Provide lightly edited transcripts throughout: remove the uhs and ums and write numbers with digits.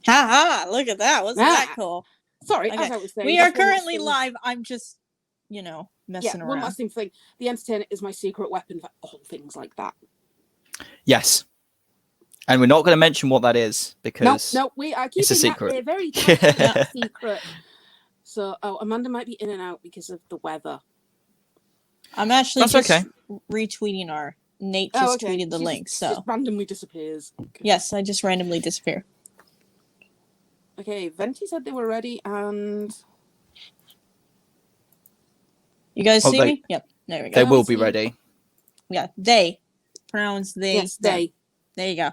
Ha ha! Look at that. Wasn't that Ah. cool? Sorry, Okay. as I was saying, We are just one last currently thing. live. I'm just, messing One around. last thing. The entertainer is my secret weapon for all things like that. Yes. And we're not going to mention what that is because No, we are it's a keeping that secret. a very tight secret. So, Amanda might be in and out because of the weather. I'm actually That's just okay. retweeting our. Nate just tweeted the She link, so just randomly disappears. Okay. yes, I just randomly disappear. Okay, Venti said they were ready, and you guys see me? Yep, there we go. They will be ready. Yeah, they. Pronouns they. Yes, they. There you go.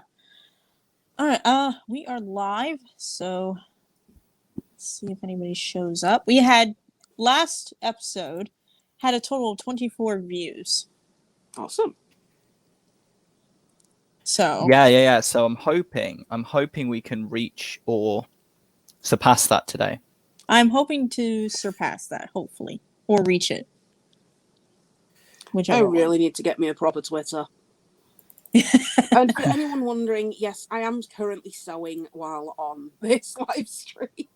All right, we are live, so let's see if anybody shows up. We had last episode had a total of 24 views. Awesome. So Yeah. So I'm hoping we can reach or surpass that today. I'm hoping to surpass that, hopefully, or reach it. I really need to get me a proper Twitter. And for anyone wondering, yes, I am currently sewing while on this live stream.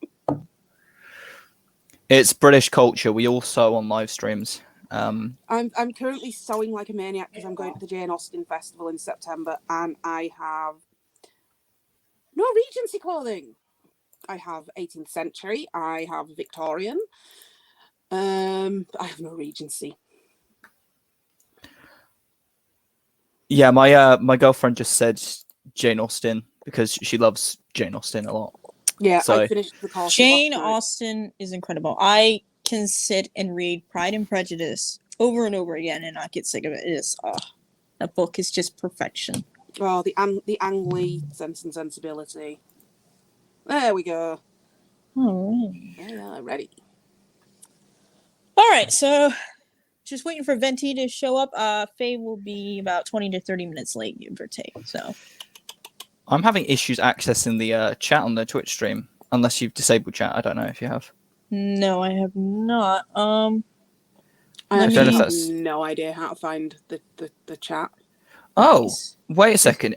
It's British culture. We all sew on live streams. I'm currently sewing like a maniac because I'm going to the Jane Austen Festival in September, and I have no Regency clothing. I have 18th century. I have Victorian. I have no Regency. Yeah, my girlfriend just said Jane Austen because she loves Jane Austen a lot. Yeah, so, I finished the course. Jane Austen is incredible. I can sit and read Pride and Prejudice over and over again and not get sick of it. It is, that book is just perfection. Oh, the Angley Sense and Sensibility. There we go. All right. Yeah, ready. All right, so just waiting for Venti to show up. Faye will be about 20 to 30 minutes late, give or take. So I'm having issues accessing the chat on the Twitch stream, unless you've disabled chat. I don't know if you have. No, I have not. I have no idea how to find the chat. Oh, wait a second.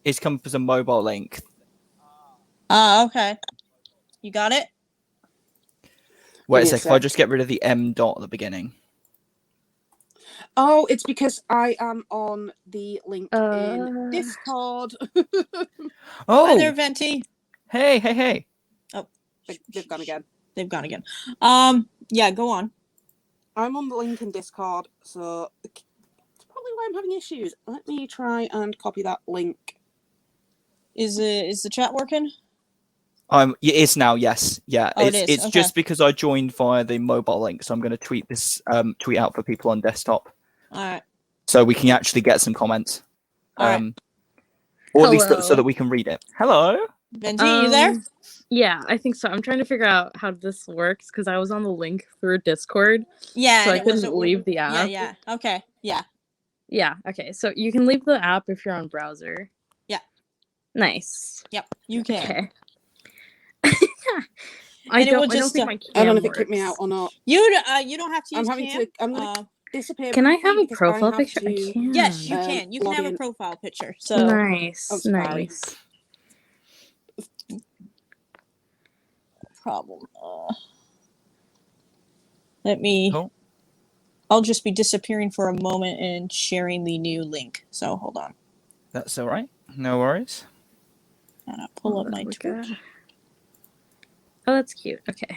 It's come up as a mobile link. Okay. You got it? Wait a sec. If I just get rid of the M dot at the beginning. Oh, it's because I am on the link in Discord. Hi there, Venti. Hey. Oh, they've gone again. Yeah, go on. I'm on the link in Discord, so it's probably why I'm having issues. Let me try and copy that link. Is the chat working? It is now. Yes. Yeah. Oh, it's okay. just because I joined via the mobile link, so I'm going to tweet this tweet out for people on desktop. All right. So we can actually get some comments. All right. Or at least so that we can read it. Hello. Venti, you there? Yeah, I think so. I'm trying to figure out how this works because I was on the link through Discord. Yeah. So I couldn't leave the app. Yeah. Okay. Yeah. Yeah. Okay. So you can leave the app if you're on browser. Yeah. Nice. Yep. You can. Okay. I don't think my cam I don't know if it works. kicked me out or not. You don't have to use cam. I'm gonna disappear. Can I have a profile picture? I can. Yes, you can. You can have a profile picture. So nice. Nice. Problem. Let me. Oh. I'll just be disappearing for a moment and sharing the new link. So hold on. That's all right. No worries. And I'll pull up my Twitch. Oh, that's cute. Okay.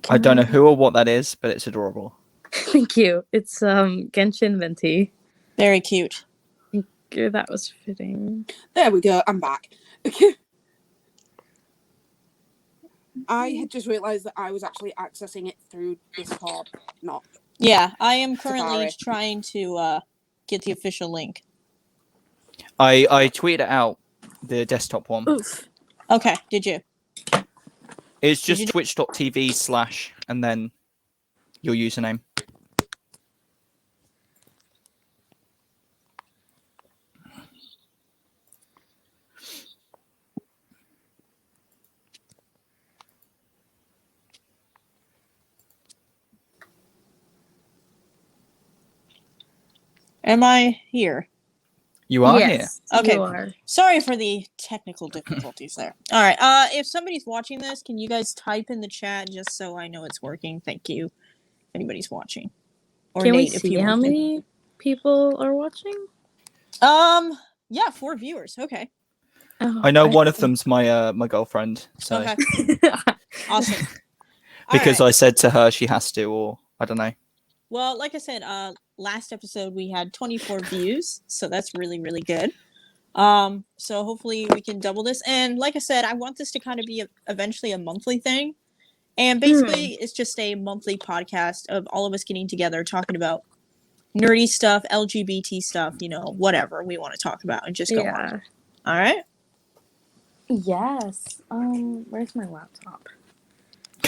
I don't know who or what that is, but it's adorable. Thank you. It's Genshin Venti. Very cute. Thank you. That was fitting. There we go. I'm back. I had just realised that I was actually accessing it through Discord, not. Yeah, I am currently trying to get the official link. I tweeted it out, the desktop one. Oof. Okay, did you? It's just twitch.tv/ and then your username. Am I here? You are here. Yes, Okay. you are. Sorry for the technical difficulties there. All right. If somebody's watching this, can you guys type in the chat just so I know it's working? Thank you. If anybody's watching. Or Can we Nate, if see you how want to. many people are watching? Yeah, 4 viewers. Okay. Oh, I know one of them's my girlfriend, so Okay. Awesome. because All right. I said to her she has to, or I don't know. Well, like I said, last episode we had 24 views, so that's really, really good. So hopefully we can double this. And like I said, I want this to kind of be eventually a monthly thing. And basically, it's just a monthly podcast of all of us getting together, talking about nerdy stuff, LGBT stuff, whatever we want to talk about, and just go on. All right. Yes. Where's my laptop?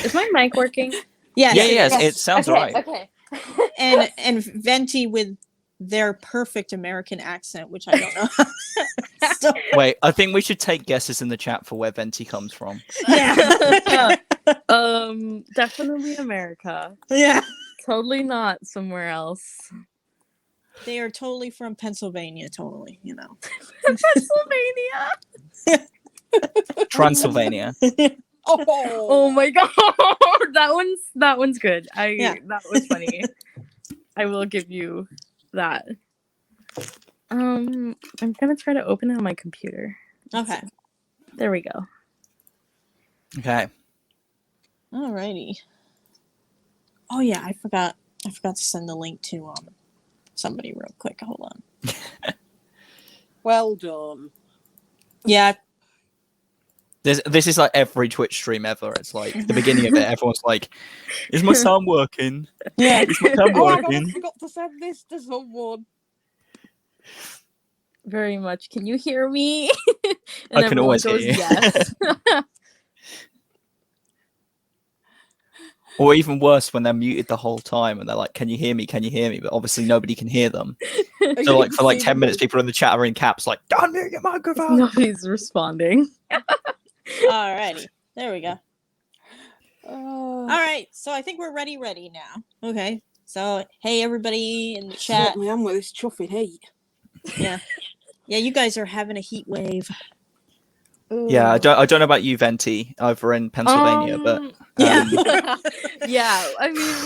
Is my mic working? Yes. Yes, it sounds right. Okay. And Venti with their perfect American accent, which I don't know. So, Wait, I think we should take guesses in the chat for where Venti comes from. yeah. Definitely America. Yeah. Totally not somewhere else. They are totally from Pennsylvania, totally, Pennsylvania. Transylvania. Oh my god. that one's good. That was funny. I will give you that. I'm gonna try to open it on my computer. Okay. There we go. Okay. Alrighty. Oh yeah, I forgot to send the link to somebody real quick. Hold on. Well done. Yeah. This is like every Twitch stream ever. It's like the beginning of it. Everyone's like, "Is my sound working? Yeah. Is my sound Oh my god, I working?" forgot to send this to someone. Very much. Can you hear me? I can everyone always hear goes, you. Yes. Or even worse, when they're muted the whole time and they're like, "Can you hear me? Can you hear me?" But obviously nobody can hear them. So like for like 10 minutes, people in the chat are in caps like, "Don't mute your microphone." Nobody's responding. Alrighty. There we go. All right. So I think we're ready now. Okay. So hey everybody in the chat. Certainly am with this chuffing heat. Yeah. Yeah, you guys are having a heat wave. Yeah, I don't know about you, Venti, over in Pennsylvania, but Yeah. Yeah. I mean,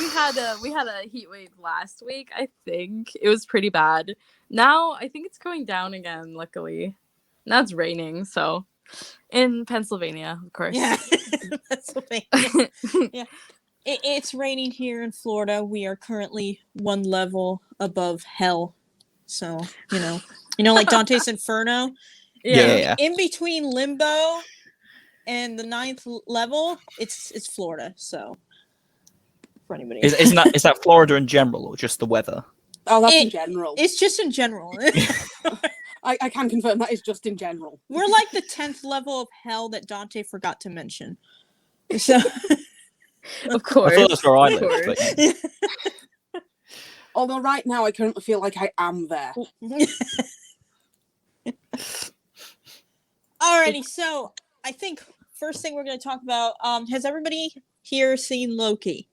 we had a heat wave last week. I think it was pretty bad. Now I think it's going down again. Luckily, now it's raining. So, in Pennsylvania, of course. Yeah. Pennsylvania. Yeah. It's raining here in Florida. We are currently one level above hell. So, like Dante's Inferno. Yeah. In between Limbo and the 9th level, it's Florida. So, for anybody, is that Florida in general or just the weather? Oh, that's in general. It's just in general. I can confirm that is just in general. We're like the 10th level of hell that Dante forgot to mention. So, Of course. I thought that's where I Of lived. course. But, Although right now I currently feel like I am there. Alrighty, so I think first thing we're going to talk about, has everybody here seen Loki?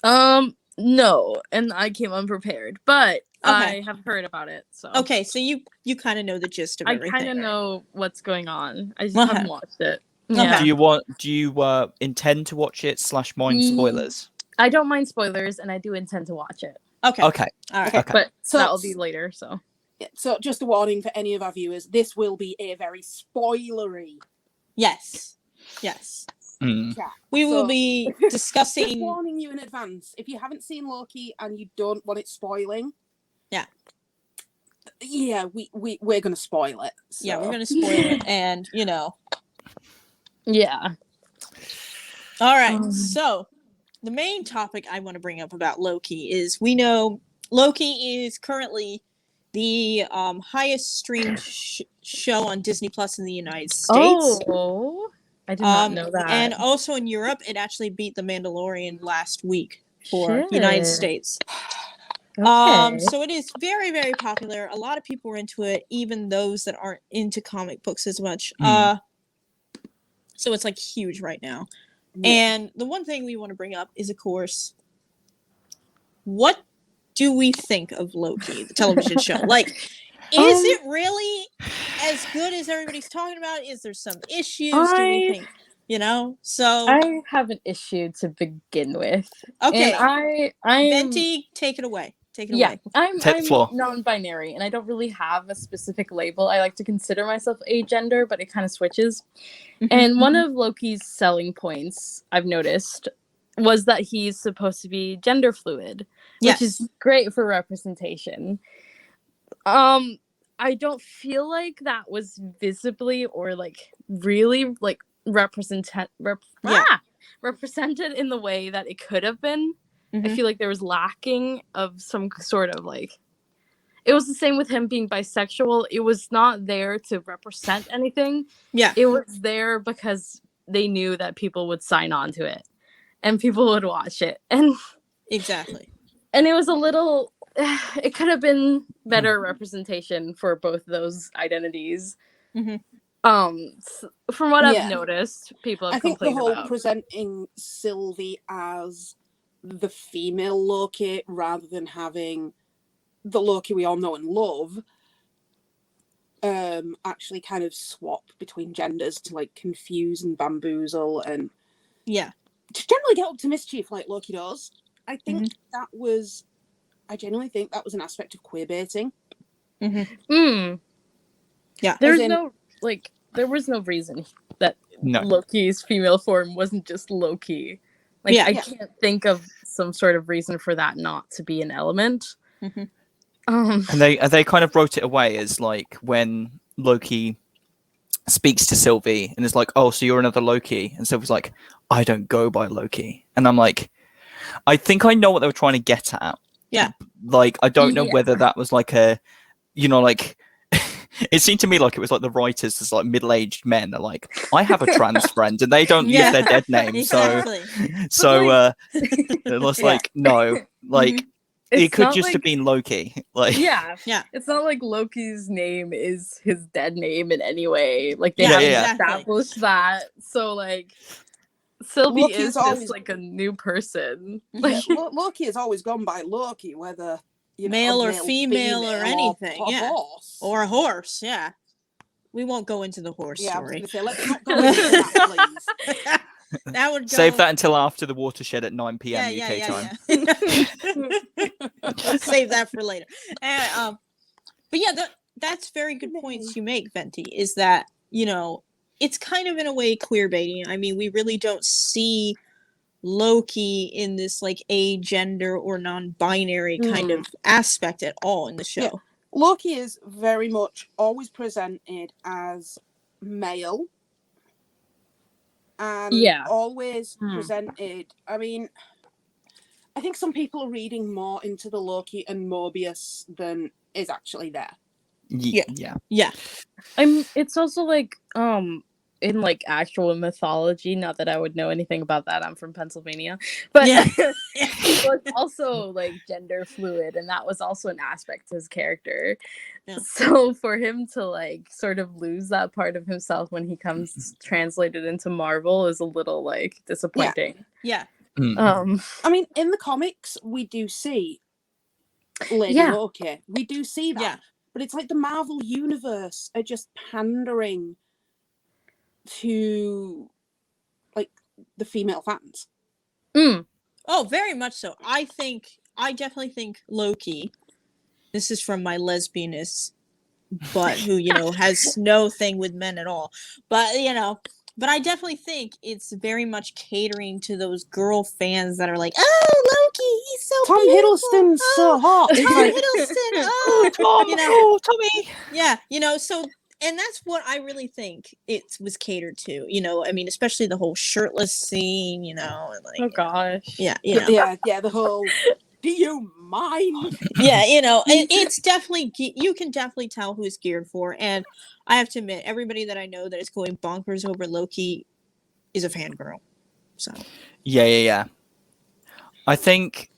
No, and I came unprepared, but Okay. I have heard about it. So Okay, so you kind of know the gist of I everything. kind of know what's going on. I just Okay. haven't watched it. Okay. Yeah. do you intend to watch it / mind spoilers? I don't mind spoilers, and I do intend to watch it, Okay. Okay. All right. Okay. but So- that'll be later. So So just a warning for any of our viewers, this will be a very spoilery Yes. Yes. Mm. chat. We will So- be Just discussing. warning you in advance. If you haven't seen Loki and you don't want it spoiling, yeah, we're gonna spoil it. So. Yeah, we're going to spoil it, and yeah. All right. Um. So, the main topic I want to bring up about Loki is we know Loki is currently the highest streamed show on Disney Plus in the United States. Oh, I did not know that. And also in Europe, it actually beat The Mandalorian last week for the United Shit. States. Okay. So it is very, very popular. A lot of people are into it, even those that aren't into comic books as much. So it's like huge right now. Yeah. And the one thing we want to bring up is, of course, what do we think of Loki, the television show? Like, Is it really as good as everybody's talking about? Is there some issues? Do we think, so I have an issue to begin with. okay, and I'm Venti, take it away. Take it yeah, away. I'm Take the floor. non-binary, and I don't really have a specific label. I like to consider myself agender, but it kind of switches. And one of Loki's selling points I've noticed was that he's supposed to be gender fluid, which is great for representation. I don't feel like that was visibly or like really like represented in the way that it could have been. I feel like there was lacking of some sort of like, it was the same with him being bisexual. It was not there to represent anything. Yeah. It was there because they knew that people would sign on to it and people would watch it. And exactly. And it was a little, it could have been better representation for both those identities. From what I've noticed, people have complained about. I think the whole presenting Sylvie as the female Loki rather than having the Loki we all know and love actually kind of swap between genders to like confuse and bamboozle and to generally get up to mischief like Loki does. I think I genuinely think that was an aspect of queer baiting. Yeah. There was no reason that Loki's female form wasn't just Loki. I can't think of some sort of reason for that not to be an element. And they kind of wrote it away as like when Loki speaks to Sylvie and is like, "Oh, so you're another Loki?" And Sylvie's like, "I don't go by Loki." And I'm like, I think I know what they were trying to get at. Yeah. Like, I don't know whether that was like a, like, it seemed to me like it was like the writers, as like middle-aged men are like, I have a trans friend, and they don't use their dead name, exactly. It was like, no, like it could just have been Loki. Like, yeah, it's not like Loki's name is his dead name in any way. Like they haven't established that, so like Sylvie Loki is always like a new person. Like Loki has always gone by Loki, whether male or female or anything, or horse. Or a horse, We won't go into the horse story. I was gonna say, let's not go into that, please. That would go... Save that until after the watershed at 9 p.m. UK time. Save that for later. But that's very good points you make, Venti. Is that it's kind of in a way queer baiting. I mean, we really don't see Loki in this like agender or non-binary kind of aspect at all in the show. Yeah. Loki is very much always presented as male and always presented. I mean, I think some people are reading more into the Loki and Mobius than is actually there. Yeah. It's also like in like actual mythology, not that I would know anything about that, I'm from Pennsylvania, but he was also like gender fluid, and that was also an aspect to his character. So for him to like sort of lose that part of himself when he comes translated into Marvel is a little like disappointing. I mean, in the comics we do see Lady Loki, we do see that, but it's like the Marvel universe are just pandering to like the female fans. Oh, very much so. I definitely think Loki, this is from my lesbianist butt who has no thing with men at all, but I definitely think it's very much catering to those girl fans that are like, oh, Loki, he's so Tom Hiddleston's so hot. Tom Hiddleston, oh, Tommy. Yeah, so. And that's what I really think it was catered to, I mean, especially the whole shirtless scene, and like, oh gosh. The whole, do you mind? It's definitely, you can definitely tell who it's geared for. And I have to admit, everybody that I know that is going bonkers over Loki is a fangirl. So. Yeah. I think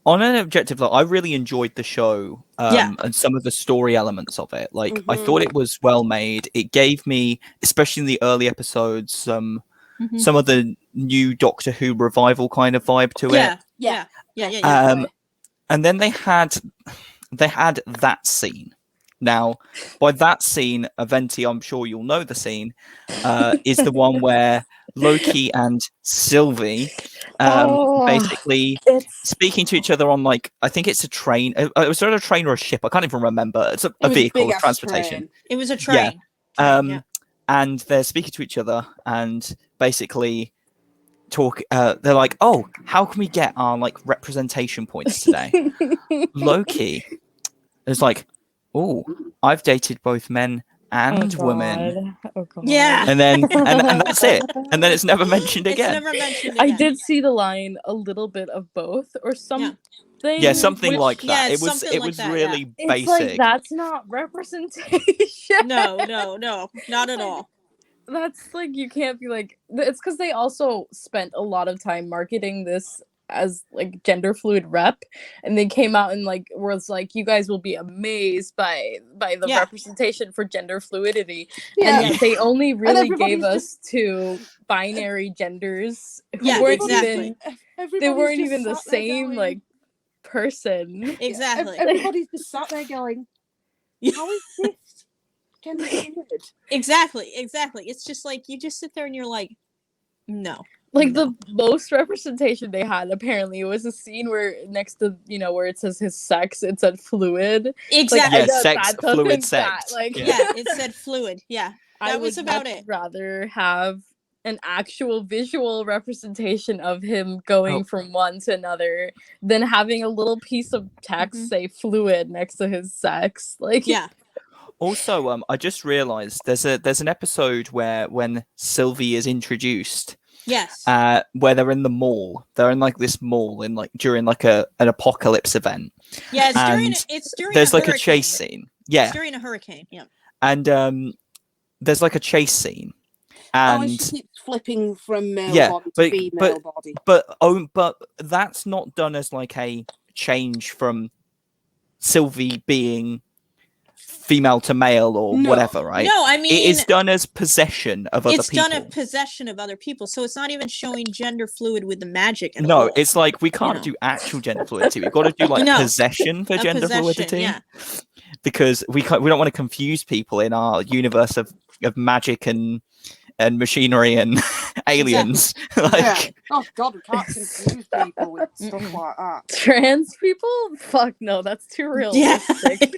on an objective level, I really enjoyed the show and some of the story elements of it. Like, I thought it was well made. It gave me, especially in the early episodes, some of the new Doctor Who revival kind of vibe to it. Yeah. And then they had that scene, Now, by that scene, Aventi, I'm sure you'll know the scene, is the one where Loki and Sylvie basically It's speaking to each other on, like, I think it's a train. Was it a train or a ship? I can't even remember. It's a It was vehicle of big-ass transportation. train. It was a Yeah. train. And they're speaking to each other and basically talk. They're like, "Oh, how can we get our like representation points today?" Loki is like, "Oh, I've dated both men and women," Oh god. Yeah. and then and that's it. And then it's never mentioned It's again. never mentioned I again. did see the line a little bit of both or something. Yeah, something which- like that. yeah, It was something like that, really It's basic. like that's not representation. No, not at all. That's like you can't be like it's because they also spent a lot of time marketing this as like gender fluid rep, and they came out and like was like, you guys will be amazed by the Yeah. representation for gender fluidity, Yeah. and yet they only really everybody's gave us two binary genders who Yeah, weren't exactly. they weren't even the same like person. Exactly. Everybody's just sat there going, how is this gender fluid? Exactly. It's just like you just sit there and you're like, no. Like No. the most representation they had apparently was a scene where next to where it says his sex, it said fluid. Exactly. Yeah, Like, sex, that doesn't- fluid, that, sex. like Yeah, it said fluid. Yeah. I That was would about much it. rather have an actual visual representation of him going from one to another than having a little piece of text say fluid next to his sex. Like Yeah. Also, I just realised there's an episode where when Sylvie is introduced, Yes. where they're in the mall. They're in like this mall in like during like an apocalypse event. Yeah, and it's during there's a like a hurricane. chase scene. Yeah, It's during a hurricane. Yeah. and there's like a chase scene, And and she keeps flipping from male Yeah, body to but- female body. but that's not done as like a change from Sylvie being female to male or No. whatever, right? No, I mean it is done as possession of other it's people. done a possession of other people, so it's not even showing gender fluid with the magic at all. No, it's like we can't know. do actual gender fluidity. We've got to do like No. possession for A gender possession, fluidity. yeah. Because we don't want to confuse people in our universe of magic and machinery and aliens. Like, Yeah. Oh god, we can't confuse people with stuff like that. trans people? Fuck no, that's too realistic.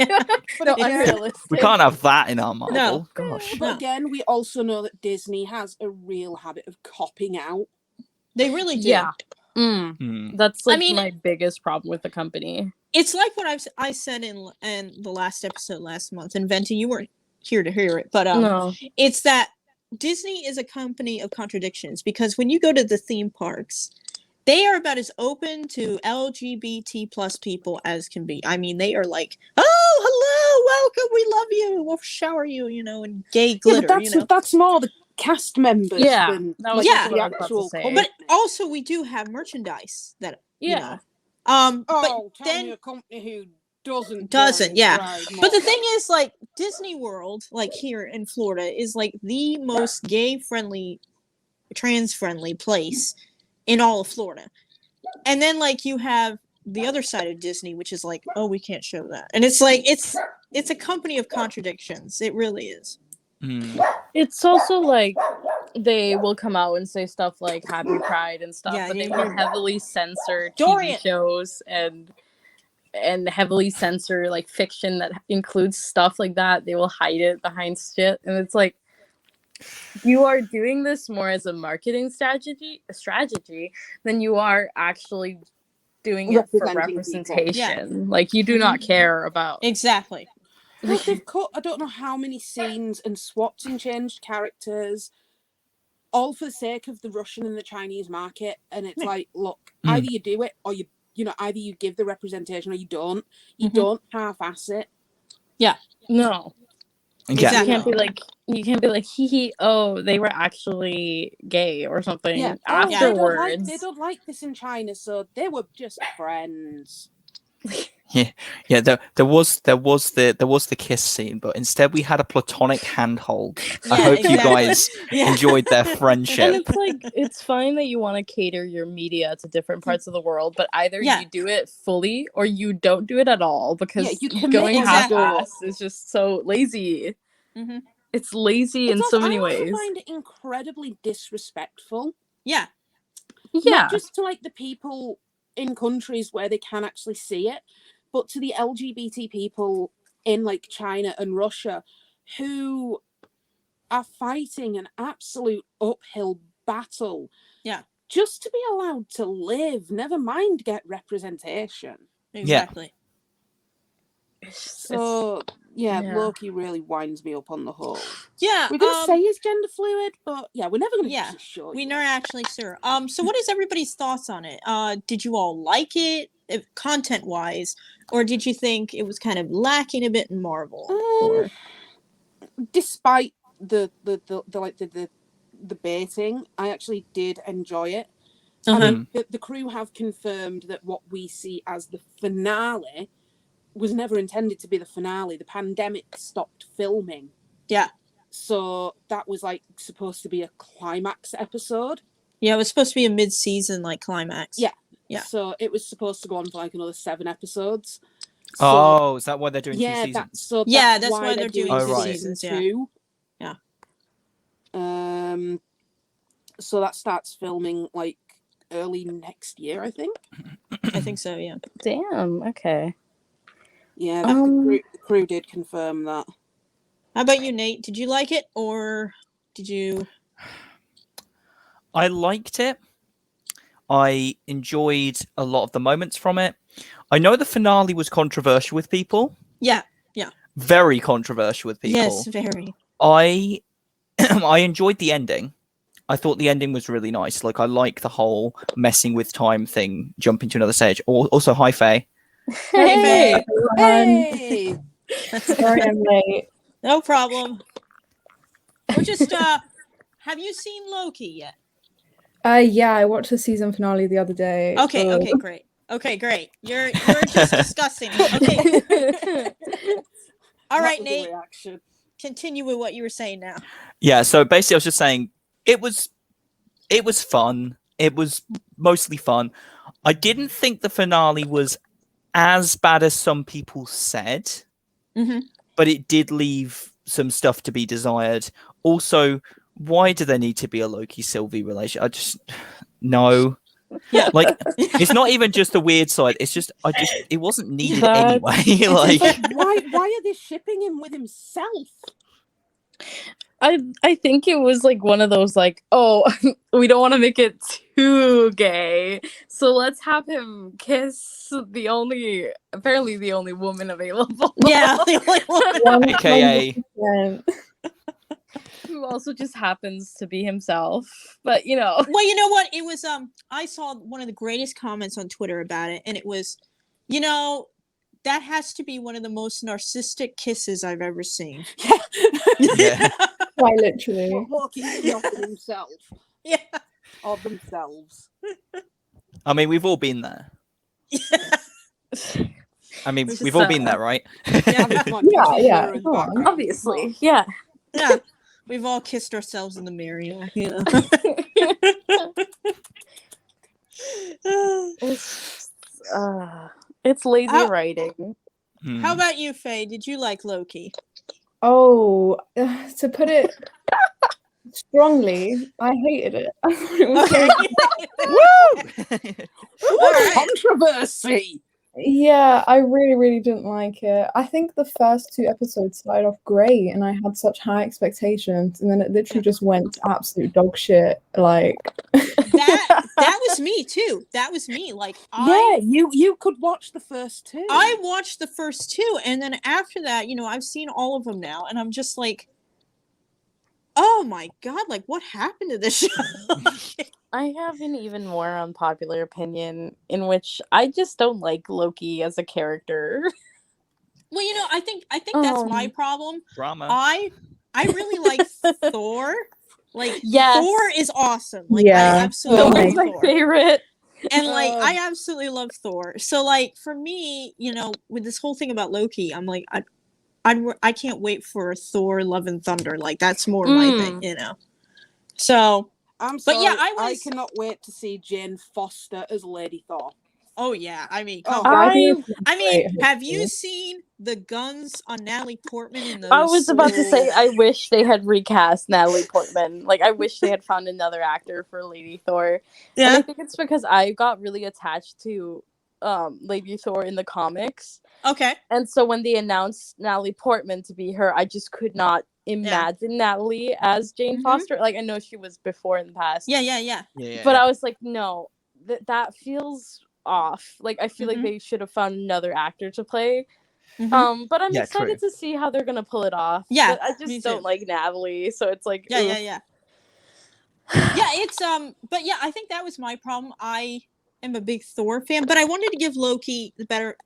But No, again, unrealistic. we can't have that in our Marvel. No. Gosh. but No. again, we also know that Disney has a real habit of copping out. They really do. Yeah. Hmm. That's like mean- my biggest problem with the company. It's like what I said in the last episode last month. And Venti, you weren't here to hear it, but No. it's that Disney is a company of contradictions, because when you go to the theme parks, they are about as open to LGBT plus people as can be. I mean, they are like, oh, hello, welcome, we love you, we'll shower you, in gay glitter. Yeah, but that's more the cast members Yeah, than that was just the what I was about to actual say. company. But also, we do have merchandise that Yeah. but tell then me a company who doesn't. yeah. Right, But the thing is, like, Disney World, like here in Florida, is like the most gay-friendly, trans-friendly place in all of Florida. And then, like, you have the other side of Disney, which is like, oh, we can't show that. And it's like, it's a company of contradictions. It really is. Hmm. It's also like they will come out and say stuff like Happy Pride and stuff, Yeah, but they yeah, will yeah. heavily censor Dorian. TV shows and heavily censor like fiction that includes stuff like that. They will hide it behind shit, and it's like you are doing this more as a marketing strategy than you are actually doing it for Representing people. representation. Like you do not care about Exactly. Well, they've cut I don't know how many scenes and swapped and changed characters, all for the sake of the Russian and the Chinese market. And it's like, look, either you do it or either you give the representation or you don't. You don't half-ass it. no. Yeah. Exactly. You can't be like hee hee, oh, they were actually gay or something Yeah. afterwards. They don't like this in China, so they were just friends. Yeah. There was the kiss scene, but instead we had a platonic handhold. I Yeah, hope you exactly. guys Yeah. enjoyed their And friendship. it's like it's fine that you want to cater your media to different parts of the world, but either Yeah. you do it fully or you don't do it at all, because you commit going or Exactly. half-ass is just so lazy. Mm-hmm. It's lazy It's in also, so many I also ways. find it incredibly disrespectful. Yeah. Yeah. Not just to like the people in countries where they can actually see it, but to the LGBT people in like China and Russia who are fighting an absolute uphill battle. Yeah. Just to be allowed to live, never mind get representation. Exactly. So yeah, Loki really winds me up on the whole. Yeah. We're gonna say he's gender fluid, but yeah, we're never gonna Yeah. be sure. We're not actually sure. So what is everybody's thoughts on it? Did you all like it, content wise, or did you think it was kind of lacking a bit in Marvel? Or despite the baiting, I actually did enjoy it. I mean, the crew have confirmed that what we see as the finale was never intended to be the finale. The pandemic stopped filming. Yeah. So that was like supposed to be a climax episode. Yeah, it was supposed to be a mid-season like climax. Yeah. Yeah. So it was supposed to go on for like another 7 episodes. So, is that why they're doing 2 seasons? That's why they're doing season 2. Yeah. So that starts filming like early next year, I think. I think so, yeah. Damn, okay. Yeah, the crew did confirm that. How about you, Nate? Did you like it, or did you? I liked it. I enjoyed a lot of the moments from it. I know the finale was controversial with people. Yeah, yeah. Very controversial with people. Yes, very. I enjoyed the ending. I thought the ending was really nice. Like, I like the whole messing with time thing, jumping to another stage. Also, hi, Faye. Hey, Hey! Sorry I'm late. No problem. We're just, have you seen Loki yet? Yeah, I watched the season finale the other day. Okay, okay, great. Okay, great. You're just discussing it. Okay. All right, Nate. Continue with what you were saying now. Yeah, so basically I was just saying it was fun. It was mostly fun. I didn't think the finale was as bad as some people said, but it did leave some stuff to be desired. Also, why do there need to be a Loki Sylvie relationship? I just no. Yeah, like it's not even just the weird side. It's just it wasn't needed anyway. like why are they shipping him with himself? I think it was like one of those like, oh, we don't want to make it too gay, so let's have him kiss apparently the only woman available. Yeah, the only woman. AKA who also just happens to be himself. But you know. Well, you know what? It was I saw one of the greatest comments on Twitter about it, and it was, that has to be one of the most narcissistic kisses I've ever seen. yeah. Quite literally. Walking off himself. Yeah. Of themselves. I mean, we've all been there. I mean, It's we've just, all been there, right? Yeah. Come on. Obviously, yeah. Yeah. We've all kissed ourselves in the mirror, yeah. It's lazy writing. How about you, Faye? Did you like Loki? Oh, to put it strongly, I hated it. I thought it was Woo! What controversy! Yeah, I really, really didn't like it. I think the first 2 episodes started off great, and I had such high expectations, and then it literally just went to absolute dog shit. Like that was me too. That was me. Like you could watch the first 2. I watched the first 2, and then after that, I've seen all of them now, and I'm just like, oh my god! Like, what happened to this show? I have an even more unpopular opinion in which I just don't like Loki as a character. Well, I think that's my problem. Drama. I really like Thor. Like, yes. Thor is awesome. Like, Yeah. I absolutely He's love my Thor. favorite. And like I absolutely love Thor. So like for me, you know, with this whole thing about Loki, I'm like I can't wait for Thor Love and Thunder. Like that's more my thing, you know. So I'm but sorry, yeah, I cannot wait to see Jane Foster as Lady Thor. Oh yeah, I mean, Oh. come on. think it's I mean, great, have you hopefully. seen the guns on Natalie Portman in those? I was about to say, I wish they had recast Natalie Portman. Like, I wish they had found another actor for Lady Thor. And I Yeah. think it's because I got really attached to Lady Thor in the comics. Okay. And so when they announced Natalie Portman to be her, I just could not imagine Natalie as Jane Foster. Like, I know she was before in the past. Yeah. But I was like, no, that feels off. Like, I feel like they should have found another actor to play. But I'm excited to see how they're gonna pull it off. Yeah, but I just don't like Natalie, so it's like yeah. Yeah, it's but yeah, I think that was my problem. I am a big Thor fan, but I wanted to give Loki the better,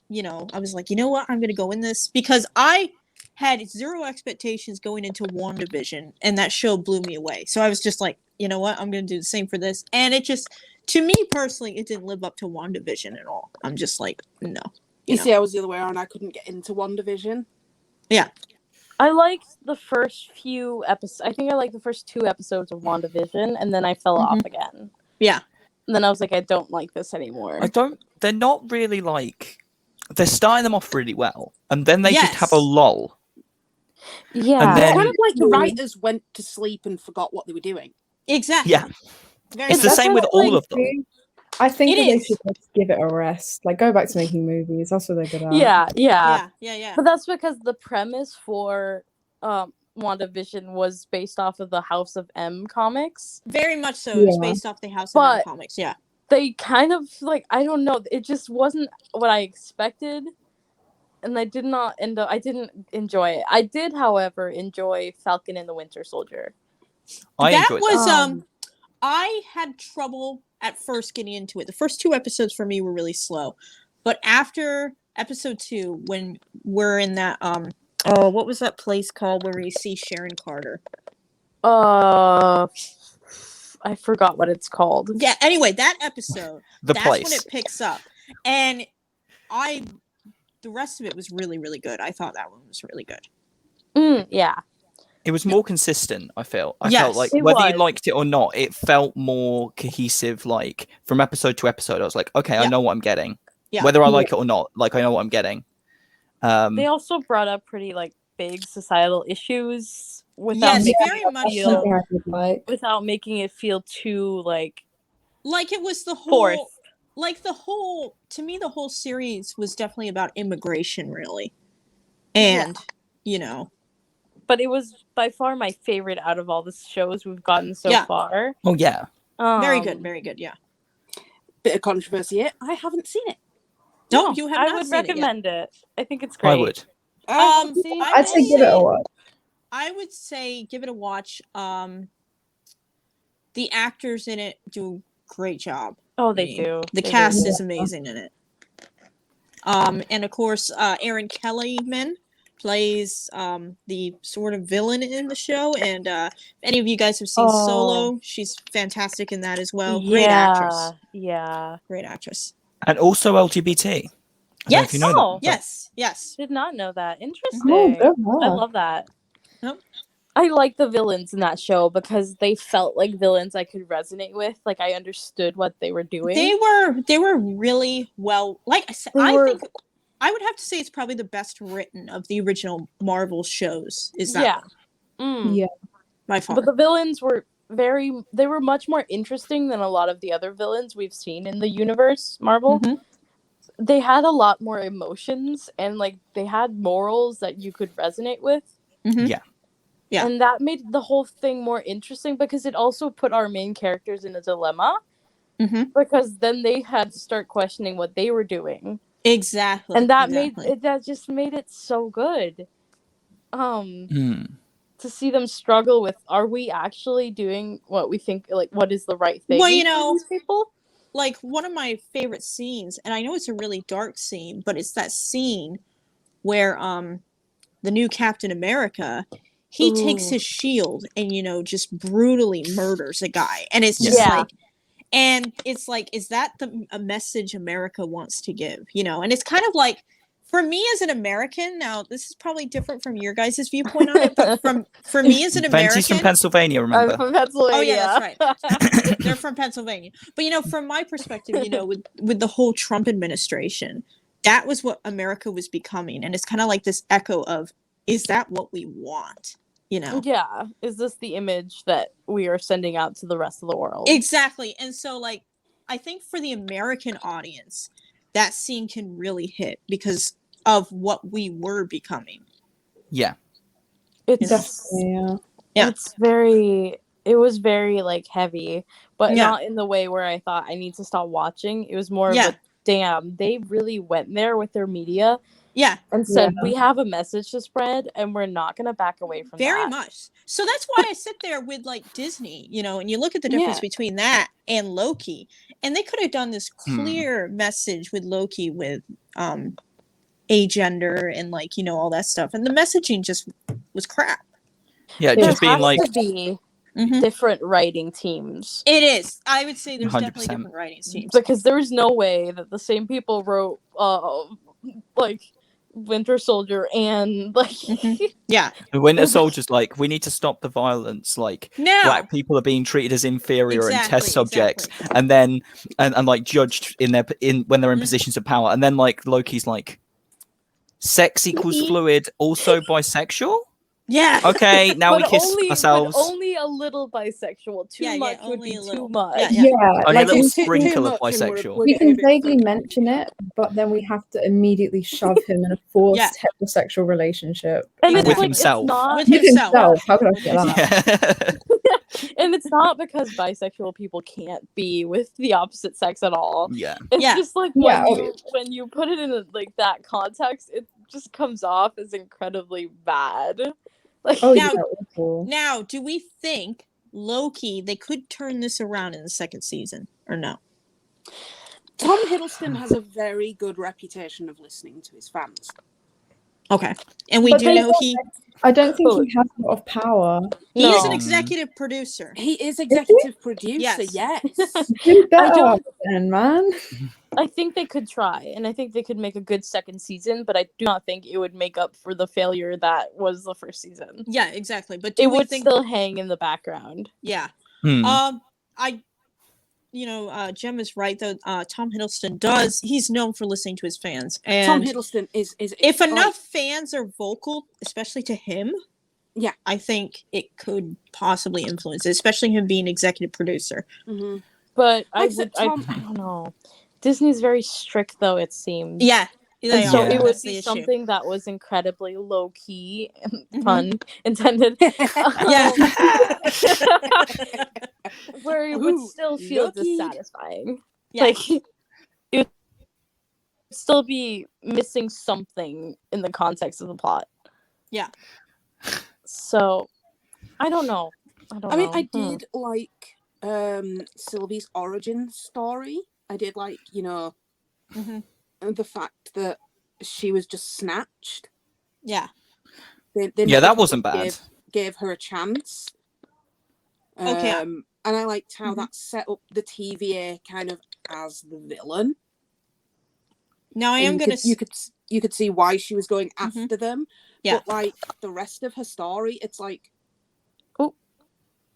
you know, I was like, you know what, I'm gonna go in this because I had zero expectations going into WandaVision, and that show blew me away. So I was just like, you know what, I'm gonna do the same for this, and it just, to me personally, it didn't live up to WandaVision at all. I'm just like, no. You see, I was the other way around. I couldn't get into WandaVision. Yeah. I liked the first few episodes. I think I liked the first 2 episodes of WandaVision, and then I fell off again. Yeah. And then I was like, I don't like this anymore. They're not really like, they're starting them off really well, and then they just have a lull. Yeah. And then, It's kind of like the writers went to sleep and forgot what they were doing. Exactly. Yeah. Very It's the same with all of them. I think It that they is. should just give it a rest. Like, go back to making movies. That's what they're good at. Yeah. But that's because the premise for WandaVision was based off of the House of M comics. Very much so. It was based off the House of M comics, yeah. They kind of, like, I don't know, it just wasn't what I expected. And I did not I didn't enjoy it. I did, however, enjoy Falcon and the Winter Soldier. I enjoyed that. I had trouble at first getting into it. The first 2 episodes for me were really slow. But after episode 2, when we're in that what was that place called where we see Sharon Carter? I forgot what it's called. Yeah, anyway, that episode, that's place. when it picks up. And the rest of it was really, really good. I thought that one was really good. Yeah. It was more consistent, I felt. I Yes, felt like it whether was. you liked it or not, it felt more cohesive. Like from episode to episode, I was like, okay, I know what I'm getting. Yeah. Whether I like it or not, like I know what I'm getting. They also brought up pretty like big societal issues without very much so. Without making it feel too like it was the whole forced. Like to me the whole series was definitely about immigration, really. And you know, but it was by far my favorite out of all the shows we've gotten so far. Oh yeah. Very good, yeah. Bit of controversy here. I haven't seen it. No, you have not I would seen recommend it. I think it's great. I would. I'd say give it a watch. I would say give it a watch. The actors in it do a great job. Oh, they do. The cast is amazing in it. And of course, Aaron Kellyman plays the sort of villain in the show. And if any of you guys have seen Solo, she's fantastic in that as well. Great actress. Yeah. Great actress. And also LGBT. Yes. You know that. Yes. Did not know that. Interesting. Oh, I love that. Nope. I like the villains in that show because they felt like villains I could resonate with. Like I understood what they were doing. They were really well. Like I said, I think I would have to say it's probably the best written of the original Marvel shows. Is that one? Yeah, by far. But the villains were they were much more interesting than a lot of the other villains we've seen in the universe, Marvel. They had a lot more emotions and like they had morals that you could resonate with. Yeah. And that made the whole thing more interesting because it also put our main characters in a dilemma. Because then they had to start questioning what they were doing. Exactly. And that just made it so good. To see them struggle with, are we actually doing what we think, like what is the right thing? Well, you know, these people? Like one of my favorite scenes, and I know it's a really dark scene, but it's that scene where the new Captain America, he takes his shield and, you know, just brutally murders a guy. And it's just like, And it's like, is that a message America wants to give? You know, and it's kind of like, for me as an American, now this is probably different from your guys' viewpoint on it, but for me as an Fenty's from American, Pennsylvania, I'm remember? from Pennsylvania. oh yeah, that's right. They're from Pennsylvania. But you know, from my perspective, you know, with the whole Trump administration, that was what America was becoming, and it's kind of like this echo of, is that what we want? You know? Yeah. Is this the image that we are sending out to the rest of the world? Exactly. And so, like, I think for the American audience, that scene can really hit because of what we were becoming. Yeah. It's Definitely, yeah. Yeah. it was very like heavy, but Yeah. not in the way where I thought I need to stop watching. It was more Yeah. of a damn, they really went there with their media Yeah, and said, Yeah. we have a message to spread and we're not going to back away from very that. much. So that's why I sit there with like Disney, you know, and you look at the difference Yeah. between that and Loki, and they could have done this clear message with Loki with agender and like, you know, all that stuff, and the messaging just was crap. Yeah, There just being has like, to be Mhm. different writing teams. It is. I would say there's definitely 100%. different writing teams. Because there is no way that the same people wrote like Winter Soldier and like Mhm. Yeah. the Winter Soldier's like, we need to stop the violence. Like, No. black people are being treated as inferior and Exactly, test subjects, exactly. and then and like judged in when they're in Mhm. positions of power. And then like Loki's like, sex equals fluid, also bisexual. Yeah. Okay, now we kiss but ourselves. only a little bisexual. Too Yeah, much would only be a too little. much. Yeah, Yeah, Only a like little in- sprinkle of much and we're- bisexual. we're we getting can a bit vaguely freaky. mention it, but then we have to immediately shove him in a forced heterosexual relationship. And With it's like himself. it's not With With himself. himself. How could I With forget that? Yeah. and it's not because bisexual people can't be with the opposite sex at all. Yeah. It's Yeah. just like Yeah, when you put it in like that context, it just comes off as incredibly bad. Like Oh, Now- yeah, awful. Now, do we think Loki, they could turn this around in the second season or no? Tom Hiddleston has a very good reputation of listening to his fans. Okay. And we But do they know I don't think he has a lot of power. he is an No. executive producer. He is executive producer, Yes. yes. Do better don't- then, man. I think they could try, and I think they could make a good second season, but I do not think it would make up for the failure that was the first season. Yeah, exactly. But do It we would think still hang in the background. Yeah. Hmm. Jem is right though. Tom Hiddleston he's known for listening to his fans. Tom And Hiddleston is if like, enough fans are vocal, especially to him, Yeah. I think it could possibly influence it, especially him being executive producer. mhm. But I Like I said, don't know. Disney's very strict, though, it seems. Yeah. They And so are. it would That's the be issue. something that was incredibly low key, Mhm. pun intended. Yeah. Where it would Ooh, still feel Loki. Yeah. dissatisfying. Like it would still be missing something in the context of the plot. Yeah. So I don't know. I mean, I did like Sylvie's origin story. I did like, Mhm. the fact that she was just snatched. Yeah. They Yeah, never that wasn't bad. Gave her a chance. Okay. And I liked how Mhm. that set up the TVA kind of as the villain. Now I And am you gonna could you could see why she was going Mhm. after them. Yeah. But like the rest of her story, it's like,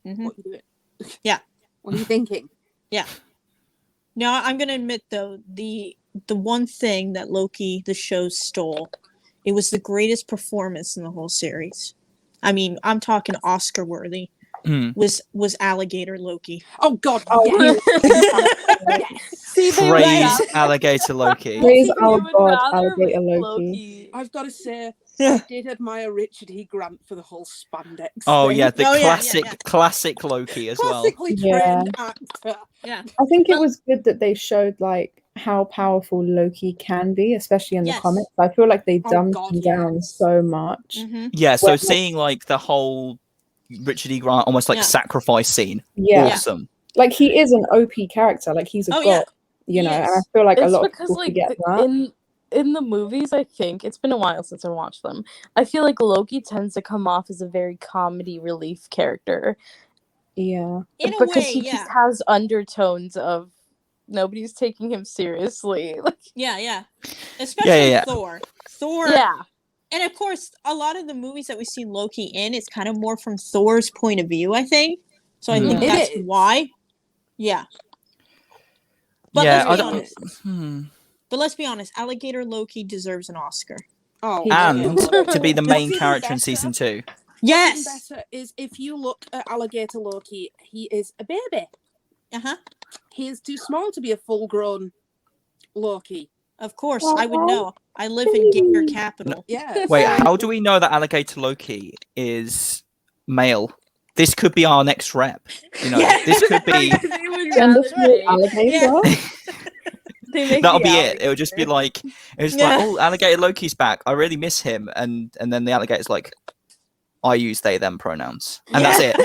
Mhm. what are you doing? Yeah. What are you thinking? Now I'm gonna admit though, the one thing that Loki, the show, stole, it was the greatest performance in the whole series. I mean, I'm talking Oscar worthy. Hmm. Was Alligator Loki. Oh God! Oh, yes. yes. See, they would Praise rather- alligator Loki. Praise they our would god, rather alligator make Loki. I've got to say, Yeah. I did admire Richard E. Grant for the whole spandex. Oh thing. yeah, the Oh, yeah, classic Loki as well. Classically Yeah. trained actor. Yeah. I think it was good that they showed like how powerful Loki can be, especially in the Yes. comics. I feel like they Oh, dumbed God, him down yes. so much. Mm-hmm. Yeah, so Well- seeing like the whole Richard E. Grant almost like Yeah. sacrifice scene, Yeah. awesome. Like he is an OP character, like he's a Oh, god, yeah. you know, He and I is. feel like a It's lot of because people like forget that. in the movies, I think it's been a while since I watched them. I feel like Loki tends to come off as a very comedy relief character, Yeah. In a because way, he yeah. just has undertones of nobody's taking him seriously. Like, Yeah. Especially yeah. Thor. yeah. And of course, a lot of the movies that we've seen Loki in, it's kind of more from Thor's point of view, I think. So I think Yeah. that's It is. why. Yeah. But Yeah, let's be I honest. don't. But let's be honest, Alligator Loki deserves an Oscar. Oh, He And yeah. to be the What's main even character in better- season 2. What's Yes. even better is if you look at Alligator Loki, he is a baby. Uh-huh. He is too small to be a full-grown Loki. Of course, I would know. I live in Gator Capital. Yeah. Wait, so- how do we know that Alligator Loki is male? This could be our next rep. You know, Yeah. this could be. They would Gender rather fluid make- alligator. they make That'll the be it. It'll just be alligator. like, it's Yeah. like, oh, Alligator Loki's back. I really miss him. And then the alligator's like, I use they them pronouns, and that's it.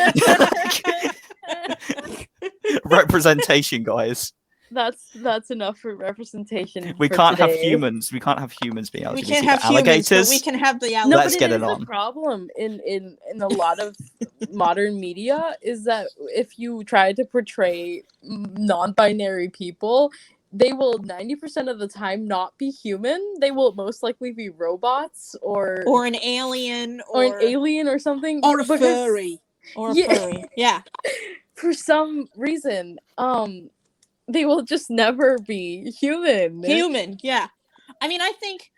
Representation, guys. That's enough for representation. We for can't have today. humans. We can't have humans being LGBT. We can't but have humans, alligators. but we can have the No, alligator. Let's but get it it is on. a problem in a lot of modern media is that if you try to portray non-binary people, they will 90% of the time not be human. They will most likely be robots or an alien an alien or something. Or a because- furry. Or a Yeah. furry. Yeah. For some reason, they will just never be human. Human, yeah. I mean, I think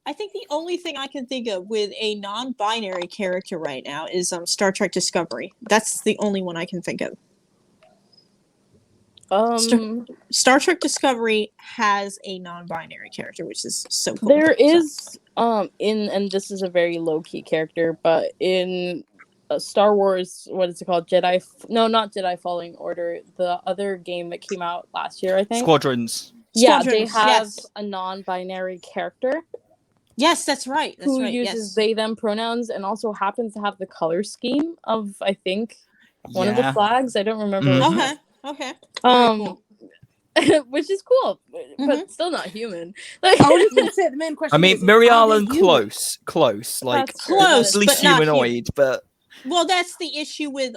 the only thing I can think of with a non-binary character right now is Star Trek Discovery. That's the only one I can think of. Star Trek Discovery has a non-binary character, which is so cool. There So- is and this is a very low-key character, but in Star Wars, what is it called? Not Jedi Falling Order, the other game that came out last year, I think. Squadrons. Yeah, they Squadrons, have yes. a non-binary character Yes, that's right. That's who right. uses Yes. they them pronouns and also happens to have the color scheme of, I think, one of the Yeah. flags. I don't remember. Mhm. which Okay. Okay. one. Very Which is cool, but still not human. Like, I was just going to say the main question. I mean, is, Mary are they Allen, human? close, like That's true. Close, at least but not humanoid, but Well, that's the issue with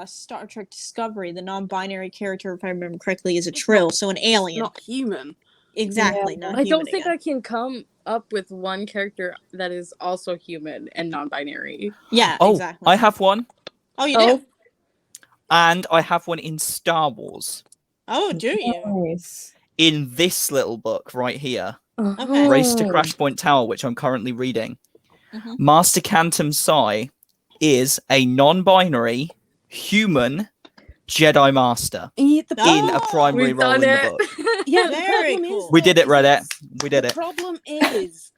Star Trek Discovery. The non-binary character, if I remember correctly, is a Trill, so an alien. Not human. Exactly. Yeah. Not I don't human think again. I can come up with one character that is also human and non-binary. Yeah, oh, exactly. I have one, Oh, you do? and I have one in Star Wars. Oh, do you? Nice. In this little book right here, Okay. Race to Oh. Crash Point Tower, which I'm currently reading. Mhm. Master Cantum Sai is a non-binary human Jedi Master Yeah, the, in a Oh, primary We've role done in the it. book. yeah, the Very problem cool. is, We did it, though, is Reddit. We did the it. problem is,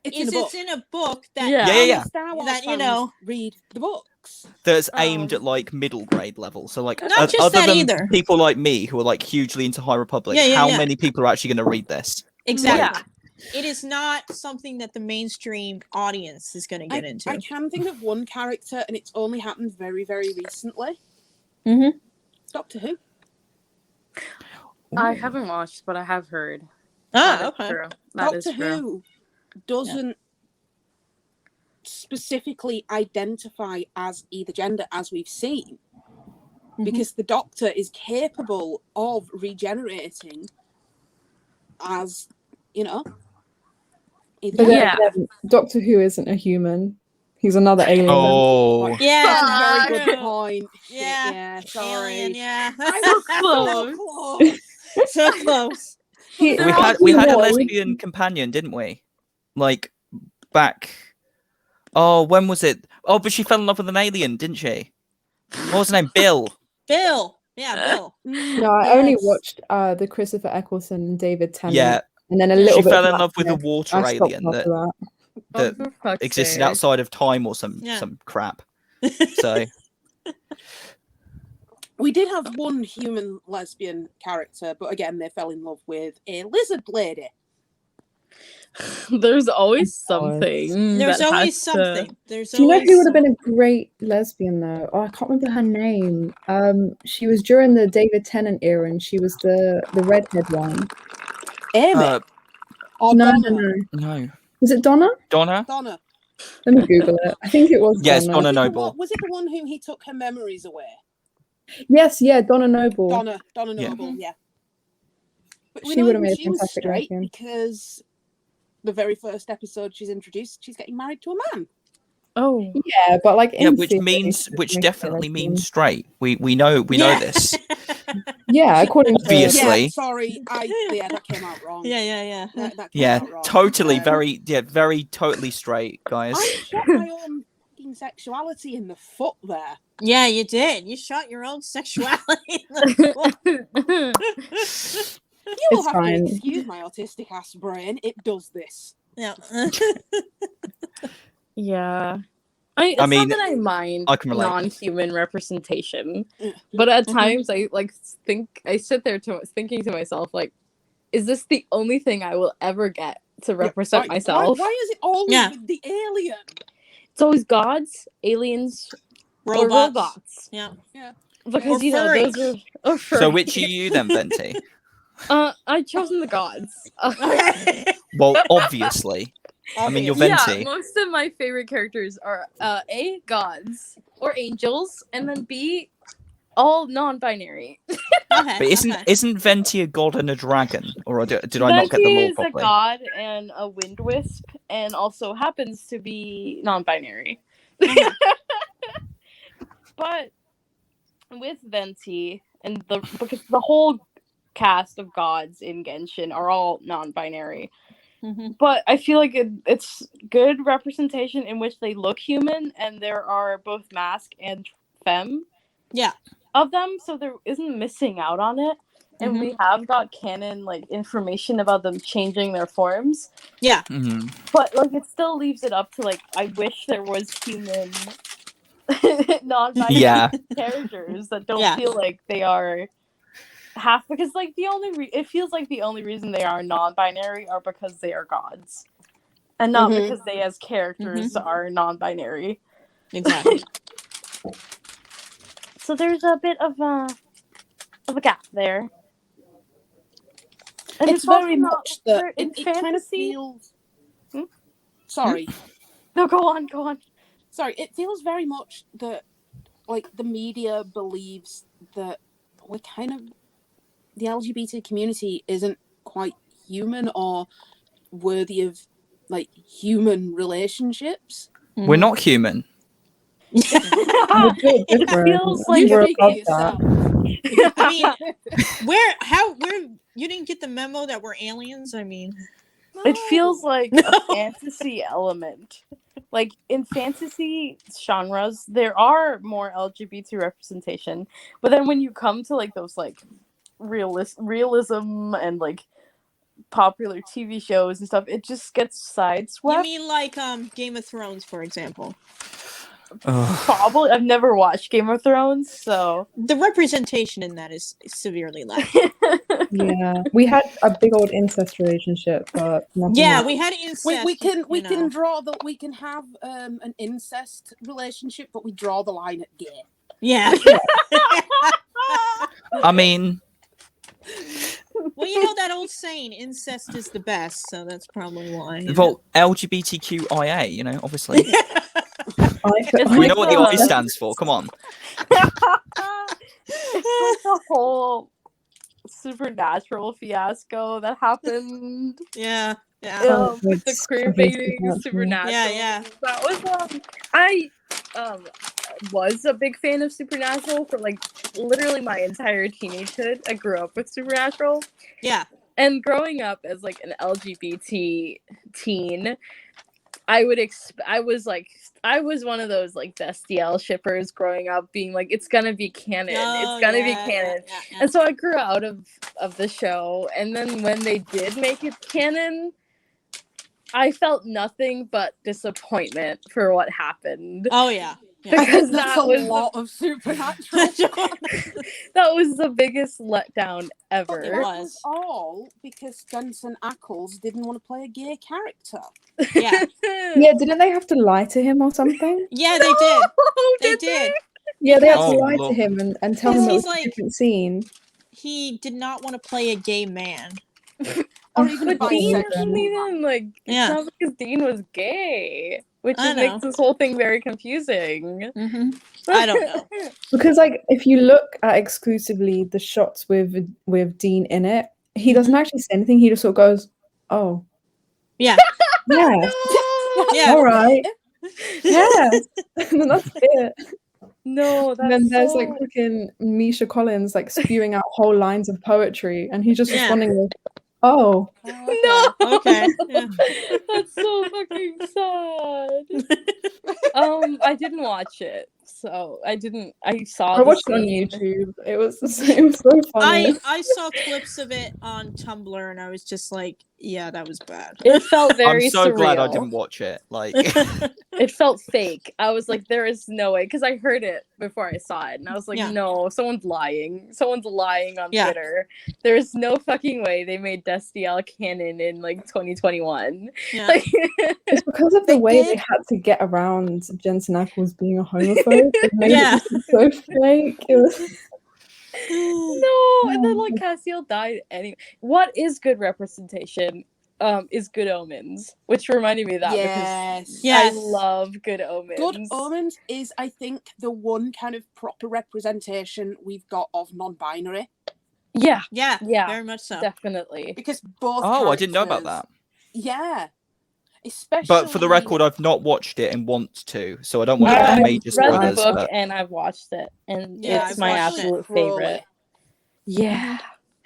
it's in a book. It's in a book that Yeah. Yeah, yeah. Star Wars That, you fans know- read the books. That's aimed at Um, like middle grade level. So like Not just other that than either. people like me who are like hugely into High Republic, Yeah, how yeah. many people are actually going to read this? exactly. Yeah. It is not something that the mainstream audience is going to get into. I can think of one character, and it's only happened very, very recently. Mm-hmm. Doctor Who. I haven't watched, but I have heard. Ah, That is okay. true. That is Doctor true. Who doesn't specifically identify as either gender, as we've seen, because the Doctor is capable of regenerating as, either But gender. then Yeah. again, Doctor Who isn't a human. He's another alien. Oh, Yeah, That's a very true. good point. Shit, Yeah. yeah, sorry. Alien, yeah. I was Close. so close. so close. He- we had a humanoid. lesbian companion, didn't we? Like back. Oh, when was it? Oh, but she fell in love with an alien, didn't she? What was her name? Bill. Bill. Yeah, Bill. No, I only Yes. watched the Christopher Eccleston and David Tennant. Yeah, And then a little she bit. fell of in love with a Black Mirror. water I stopped alien after that that. that For fuck's existed sake. outside of time or some Yeah. crap. So We did have one human lesbian character, but again, they fell in love with a lizard lady. There's always Oh, God. something. There's that always has to- something. There's Do you know always who would have been something. a great lesbian though? Oh, I can't remember her name. She was during the David Tennant era, and she was the redhead one. Amy uh, or No, Donna. no, no. no, Was it Donna? Donna. Donna. Let me Google it. I think it was Yes, Donna. Donna Noble. Was it the one who he took her memories away? Yes, yeah, Donna Noble. Donna Yeah. Noble, yeah. But we She know would have even made a she was fantastic straight Loki. because the very first episode she's introduced, she's getting married to a man. Oh. Yeah, but like Yeah, in which theory, which make definitely it means straight. We know this. Yeah, according to Obviously. Yeah, sorry, that came out wrong. Yeah. That came Yeah, out wrong. totally, very totally straight, guys. I shot my own fucking sexuality in the foot there. Yeah, you did. You shot your own sexuality in the foot. You will It's have fine. to excuse my autistic ass brain. It does this. Yeah. Yeah. It's I mean, not that I mind I can relate. non-human representation, but at times I sit there thinking to myself, like, is this the only thing I will ever get to represent myself? Why is it always with the alien? It's always gods, aliens, or robots. Yeah. Because Or furries. those are So which are furries. you then, Venti? I've chosen the gods. Well, obviously. I mean, you're Venti. Yeah, most of my favorite characters are A, gods or angels, and then B, all non-binary. Okay. But isn't Venti a god and a dragon, or did I not get the Venti lore is properly? a god and a wind wisp, and also happens to be non-binary. But with Venti and because the whole cast of gods in Genshin are all non-binary. But I feel like it's good representation in which they look human, and there are both mask and femme of them, so there isn't missing out on it. And we have got canon information about them changing their forms. Yeah. But it still leaves it up to I wish there was human non-binary characters that don't feel like they are half, because it feels like the only reason they are non-binary are because they are gods, and not because they as characters are non-binary. Exactly. So there's a bit of a gap there, and It's very much that in it fantasy. kind of feels. Sorry. No, go on. Sorry, it feels very much that the media believes that we're kind of, the LGBT community isn't quite human or worthy of human relationships. We're not human. It feels like we're speak above yourself. that. I mean, where you didn't get the memo that we're aliens? I mean, it feels like a fantasy element. In fantasy genres, there are more LGBT representation, but then when you come to those realism and popular TV shows and stuff, it just gets sideswept. you mean Game of Thrones, for example? Probably. I've never watched Game of Thrones, so the representation in that is severely lacking. Yeah, we had a big old incest relationship, but we had incest. We can draw we can have an incest relationship, but we draw the line at gay. Yeah. I mean, well, you know that old saying, incest is the best, so that's probably why. Well, LGBTQIA, obviously. It's We know what the I stands for. Come on. It's the whole supernatural fiasco that happened. Yeah. With the queer baiting supernatural. Yeah. That was I was a big fan of Supernatural for literally my entire teenagehood. I grew up with Supernatural. Yeah. And growing up as an LGBT teen, I was one of those Destiel shippers growing up, being it's gonna be canon. It's gonna be canon. Yeah. And so I grew out of the show, and then when they did make it canon, I felt nothing but disappointment for what happened. Oh yeah. Because that's a lot of Supernatural. That was the biggest letdown ever. It was all because Jensen Ackles didn't want to play a gay character. Yeah. Yeah, didn't they have to lie to him or something? Yeah, they did. They did. Yeah, they had to Oh, lie Lord. to him and tell him it He's was a different scene. He did not want to play a gay man. Or even But Dean bisexual. wasn't even it sounds like his Dean was gay. which I just makes know. this whole thing very confusing. I don't know. Because like if you look at exclusively the shots with Dean in it, he doesn't actually say anything. He just sort of goes, "Oh, Yeah. yeah, Yeah. all right, yeah," and then that's it. No, And then that's there's so... like freaking Misha Collins like spewing out whole lines of poetry, and he's just Yeah. responding with, "Oh." No. Okay. Yeah. That's so fucking sad. I didn't watch it, so I didn't. I saw. I the watched it on scene. YouTube. It was so funny. I saw clips of it on Tumblr and I was just like, yeah, that was bad. It felt very I'm so surreal. glad I didn't watch it. Like, It felt fake. I was like, there is no way, because I heard it before I saw it, and I was like, Yeah. no, someone's lying. Someone's lying on Yeah. Twitter. There's no fucking way they made Destiel canon in like 2021. Yeah. Like, It's because of the They way did. they had to get around Jensen Ackles being a homophobe. It made Yeah. it so fake. It was... no, and then like Cassiel died anyway. What is good representation? Is Good Omens, which reminded me of that Yes. because Yes. I love Good Omens. Good Omens is, I think, the one kind of proper representation we've got of non-binary, Yeah, Yeah. Yeah. Very much so. definitely. because both. oh, I didn't know about characters- that. Yeah, especially. But for the record, I've not watched it and want to, so I don't want to Yeah, get I've major read the spoilers. book But... and I've watched it, and Yeah, it's I've my watched it. absolute Crowley. favorite. Yeah.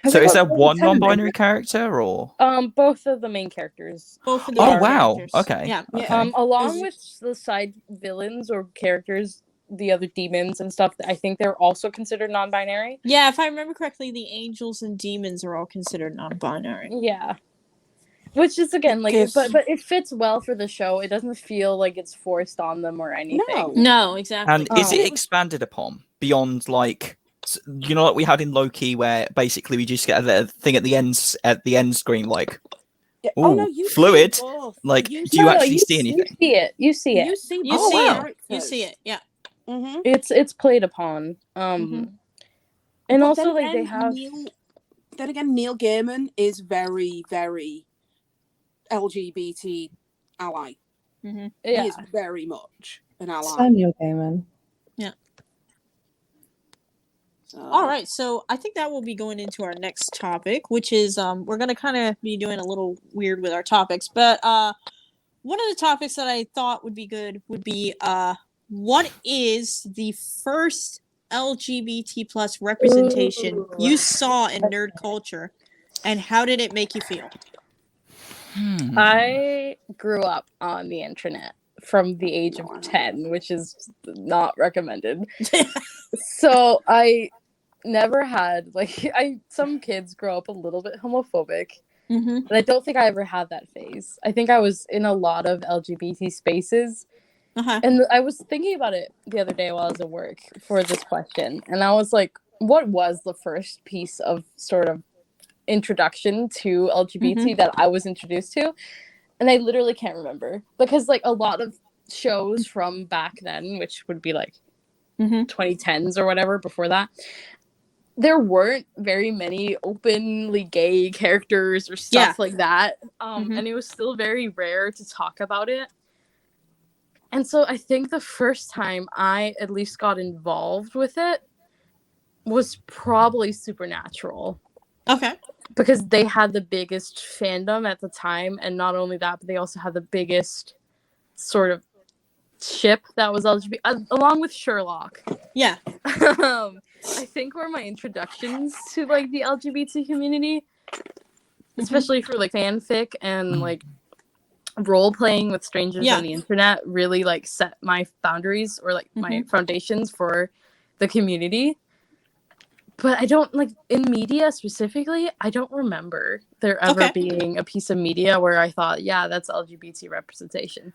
Has So it is got there David one Tennant in non-binary it? character, or? Both of the main characters. Both of the Oh main wow! characters. Okay. Yeah. Okay. Along Is- with the side villains or characters, the other demons and stuff, I think they're also considered non-binary. Yeah, if I remember correctly, the angels and demons are all considered non-binary. Yeah. Which is again like, Because- but it fits well for the show. It doesn't feel like it's forced on them or anything. No, exactly. And is it Oh. expanded upon beyond like, you know, like we had in Loki, where basically we just get a thing at the end screen, like, Yeah. ooh, Oh no, you fluid. See both. Like, you do you No, actually you see anything? You see it. You see it. You see. You both see wow. it. You see it. Yeah. Mm-hmm. It's played upon. Mhm. And But also then like they again, have Then again, Neil Gaiman is very, very LGBT ally. Mm-hmm. yeah. He is very much an ally. Samuel Gaiman. So. All right, so I think that will be going into our next topic, which is we're gonna kind of be doing a little weird with our topics, but one of the topics that I thought would be good would be what is the first LGBT plus representation Ooh. you saw in nerd culture, and how did it make you feel? I grew up on the internet from the age of 10, which is not recommended. So I never had some kids grow up a little bit homophobic, Mm-hmm. but I don't think I ever had that phase. I think I was in a lot of LGBT spaces, Uh-huh. and I was thinking about it the other day while I was at work for this question, and I was like, what was the first piece of sort of introduction to LGBT that I was introduced to? And I literally can't remember, because like a lot of shows from back then, which would be like Mm-hmm. 2010s or whatever, before that, there weren't very many openly gay characters or stuff like that. Mhm. And it was still very rare to talk about it. And so I think the first time I at least got involved with it was probably Supernatural, Okay. because they had the biggest fandom at the time. And not only that, but they also had the biggest sort of ship that was LGBT, along with Sherlock. Yeah. I think were my introductions to like the LGBT community, especially for like fanfic and like role playing with strangers Yeah. on the internet, really like set my boundaries or like my foundations for the community. But I don't like in media specifically, I don't remember there ever Okay. being a piece of media where I thought, yeah, that's LGBT representation.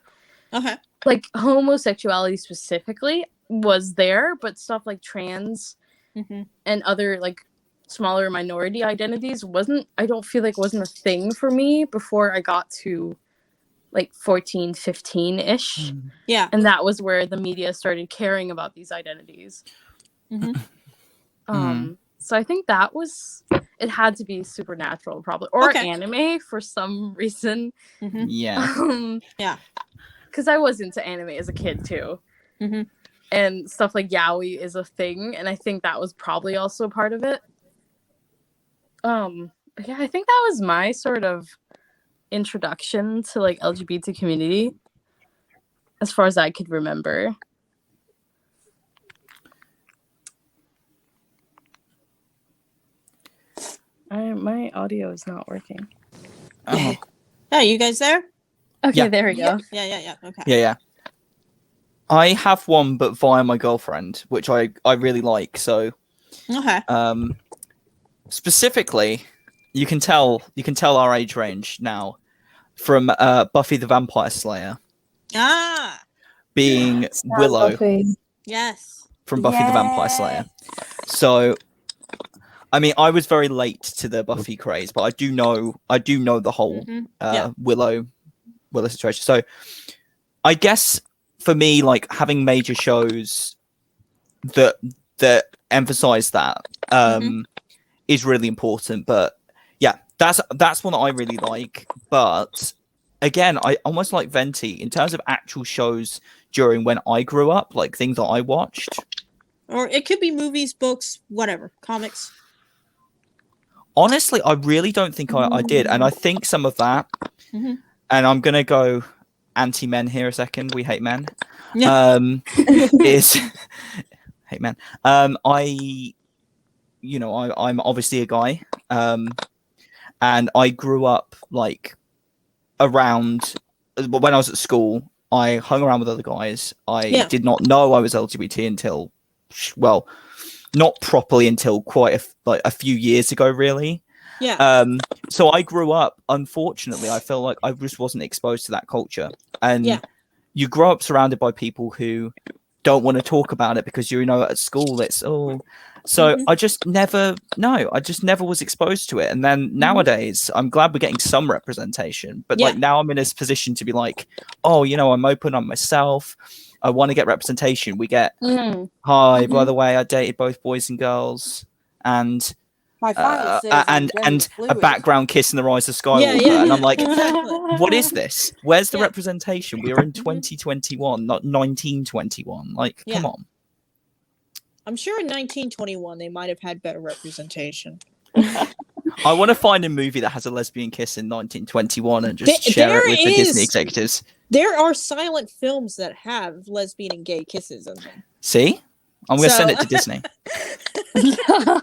Okay. Like homosexuality specifically was there, but stuff like trans Mm-hmm. and other like smaller minority identities I don't feel like wasn't a thing for me before I got to like 14, 15-ish. Yeah. And that was where the media started caring about these identities. Mhm. So I think it had to be Supernatural probably, or Okay. anime for some reason. Yeah. Yeah. because I was into anime as a kid too. Mm-hmm. And stuff like yaoi is a thing, and I think that was probably also part of it. But yeah, I think that was my sort of introduction to like LGBT community, as far as I could remember. My audio is not working. Oh. Yeah, you guys there? Okay, Yeah. there we go. Yeah. Okay. Yeah. I have one, but via my girlfriend, which I really like. So, Okay. specifically, you can tell our age range now from Buffy the Vampire Slayer Ah, being Sad Willow Buffy. yes. from Buffy the Vampire Slayer. So, I mean, I was very late to the Buffy craze, but I do know the whole Yeah. Willow situation. So, I guess for me, like having major shows that emphasize that is really important. But yeah, that's one that I really like. But again, I almost like Venti in terms of actual shows during when I grew up, like things that I watched. Or it could be movies, books, whatever, comics. Honestly, I really don't think I did, and I think some of that. Mhm. And I'm gonna go anti-men here a second. We hate men. Yeah. Is hate men. I'm obviously a guy. And I grew up like around when I was at school. I hung around with other guys. I did not know I was LGBT until, well, not properly until quite a few years ago, really. Yeah. So I grew up, unfortunately, I feel like I just wasn't exposed to that culture. And you grow up surrounded by people who don't want to talk about it because at school it's so I just never was exposed to it. And then nowadays I'm glad we're getting some representation, but like now I'm in this position to be like, I'm open on myself. I want to get representation. We get hi, by the way, I dated both boys and girls, and My file says and a fluid. background kiss in the Rise of Skywalker. Yeah. And I'm like, Exactly. what is this? Where's the representation? We are in 2021, not 1921. Like, come on. I'm sure in 1921 they might have had better representation. I want to find a movie that has a lesbian kiss in 1921 and just share it with the Disney executives. There are silent films that have lesbian and gay kisses in them. See? I'm going to send it to Disney.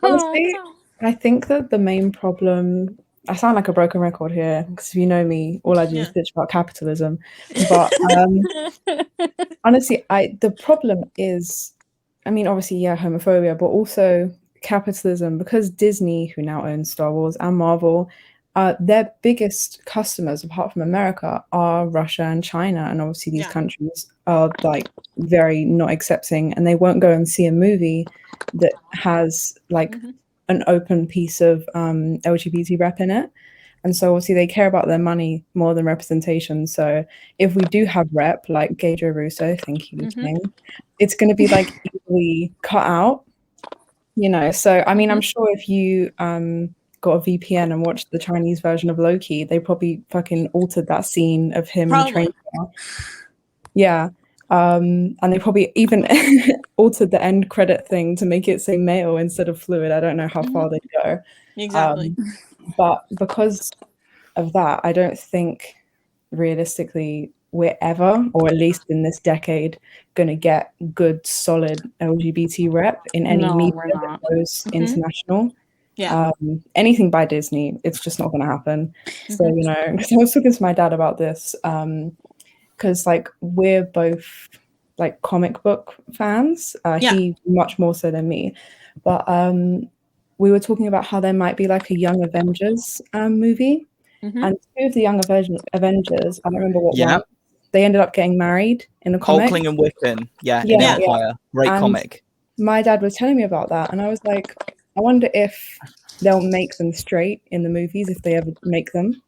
Honestly, I think that the main problem, I sound like a broken record here, because if you know me, all I do is bitch about capitalism. But honestly, the problem is, I mean, obviously, homophobia, but also capitalism, because Disney, who now owns Star Wars and Marvel, their biggest customers, apart from America, are Russia and China. And obviously these countries are like very not accepting, and they won't go and see a movie that has like an open piece of LGBT rep in it. And so obviously they care about their money more than representation. So if we do have rep, like Gajo Russo, thank you, King, it's going to be like easily cut out, So, I mean, I'm sure if you got a VPN and watched the Chinese version of Loki, they probably fucking altered that scene of him in the train car. Yeah. And they probably even altered the end credit thing to make it say male instead of fluid. I don't know how far they go. Exactly. But because of that, I don't think realistically we're ever, or at least in this decade, going to get good, solid LGBT rep in any media that goes international. Yeah. Anything by Disney, it's just not going to happen. So, because I was talking to my dad about this, because like we're both like comic book fans. He much more so than me. But we were talking about how there might be like a Young Avengers movie. And two of the Young Avengers, I don't remember what one, they ended up getting married in the comic. Hulkling and Wiccan, in Empire. Great comic. My dad was telling me about that, and I was like, I wonder if they'll make them straight in the movies if they ever make them.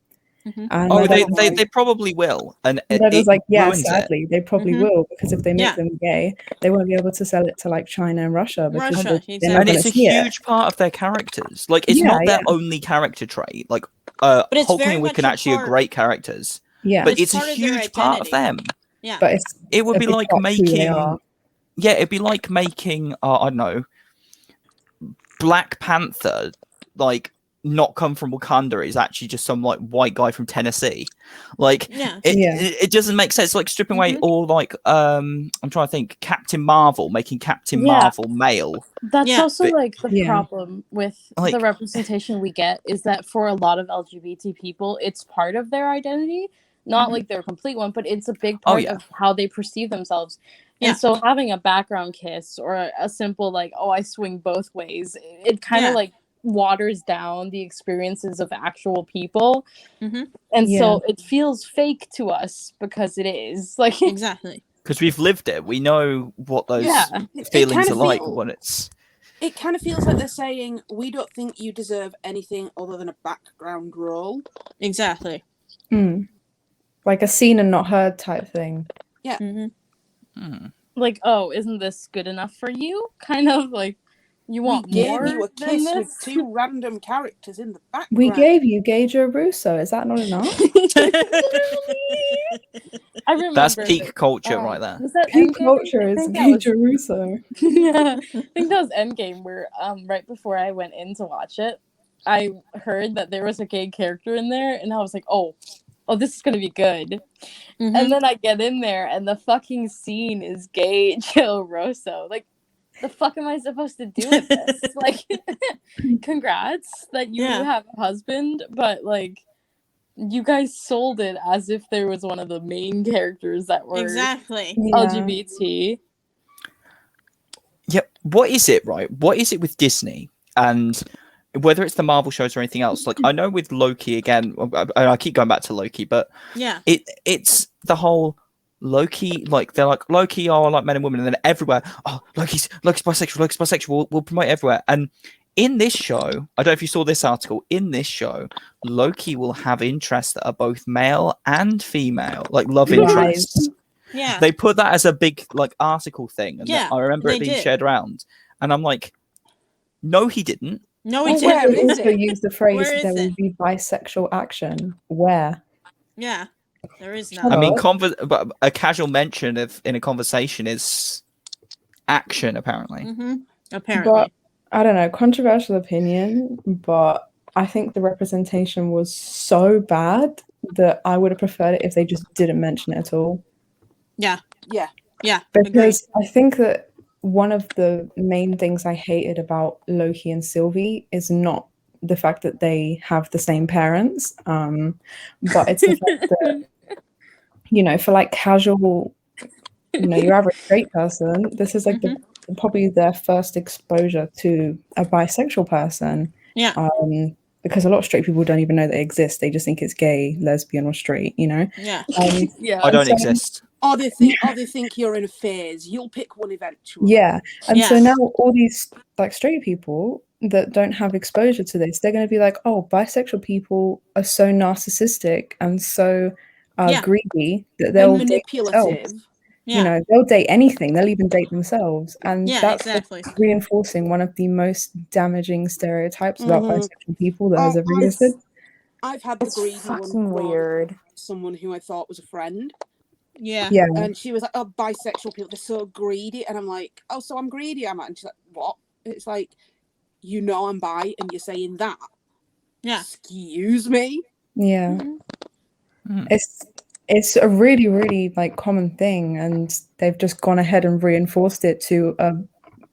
And they probably will. And dad was like, sadly, they probably will, because if they make them gay, they won't be able to sell it to like China and Russia. And it's a huge part of their characters. Like, it's not their only character trait. Like, Hulkling and Wiccan actually are great characters. Yeah, but it's a huge part of them. Yeah. but it's It would a be big like part of who they are. making, yeah, it'd be like making, I don't know, Black Panther, like not come from Wakanda, is actually just some like white guy from Tennessee. Like Yeah. it doesn't make sense. Like stripping away all like I'm trying to think, Captain Marvel, making Captain Yeah. Marvel male. That's Yeah. also But- like the Yeah. problem with Like- the representation we get is that for a lot of LGBT people, it's part of their identity, not like their complete one, but it's a big Oh, part yeah. of how they perceive themselves. Yeah. And so having a background kiss or a simple like, oh, I swing both ways, it kind of Yeah. like waters down the experiences of actual people. Mhm. And Yeah. so it feels fake to us because it is. Like Exactly. Because we've lived it, we know what those Yeah. feelings kind are of like feel- when it's. It kind of feels like they're saying, we don't think you deserve anything other than a background role. Exactly. Mm. Like a seen and not heard type thing. Mhm. like, oh, isn't this good enough for you? Kind of like, you want we gave more you a than kiss this? with two random characters in the background. We gave you Gajo Russo. Is that not enough? I remember That's peak culture right there. Was that Peak Endgame? culture I is think that was- Gajo Russo. yeah, I think that was Endgame where right before I went in to watch it, I heard that there was a gay character in there, and I was like, oh, this is gonna be good. Mhm. And then I get in there, and the fucking scene is gay Joe Rosso. Like, the fuck am I supposed to do with this? Like, congrats that you Yeah. have a husband, but like, you guys sold it as if there was one of the main characters that were Exactly. Yeah. LGBT. Yep. What is it, right? What is it with Disney? And whether it's the Marvel shows or anything else, like I know with Loki again, I keep going back to Loki, but Yeah. it's the whole Loki, like they're like Loki are like men and women, and then everywhere, oh, Loki's bisexual, we'll promote everywhere. And in this show, I don't know if you saw this article, in this show, Loki will have interests that are both male and female, like love Right. interests. Yeah. They put that as a big like article thing, and Yeah, I remember they it being did. shared around, and I'm like, no, he didn't. No, we Oh, where didn't. is also it? use the phrase Where is there will it? be bisexual action. Where? Yeah. There is Shut none. I mean, up. but a casual mention of in a conversation is action, apparently. Mm-hmm. Apparently. But I don't know, controversial opinion, but I think the representation was so bad that I would have preferred it if they just didn't mention it at all. Yeah. Yeah. Yeah. Agreed. Because I think that one of the main things I hated about Loki and Sylvie is not the fact that they have the same parents, but it's the fact that, you know, for like casual, you know, your average straight person, this is like probably their first exposure to a bisexual person. Yeah. Because a lot of straight people don't even know they exist. They just think it's gay, lesbian, or straight, you know? Yeah. Yeah. I don't so- exist. Or they think you're in a phase. You'll pick one eventually. Yeah. And so Yeah. now all these like straight people that don't have exposure to this, they're going to be like, oh, bisexual people are so narcissistic and so Yeah. greedy that And they'll date themselves. manipulative. Yeah. You know, they'll date anything. They'll even date themselves. And Yeah, that's exactly. reinforcing one of the most damaging stereotypes about Mhm. bisexual people that has Oh, ever existed. I've had the It's greedy one fucking from weird. someone who I thought was a friend. Yeah. Yeah. And she was like, oh, bisexual people, they're so greedy. And I'm like, oh, so I'm greedy, am I? And she's like, what? It's like, you know I'm bi and you're saying that. Yeah. Excuse me? Yeah. Mm. It's a really, really like common thing, and they've just gone ahead and reinforced it to a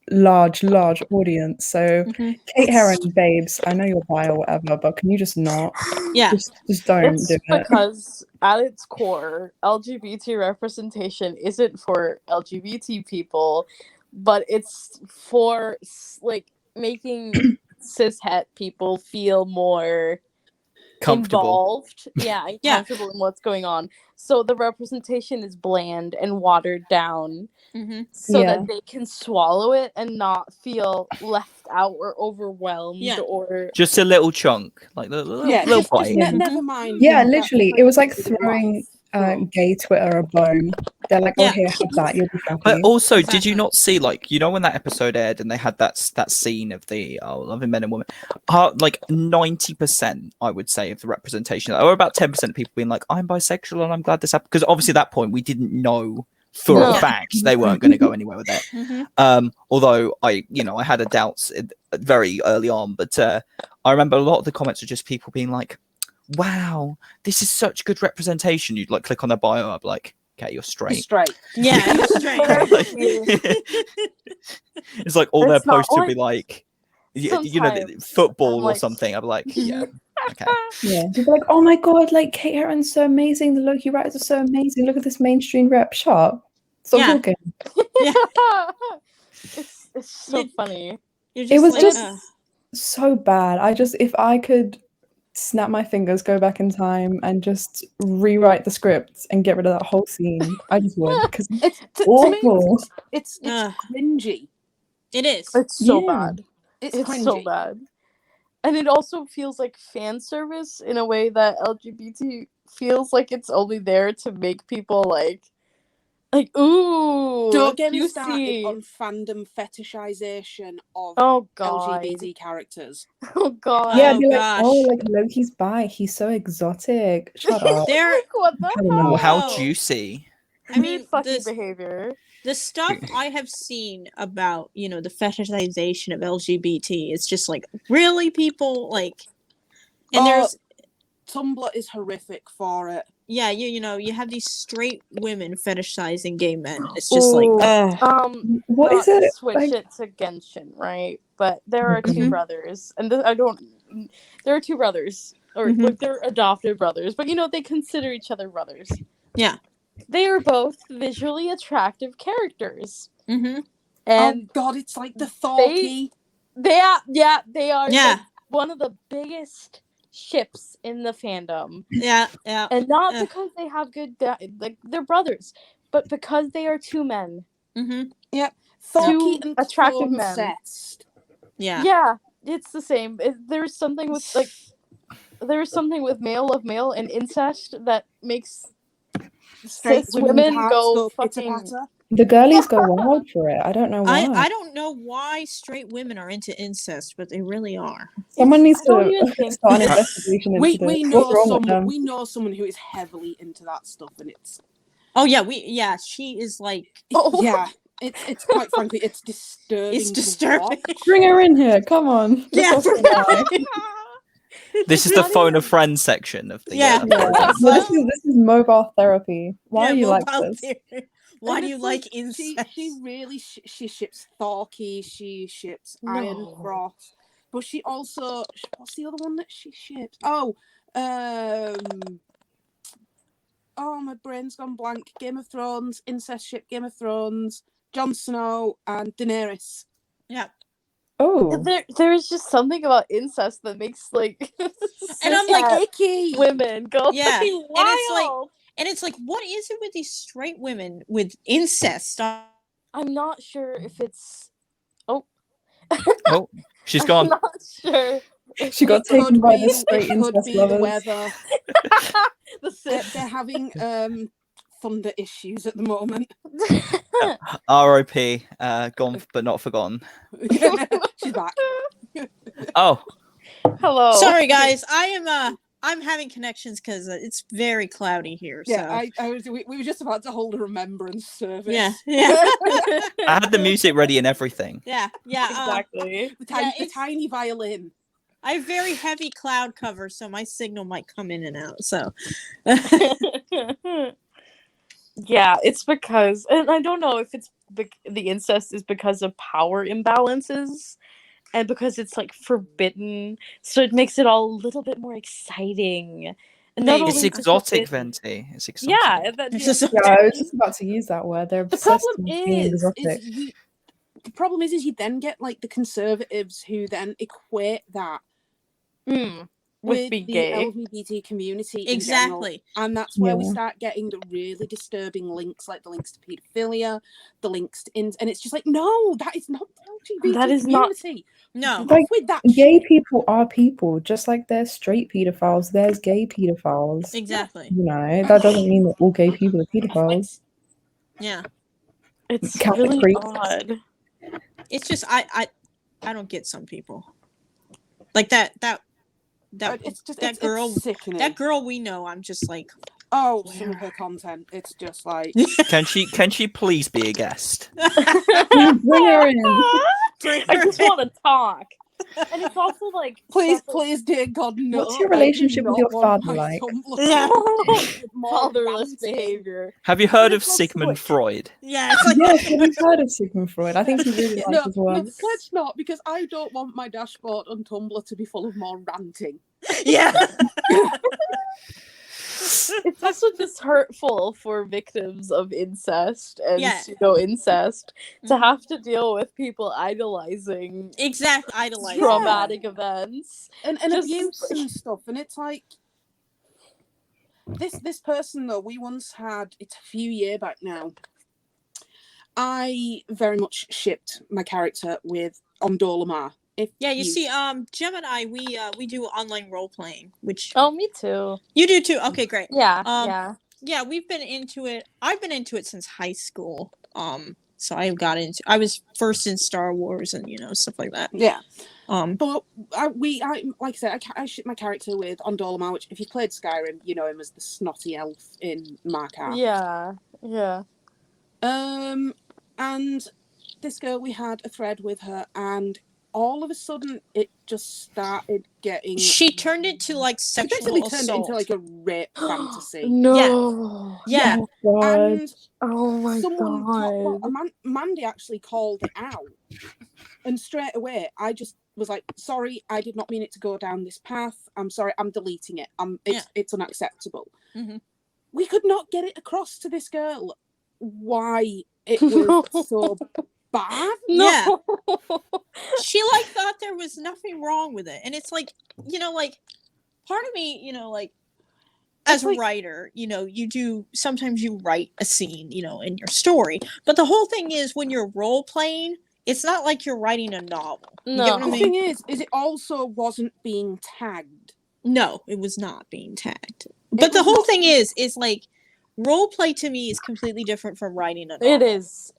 large audience. So Mhm. Kate Heron, babes, I know you're bi or whatever, but can you just not? Yeah. Just don't It's do it. because at its core, LGBT representation isn't for LGBT people, but it's for like making cishet people feel more Comfortable. involved, and Yeah. comfortable in what's going on. So the representation is bland and watered down, Mm-hmm. so Yeah. that they can swallow it and not feel left out or overwhelmed Yeah. or Just a little chunk, like the little, Yeah, little just bite. Yeah. never mind. Yeah, that literally, it was like person in throwing life. gay Twitter a bone. They're like, oh, Yeah. here, have that. You'll be happy. But also, did Exactly. you not see, like, you know, when that episode aired and they had that scene of the loving men and women, like 90%, I would say, of the representation, or about 10% of people being like, I'm bisexual and I'm glad this happened, because obviously at that point we didn't know for No. a fact they weren't going to go anywhere with it. Mm-hmm. Although I had a doubts very early on, but I remember a lot of the comments are just people being like, wow, this is such good representation. You'd like click on their bio, I'd be like, okay, you're straight. You're straight. Yeah, you're straight. It's like all It's their not posts would be like- like, Sometimes football I'm or like- something. I'd be like, yeah, okay. Yeah, people are like, oh my god, like Kate Herron's so amazing. The Loki writers are so amazing. Look at this mainstream rep. Shut up. Stop Yeah. talking. Yeah. It's so You- funny. You're It was like, just so bad. If I could snap my fingers, go back in time, and just rewrite the script and get rid of that whole scene, I just would, because It's to me, awful. it's Ugh. cringy. it is. It's so Yeah. bad. It's It's cringy. so bad. And it also feels like fan service in a way that LGBT feels like it's only there to make people like ooh, Don't get me juicy. started on fandom fetishization of Oh god. LGBT characters. Oh god. Yeah, Oh, be like, gosh. oh, like Loki's bi. He's so exotic. Shut up. There, Like, what the I don't hell? know. Well, how Oh. juicy. I mean, Weird fucking this, behavior. the stuff I have seen about, the fetishization of LGBT, it's just like, really, people, like, and Oh, there's, Tumblr is horrific for it. yeah, you have these straight women fetishizing gay men. It's just like, Ooh. ugh. What Not is it? to switch Like, it to Genshin, right? But there are two Mhm. brothers, and there are two brothers, or Mhm. like they're adopted brothers, but they consider each other brothers. Yeah. They are both visually attractive characters, Mm-hmm. and Oh god, it's like the Thorky. they are Yeah. like, one of the biggest ships in the fandom, Yeah. Yeah. and not Ugh. because they have good like they're brothers, but because they are two men. Mm-hmm. Thorky Two and attractive clone men. cest. Yeah. Yeah, it's the same. There's something with male of male and incest that makes Straight cis women's women hearts go go fucking. pitter-patter. the girlies go wild for it. I don't know why. I don't know why straight women are into incest, but they really are. Someone needs I don't to even think start an so. investigation into We this. we What's know wrong with someone them? we know someone who is heavily into that stuff, and it's Oh yeah, she is like, Oh. yeah, it's quite frankly it's disturbing. it's to disturbing. watch. Bring her in here. Come on. Let's Yeah. all say hi. This is the phone a friend section of the Yeah. Yeah. No, this is mobile therapy. Why Yeah, are you like mobile this? theory. Why And do you it's like she incest? really she ships Thorky, she ships No. Iron Frost, but she also what's the other one that she ships? Oh my brain's gone blank. Game of Thrones, incest ship, Game of Thrones, Jon Snow and Daenerys. Yeah. Oh. There's just something about incest that makes like And I'm like, cis Icky. women go Yeah, fucking and it's like- wild. And it's like, what is it with these straight women with incest? I'm not sure if it's. Oh, she's I'm gone. not sure. if She got It could taken by be- the straight it could incest be the lovers. weather. the They're, cis. they're having thunder issues at the moment. R.I.P. Gone but not forgotten. She's back. Oh, Hello. Sorry, guys. I'm having connections because it's very cloudy here. Yeah, So we were just about to hold a remembrance service. yeah. I had the music ready and everything. Yeah. Exactly. The tiny violin. I have very heavy cloud cover, so my signal might come in and out. So Yeah, it's because, and I don't know if it's the incest is because of power imbalances, and because it's like forbidden, so it makes it all a little bit more exciting. And not Maybe. It's only exotic, forbidden- Venti. It's exotic. Yeah, It's just- Yeah, I was just about to use that word. They're The obsessed problem with being is exotic. the problem is you then get like the conservatives who then equate that with being the gay. LGBT community in general. exactly. And that's where we Yeah. start getting the really disturbing links, like the links to paedophilia, the links to and it's just like, no, that is not the LGBT That is not- community. No. Off with that Gay shit. people are people, just like there's straight pedophiles, there's gay pedophiles. Exactly. You know, that doesn't mean that all gay people are pedophiles. Yeah. It's Catholic really priests. odd. It's just I don't get some people. Like that It's just that it's girl sickening. that girl we know, I'm just like, Oh, some of her content. It's just like Can she please be a guest? Bring her in. I just want to talk. And it's also like please, dear God, no. What's your I do relationship with not your want father my like? Tumblr Yeah. with more fatherless ranting. behavior. Have you heard But of it's also Sigmund like- Freud? yeah, it's like Yes, we've heard of Sigmund Freud. I think he really likes No, his work. let's not, because I don't want my dashboard on Tumblr to be full of more ranting. yeah. It's also just hurtful for victims of incest and Yeah. pseudo-incest to Mhm. have to deal with people idolizing Exactly, idolizing. traumatic events. And Just- abuse and stuff, and it's like this person though, we once had, it's a few years back now, I very much shipped my character with Omdolamar. Yeah, you see, Gem and I, we do online role playing, which Oh, me too. you do too. Okay, great. Yeah, Yeah, we've been into it. I've been into it since high school. So I was first in Star Wars and stuff like that. Yeah. But I like I said, I shipped my character with Omdolamar, which if you played Skyrim, you know him as the snotty elf in Markarth. Yeah. And this girl, we had a thread with her, and all of a sudden it just started getting. she turned it to like She sexual basically turned it assault. into like a rape fantasy. No. Yeah. Oh, God. And Oh my someone, god. Mandy actually called it out, and straight away I just was like, "Sorry, I did not mean it to go down this path. I'm sorry, I'm deleting it. It's unacceptable." Mhm. We could not get it across to this girl why it was so bad. No. Yeah. She like thought there was nothing wrong with it, and it's like like part of me like as a writer sometimes you write a scene in your story, but the whole thing is when you're role playing, it's not like you're writing a novel. You get what I The mean? thing is it also wasn't being tagged. No, it was not being tagged. But the whole thing is like role play to me is completely different from writing a novel. It is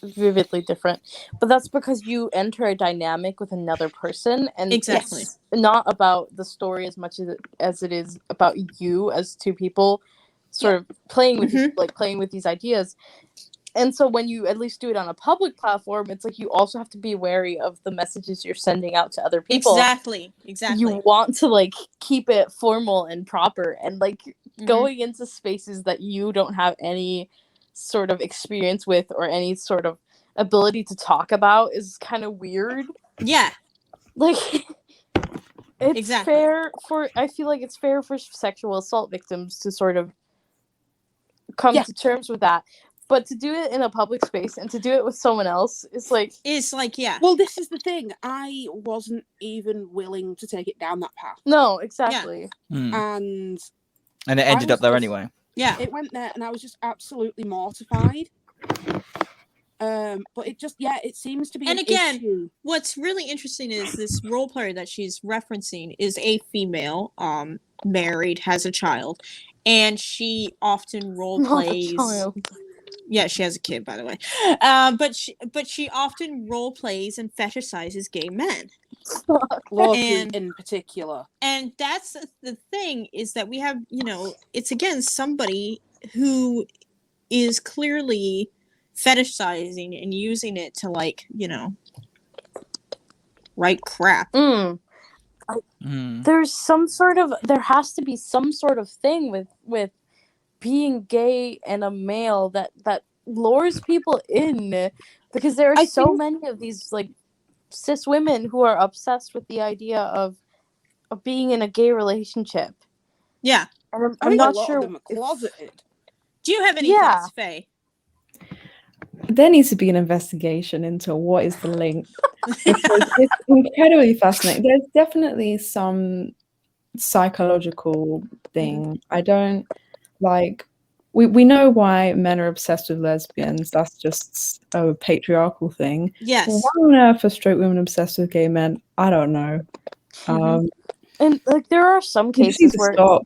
vividly different, but that's because you enter a dynamic with another person, and Exactly. it's not about the story as much as it is about you as two people sort of playing with playing with these ideas. And so when you at least do it on a public platform, it's like you also have to be wary of the messages you're sending out to other people. Exactly. You want to like keep it formal and proper, and like going into spaces that you don't have any sort of experience with or any sort of ability to talk about is kind of weird. Yeah. Like it's Exactly. I feel like it's fair for sexual assault victims to sort of come to terms with that. But to do it in a public space and to do it with someone else is like yeah. Well, this is the thing. I wasn't even willing to take it down that path. No, exactly. Yeah. And it ended up there anyway. Yeah. It went there, and I was just absolutely mortified. But it just it seems to be and an again issue. What's really interesting is this role player that she's referencing is a female, married, has a child, and she often role plays. Yeah, she has a kid, by the way. But she often role plays and fetishizes gay men. Loki in particular. And that's the thing, is that we have, it's again somebody who is clearly fetishizing and using it to write crap. There has to be some sort of thing with being gay and a male that lures people in, because there are so many of these like cis women who are obsessed with the idea of being in a gay relationship. Yeah. And I'm not sure. Of them are closeted. Do you have any thoughts, Faye? There needs to be an investigation into what is the link. It's incredibly fascinating. There's definitely some psychological thing. I don't like we know why men are obsessed with lesbians. That's just a patriarchal thing. Yes. Why on earth are straight women obsessed with gay men? I don't know. And like there are some You just need cases to where stop.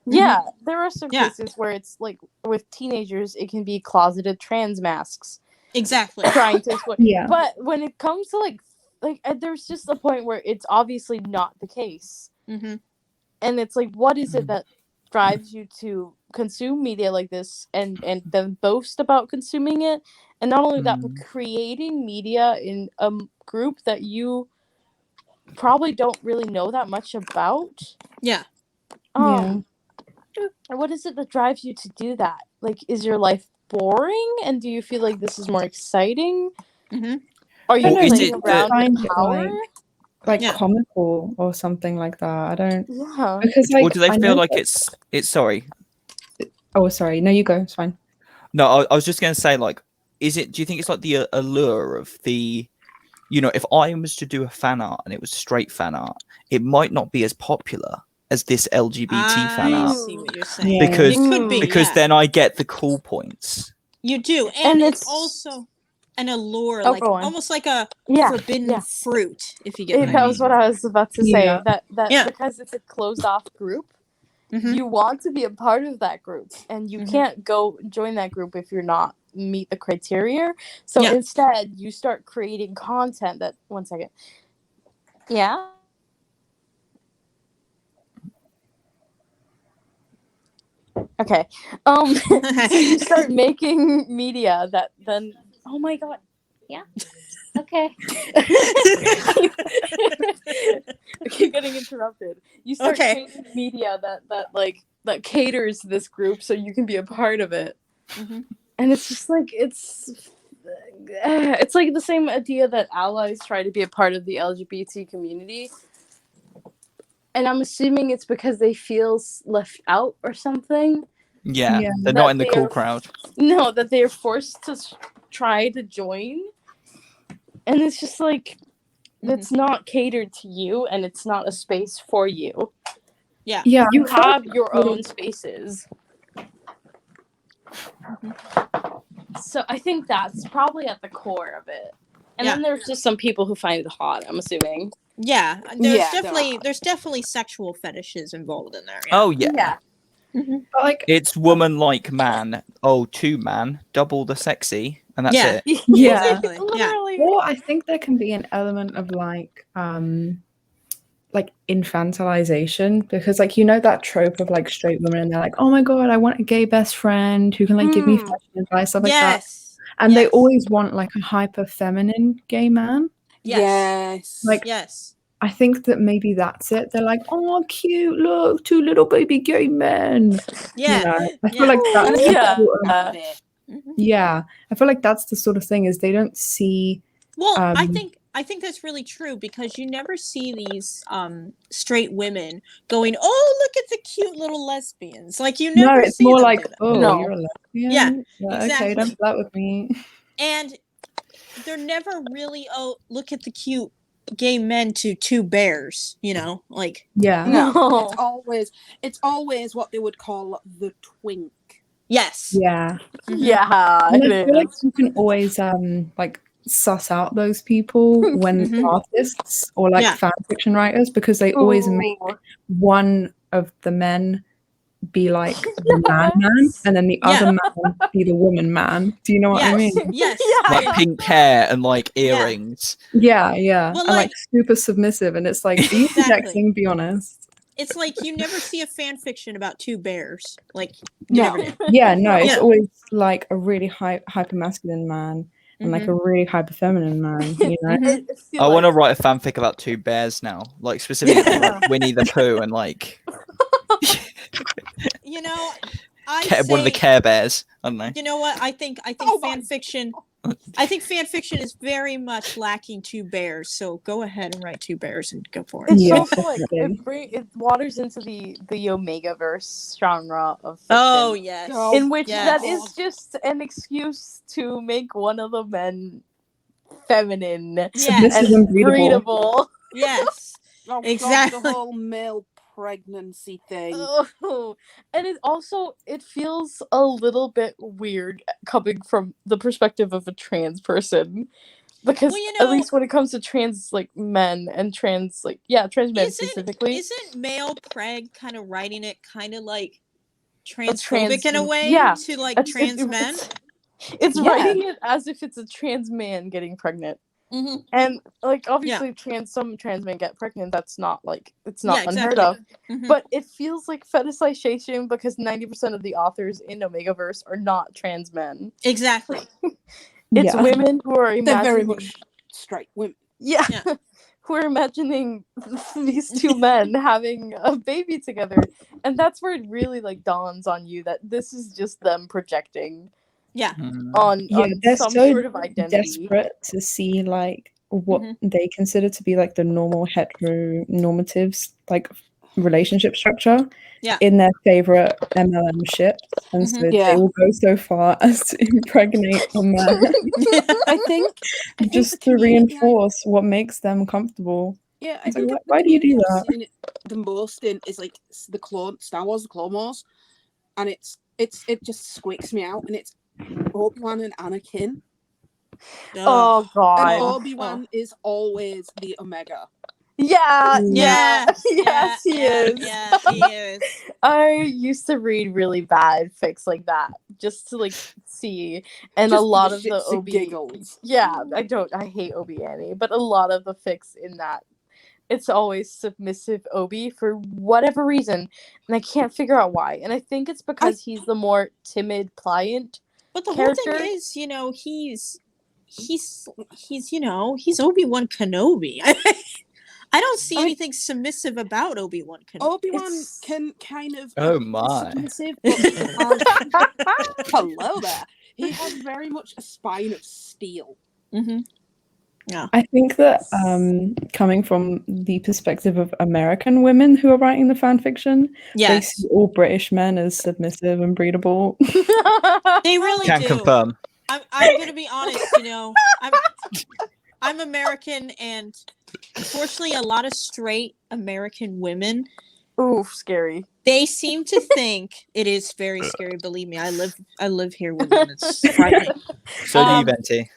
yeah, there are some Yeah. cases where it's like with teenagers it can be closeted trans masks Exactly. trying to explain. Yeah. But when it comes to like there's just a point where it's obviously not the case. Mm-hmm. And it's like, what is it that drives you to consume media like this and then boast about consuming it? And not only that, but creating media in a group that you probably don't really know that much about. Yeah. What is it that drives you to do that? Like, is your life boring? And do you feel like this is more exciting? Mm-hmm. Are you Or is playing it around find with it, power? like Yeah. comical or something like that? I don't, Yeah. because like or do they I feel know like that- it's sorry? Oh, sorry. No, you go. It's fine. No, I was just going to say, like, do you think it's like the allure of the, if I was to do a fan art and it was straight fan art, it might not be as popular as this LGBT fan I art see what you're saying. Yeah. because it could be because yeah. then I get the cool points. You do, And it's it's- also an allure, Oh, like go on. almost like a Yeah. forbidden yeah. fruit, if you get what I That mean. was what I was about to say. Yeah. That Yeah. because it's a closed off group, Mhm. you want to be a part of that group, and you Mhm. can't go join that group if you're not meet the criteria. So Yeah. instead, you start creating content that. One second. Yeah. Okay. So you start making media that then. Oh my god. Yeah. Okay. I keep getting interrupted. You start Okay. creating media that caters this group so you can be a part of it. Mhm. And it's just like it's like the same idea that allies try to be a part of the LGBT community. And I'm assuming it's because they feel left out or something. Yeah, Yeah. they're That not in the they cool are- crowd. No, that they are forced to try to join. And it's just like it's not catered to you and it's not a space for you. Yeah. Yeah. You I feel like have your own spaces. So I think that's probably at the core of it. And then there's just some people who find it hot, I'm assuming. Yeah, Yeah, there are. there's definitely sexual fetishes involved in there. Oh yeah. Yeah. but, like, It's woman like man. Oh, two man, double the sexy, and that's Yeah. it. Yeah. Exactly. Yeah. Literally. or I think there can be an element of like infantilization, because like that trope of like straight women and they're like, oh my god, I want a gay best friend who can like give me fashion advice, stuff like that, Yes. and they Yes. always want like a hyper feminine gay man. Yes. Yes. Like, Yes. I think that maybe that's it. They're like, oh cute, look, two little baby gay men. Yeah. I feel like that's And the it's Yeah. sort of- out of it. Mhm. yeah, I feel like that's the sort of thing, is they don't see Well, I Um, think that's really true, because you never see these straight women going, "Oh, look at the cute little lesbians." Like you never it's see more them like, do that. oh, No. you're a lesbian. Yeah, Okay, exactly. don't flirt with me. And they're never really, "Oh, look at the cute gay men to two bears," like Yeah. No. It's always what they would call the twink. yes. Yeah. Mhm. Yeah, And it I feel like is. you can always like suss out those people when Mhm. artists or like Yeah. fan fiction writers, because they always make Ooh. one of the men be like the man, Yes. and then the Yeah. other man be the woman man. Do you know what I Yes. mean? Yes. Yeah. Like pink hair and like earrings. Yeah. Well, And like super submissive, and it's like, are you Exactly. projecting? Be honest. It's like you never see a fan fiction about two bears. Like No. never do. Yeah, no, it's Yeah. always like a really hyper masculine man and like a really hyper feminine man, you know? Mhm. I want to write a fanfic about two bears now, like specifically Yeah. like Winnie the Pooh and like one of the Care Bears. I don't know. You know what? I think Oh my- fan fiction. I think fan fiction is very much lacking two bears. So go ahead and write two bears and go for it. It's Yeah, also like definitely. it waters into the Omega verse genre of fiction. Oh yes. Oh, In which yes. that is just an excuse to make one of the men feminine Yes. Submissive and and breedable. breedable. Yes. Oh, God, Exactly. the whole male pregnancy thing. Oh, and it feels a little bit weird coming from the perspective of a trans person, because Well, you at know, least when it comes to trans like men and trans men specifically, isn't male preg kind of writing it kind of like a transphobic in a way yeah, to like trans men? it's Yeah. writing it as if it's a trans man getting pregnant. Mm-hmm. And like obviously some trans men get pregnant, that's not like it's not Yeah, unheard exactly. of. Mhm. But it feels like fetishization because 90% of the authors in Omegaverse are not trans men. Exactly. It's Yeah. women who are They're very imagining much straight women. yeah, Yeah. who are imagining these two men having a baby together, and that's where it really like dawns on you that this is just them projecting Yeah. on They're some so sort of identity. desperate to see like what Mhm. they consider to be like the normal heteronormative like relationship structure Yeah. in their favorite MLM ships, and so Yeah. they will go so far as to impregnate a man I think just the to community reinforce what makes them comfortable. Yeah, I It's like, think why do you do I've that? seen it the most in is like the Star Wars, the Clone Wars, and it just squeaks me out, and it's Obi-Wan and Anakin, Oh and god. Obi-Wan is always the Omega. Yeah, Yeah. yes, he is. Yeah, he is. I used to read really bad fics like that just to like see, and Just a for lot the of the shits and OB. giggles. Yeah, I hate OB Annie, but a lot of the fics in that, it's always submissive Obi for whatever reason, and I can't figure out why. And I think it's because he's the more timid, pliant. But the character. whole thing is, he's Obi-Wan Kenobi. I don't see anything submissive about Obi-Wan Kenobi. Obi-Wan can kind of Oh be my. submissive, but he has hello there. He has very much a spine of steel. Mm-hmm. Yeah. I think that coming from the perspective of American women who are writing the fan fiction, they Yes. see all British men as submissive and breedable. They really Can do. confirm. I'm gonna be honest, I'm American, and unfortunately a lot of straight American women, Oof, scary. they seem to think it is very scary. Believe me, I live here with them. It's frightening. So do you, Venti.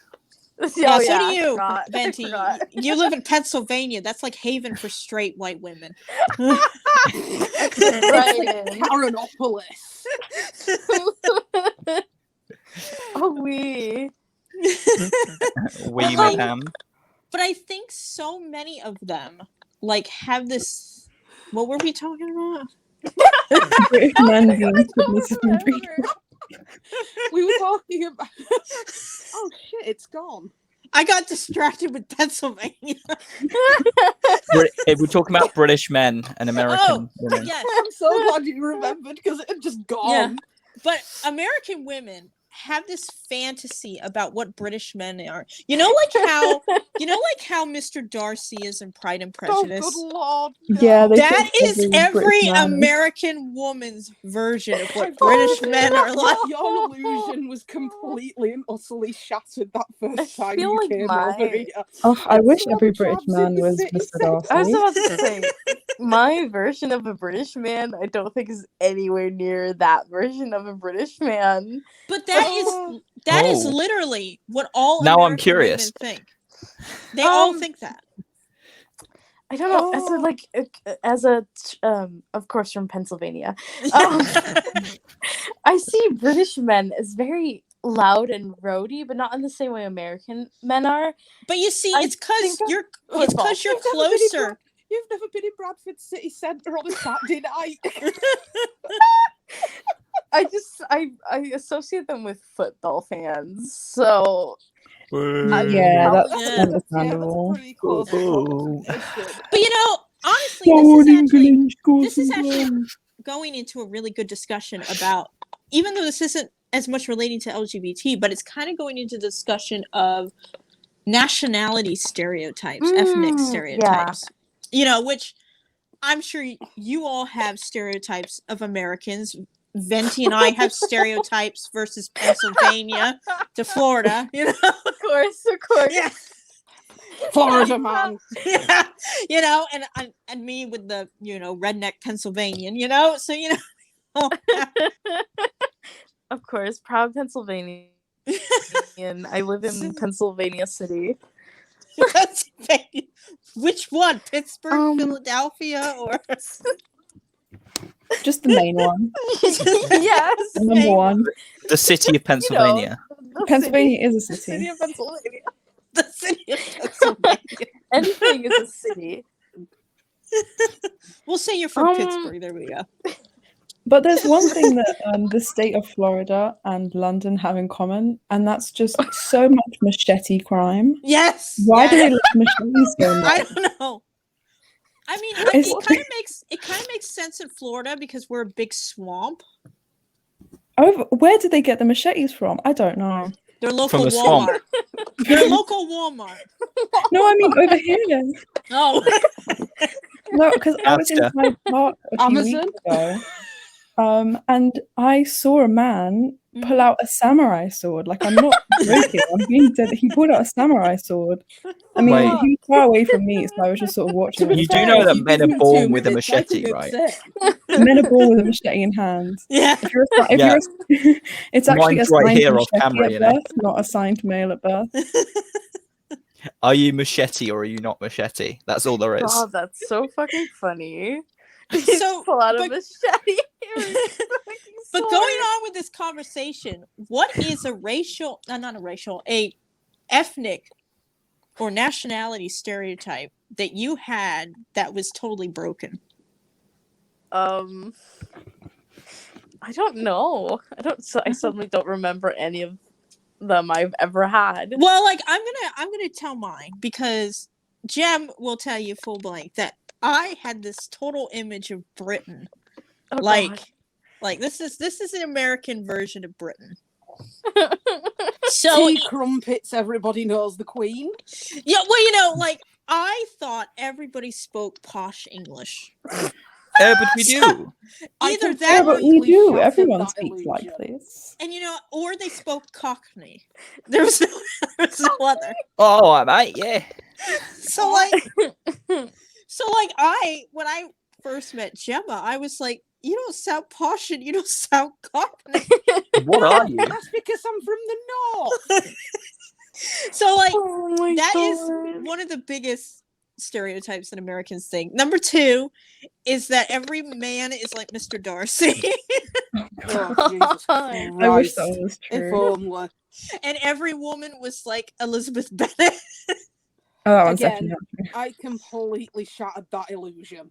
Yeah, Oh, so do I you, forgot. I Venti. forgot. You live in Pennsylvania. That's like haven for straight white women. Right in. Carinopolis. Oh, we. Wee Like- madam. But I think so many of them like have this. What were we talking about? British men being submissive and breedable. We were talking about. Oh shit! It's gone. I got distracted with Pennsylvania. We're talking about British men and American women. Yes. I'm so glad you remembered because it had just gone. Yeah. But American women have this fantasy about what British men are. You know, like how Mr. Darcy is in Pride and Oh, Prejudice. good lord! Yeah, they That think is every British man. American woman's version of what British men are like. Your illusion was completely and utterly shattered that first time feel you like came my- over here. Oh, I It's wish all every the British tribes in man the was city Mr. centre. I was Darcy. about to say, my version of a British man, I don't think is anywhere near that version of a British man. But that is Oh. literally what all Now I'm American curious. women think. They all Um, think that. I don't know. As a of course from Pennsylvania, I see British men as very loud and roady, but not in the same way American men are. But you see, I it's because think you're football. you're You've never been in closer. You've never been in Bradford City Centre on a Saturday night. I associate them with football fans, so Yeah, that's Yeah. understandable. That's a pretty close approximation. But honestly, this is actually going. going into a really good discussion about, even though this isn't as much relating to LGBT, but it's kind of going into discussion of nationality stereotypes, ethnic stereotypes. You know, which I'm sure you all have stereotypes of Americans. Venti and I have stereotypes versus Pennsylvania to Florida, you know. of course. Yeah. Florida man. Yeah, and me with the redneck Pennsylvanian, so Of course, proud Pennsylvanian. I live in Pennsylvania City. Pennsylvania. Which one? Pittsburgh, Philadelphia, or Just the main one. Yes, The number one. The city of Pennsylvania. the Pennsylvania is a city city. of Pennsylvania. the city of Pennsylvania. Anything is a city. We'll say you're from Pittsburgh. There we go. But there's one thing that the state of Florida and London have in common, and that's just so much machete crime. Yes. Why do they let machetes go? I don't know. I mean, it kind of makes sense in Florida because we're a big swamp. Where did they get the machetes from? I don't know. Their local From the swamp. Walmart. Their local Walmart. No, I mean over here. Oh. No, because I was in Hyde Park a few weeks ago, and I saw a man pull out a samurai sword. Like, I'm not joking. I'm being dead. He pulled out a samurai sword. I mean, Wait. he was far away from me, so I was just sort of watching. You do know that men are born with a machete, right? Men are born with a machete in hand. Yeah. It's actually Mine's a right sign here to off machete camera, at you know. birth, not a sign to male at birth. Are you machete or are you not machete? That's all there is. Oh, that's so fucking funny. So, pull out a but- machete. But going on with this conversation, what is a ethnic or nationality stereotype that you had that was totally broken? I don't know. I suddenly don't remember any of them I've ever had. Well, like I'm gonna tell mine because Jem will tell you full blank that I had this total image of Britain, Oh, like God. like this is an American version of Britain. So Tea crumpets, everybody knows the Queen. yeah, well, like I thought everybody spoke posh English. But we do. Either I that, Yeah, but we completely do. shattered Everyone that speaks illusion. like this. and or they spoke Cockney. There was no other. Oh, mate, yeah. So when I first met Gemma, I was like, you don't sound posh and you don't sound Cockney. What are you? That's because I'm from the north. So like Oh my that is God. one of the biggest stereotypes that Americans think. Number 2 is that every man is like Mr. Darcy. Oh, Jesus I wish Christ. that was If true. only. And every woman was like Elizabeth Bennet. Oh, that one's Again, definitely not true. I completely shattered that illusion.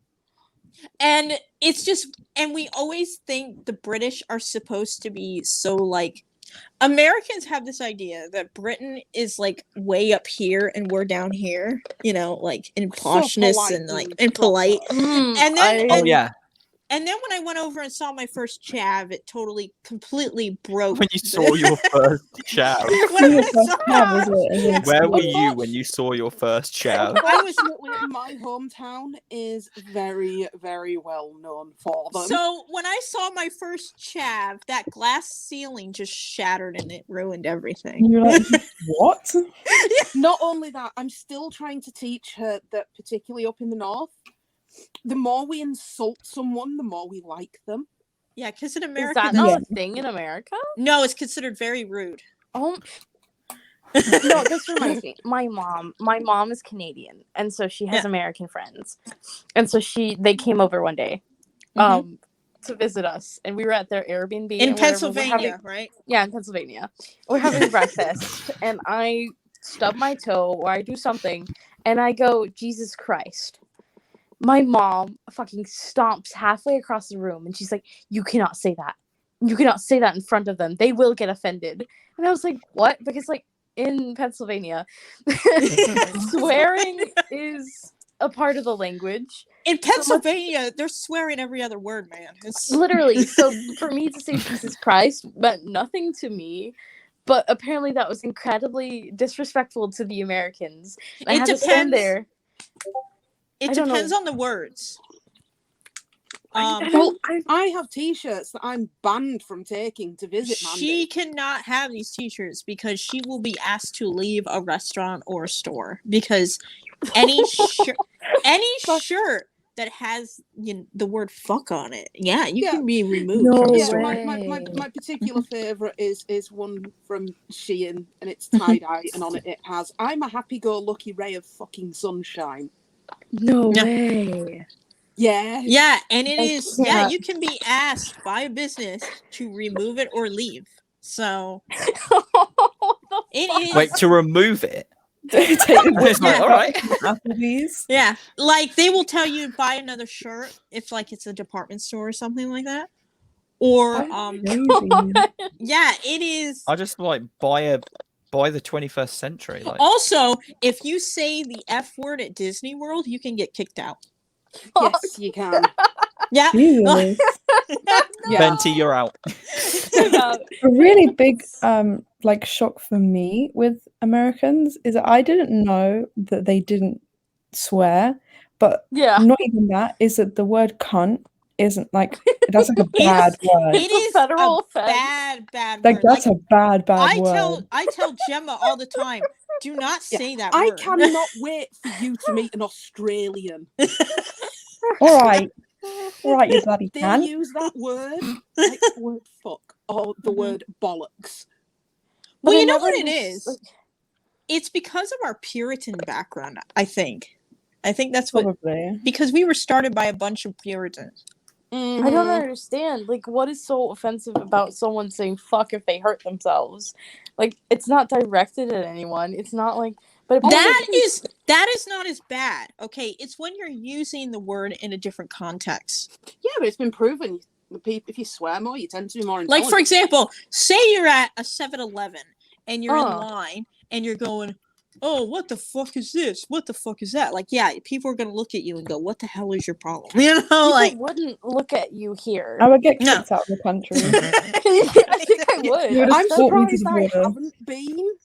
And it's just, and we always think the British are supposed to be so like, Americans have this idea that Britain is like way up here and we're down here, like in poshness and like and polite. And then Oh, yeah. And then when I went over and saw my first chav, it completely broke. When you saw your first chav. When I Your first saw- chav, was it? And then Where were school. you when you saw your first chav? Unfortunately, my hometown is very, very well known for them. So when I saw my first chav, that glass ceiling just shattered and it ruined everything. And you're like, what? Not only that, I'm still trying to teach her that, particularly up in the north, the more we insult someone, the more we like them. Yeah, because in Is America, that not a thing in America? no, it's considered very rude. Oh no, this reminds me. My mom is Canadian, and so she has Yeah. American friends, and so they came over one day, to visit us, and we were at their Airbnb In and Pennsylvania, right? Yeah, in Pennsylvania. We're having breakfast, and I stub my toe or I do something, and I go, Jesus Christ. My mom fucking stomps halfway across the room, and she's like, you cannot say that. You cannot say that in front of them. They will get offended. And I was like, what? Because, like, in Pennsylvania, swearing is a part of the language. In Pennsylvania, they're swearing every other word, man. It's Literally. So for me to say Jesus Christ meant nothing to me. But apparently that was incredibly disrespectful to the Americans. I It had to stand depends. there. It I don't depends know. on the words. Well, I have T-shirts that I'm banned from taking to visit Mandy. She cannot have these T-shirts because she will be asked to leave a restaurant or a store because any shirt that has the word "fuck" on it, you can be removed from the store. My particular favourite is one from Shein, and it's tie-dye, and on it has "I'm a happy-go-lucky ray of fucking sunshine." No way. Yeah. Yeah, and it is. can't. Yeah, you can be asked by a business to remove it or leave. So it is. Wait, to remove it? It's like, all right. Applebee's. Yeah, like they will tell you buy another shirt if like it's a department store or something like that. Or yeah, it is. I just like buy the 21st century. Like, also, if you say the F word at Disney World, you can get kicked out. Yes, you can. Yeah. Jesus. Venti, you're out. A really big like shock for me with Americans is that I didn't know that they didn't swear, but not even that is that the word cunt isn't like that's like a bad word. It is federal a bad like word. that's a bad word. I tell Gemma all the time, do not say that I word. cannot wait for you to meet an Australian. All right, you bloody They can. use that word like the word fuck or the word bollocks. Well, you know what it is? It's because of our Puritan background, I think. I think that's what... Probably. Because we were started by a bunch of Puritans. Mm-hmm. I don't understand. Like, what is so offensive about someone saying fuck if they hurt themselves? Like, it's not directed at anyone. It's not like... But that is not as bad, okay? It's when you're using the word in a different context. Yeah, but it's been proven. If you swear more, you tend to be more Like, intelligent. for example, say you're at a 7-Eleven and you're in line and you're going, oh, what the fuck is this? What the fuck is that? Like, yeah, people are going to look at you and go, what the hell is your problem? You know, people like... wouldn't look at you here. I would get kicked out of the country. I think I would. I'm surprised I border. haven't been.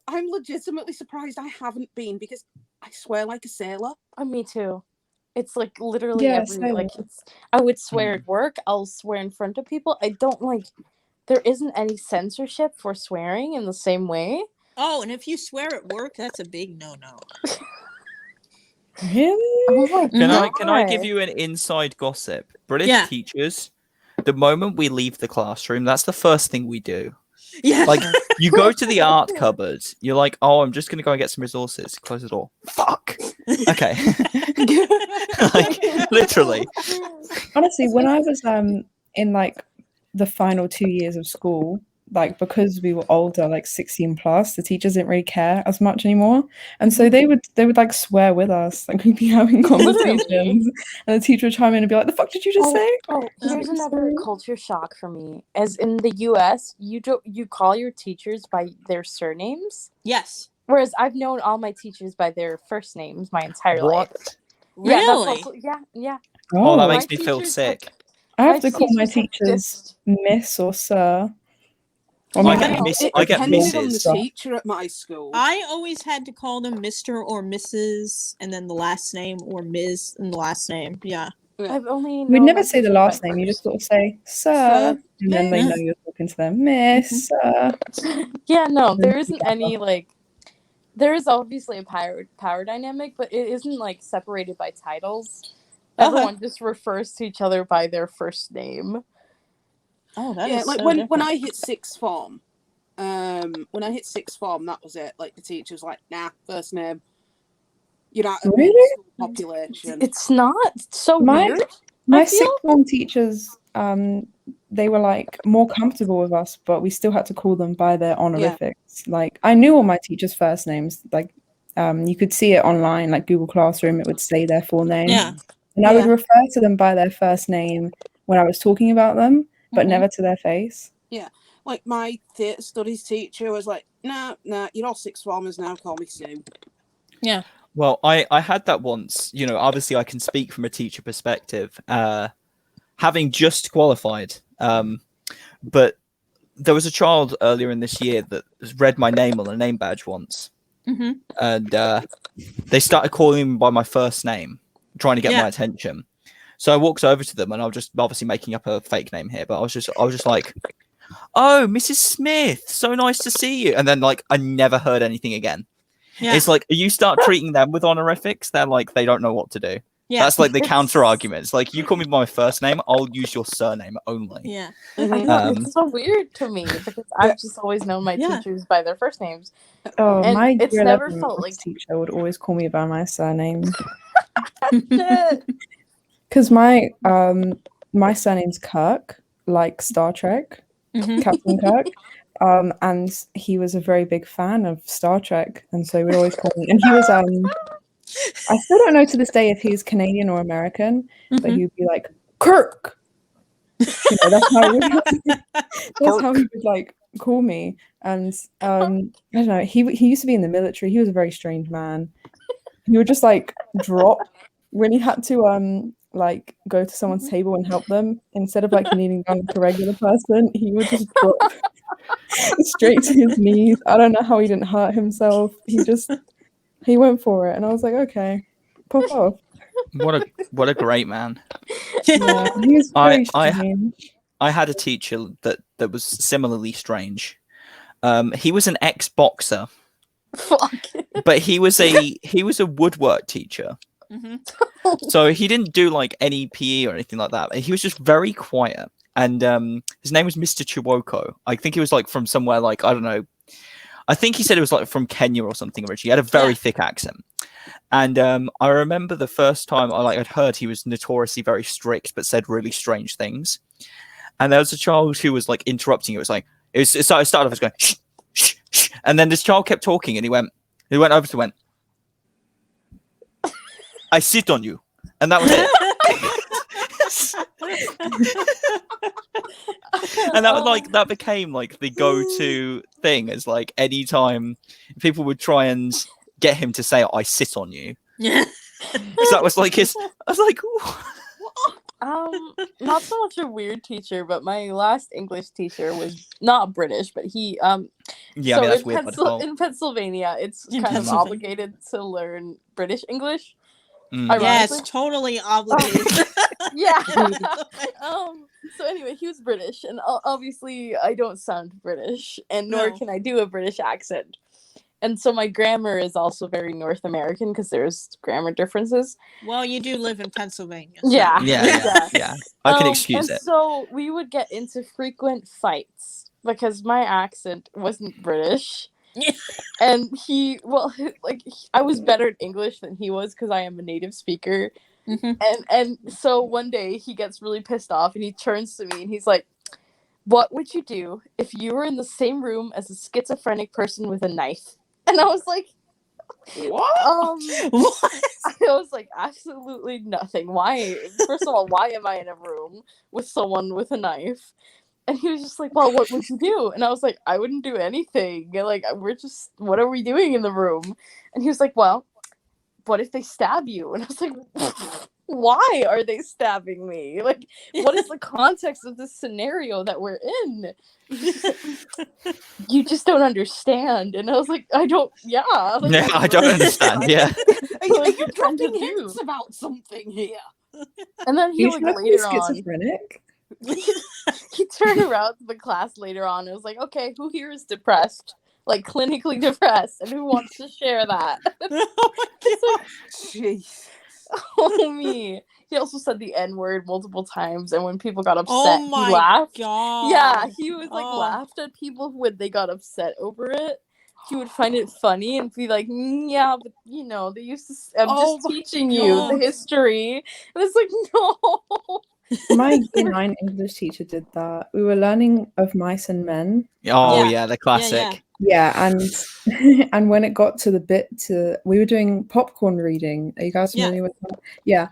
I'm legitimately surprised I haven't been because I swear like a sailor. Me too. It's like literally same. like I would swear at work. I'll swear in front of people. I don't like. There isn't any censorship for swearing in the same way. Oh, and if you swear at work, that's a big no-no. Really? Oh my Can I give you an inside gossip? British teachers, the moment we leave the classroom, that's the first thing we do. Yeah. Like, you go to the art cupboard, you're like, oh, I'm just going to go and get some resources. Close the door. Fuck. Okay. Like, literally. Honestly, when I was in like the final 2 years of school, like because we were older, like 16 plus, the teachers didn't really care as much anymore, and so they would like swear with us, like we'd be having conversations, and the teacher would chime in and be like, "The fuck did you just say?" Oh, here's another culture shock for me. As in the U.S., you call your teachers by their surnames. Yes. Whereas I've known all my teachers by their first names my entire life. Really? Yeah. Oh, that My makes me feel teachers sick. I have to call my teachers Miss or Sir. I get Depended on the Mrs. teacher at my school. I always had to call them Mr. or Mrs. and then the last name, or Ms. and the last name. Yeah. I've only We'd never say the last name. You just sort of say Sir, and then they know you're talking to them. Miss, Sir. Yeah, no, there isn't any like. There is obviously a power dynamic, but it isn't like separated by titles. Everyone just refers to each other by their first name. Oh, that yeah, is like so when different. I hit sixth form, that was it. Like the teacher was like, "Nah, first name. You're out of Really? the school population." It's not so weird. My sixth form teachers, they were like more comfortable with us, but we still had to call them by their honorifics. Yeah. Like I knew all my teachers' first names. Like you could see it online, like Google Classroom. It would say their full name. Yeah. And I would refer to them by their first name when I was talking about them, but never to their face. Yeah. Like my theatre studies teacher was like, nah, you're all sixth formers now, call me Sue. Yeah. Well, I had that once. You know, obviously I can speak from a teacher perspective, having just qualified. But there was a child earlier in this year that read my name on a name badge once. And they started calling me by my first name, trying to get my attention. So I walked over to them, and I was just obviously making up a fake name here, but I was just like, "Oh, Mrs. Smith, so nice to see you." And then like I never heard anything again. Yeah. It's like you start treating them with honorifics, they're like they don't know what to do. Yeah. That's like the counter arguments. Like you call me by my first name, I'll use your surname only. Yeah. I know, Um, it's so weird to me because I've just always known my Yeah. teachers by their first names. Oh, And my it's year never 11 felt maths like- teacher would always call me by my surname. Shit. Because my surname's Kirk, like Star Trek, Mhm. Captain Kirk. And he was a very big fan of Star Trek, and so he would always call me. And he was I still don't know to this day if he's Canadian or American, but Mhm. he would be like Kirk. You know, that's how he would like call me. And I don't know. He used to be in the military. He was a very strange man. He would just like drop when he had to like go to someone's table and help them, instead of like kneeling down like a regular person, he would just drop straight to his knees. I don't know how he didn't hurt himself. He went for it, and I was like, okay, pop off. what a great man. Yeah, he was very I strange. I had a teacher that was similarly strange. He was an ex-boxer, Fuck. but he was a woodwork teacher. Mhm. So he didn't do like any PE or anything like that. He was just very quiet. And his name was Mr. Chiwoko. I think he was like from somewhere like, I don't know. I think he said it was like from Kenya or something originally. He had a very thick accent. And I remember the first time I'd heard he was notoriously very strict, but said really strange things. And there was a child who was like interrupting. It started off as going, shh, shh, shh. And then this child kept talking, and he went over to went, I sit on you. And that was it. And that became like the go-to thing. As like anytime people would try and get him to say, I sit on you. Yeah. Because that was like his, I was like, Not so much a weird teacher, but my last English teacher was not British, but he yeah, so I mean, that's in, weird by default. in Pennsylvania, it's In kind of Pennsylvania. obligated to learn British English. Mm. Yes, Ironically. totally obligated. Yeah. So anyway, he was British, and obviously I don't sound British, and nor No. can I do a British accent. And so my grammar is also very North American because there's grammar differences. Well, you do live in Pennsylvania. so- Yeah. Yeah. I can excuse and it. So we would get into frequent fights because my accent wasn't British. Yeah. And I was better at English than he was because I am a native speaker. Mhm. And so one day he gets really pissed off and he turns to me and he's like, what would you do if you were in the same room as a schizophrenic person with a knife? And I was like, What? What? I was like, absolutely nothing. Why? First of all, why am I in a room with someone with a knife? And he was just like, well, what would you do? And I was like, I wouldn't do anything. Like, what are we doing in the room? And he was like, well, what if they stab you? And I was like, why are they stabbing me? Like, what is the context of this scenario that we're in? You just don't understand. And I was like, I don't understand. Yeah. Are you Like, dropping kind of hints do. about something here? And then he You like should be later on, schizophrenic. he turned around to the class later on and was like, okay, who here is depressed? Like clinically depressed, and who wants to share that? Jeez. Oh me. He also said the N-word multiple times, and when people got upset, Oh he my laughed. god. Yeah, he was like Oh. laughed at people when they got upset over it. He would find it funny and be like, yeah, but you know, they used to I'm Oh just my teaching you the God. history. And it's like, no. My year 9 English teacher did that. We were learning of mice and men. Oh Yeah. yeah, the classic. Yeah. Yeah, and and when it got to the bit we were doing popcorn reading. Are you guys Yeah. familiar with that? Yeah.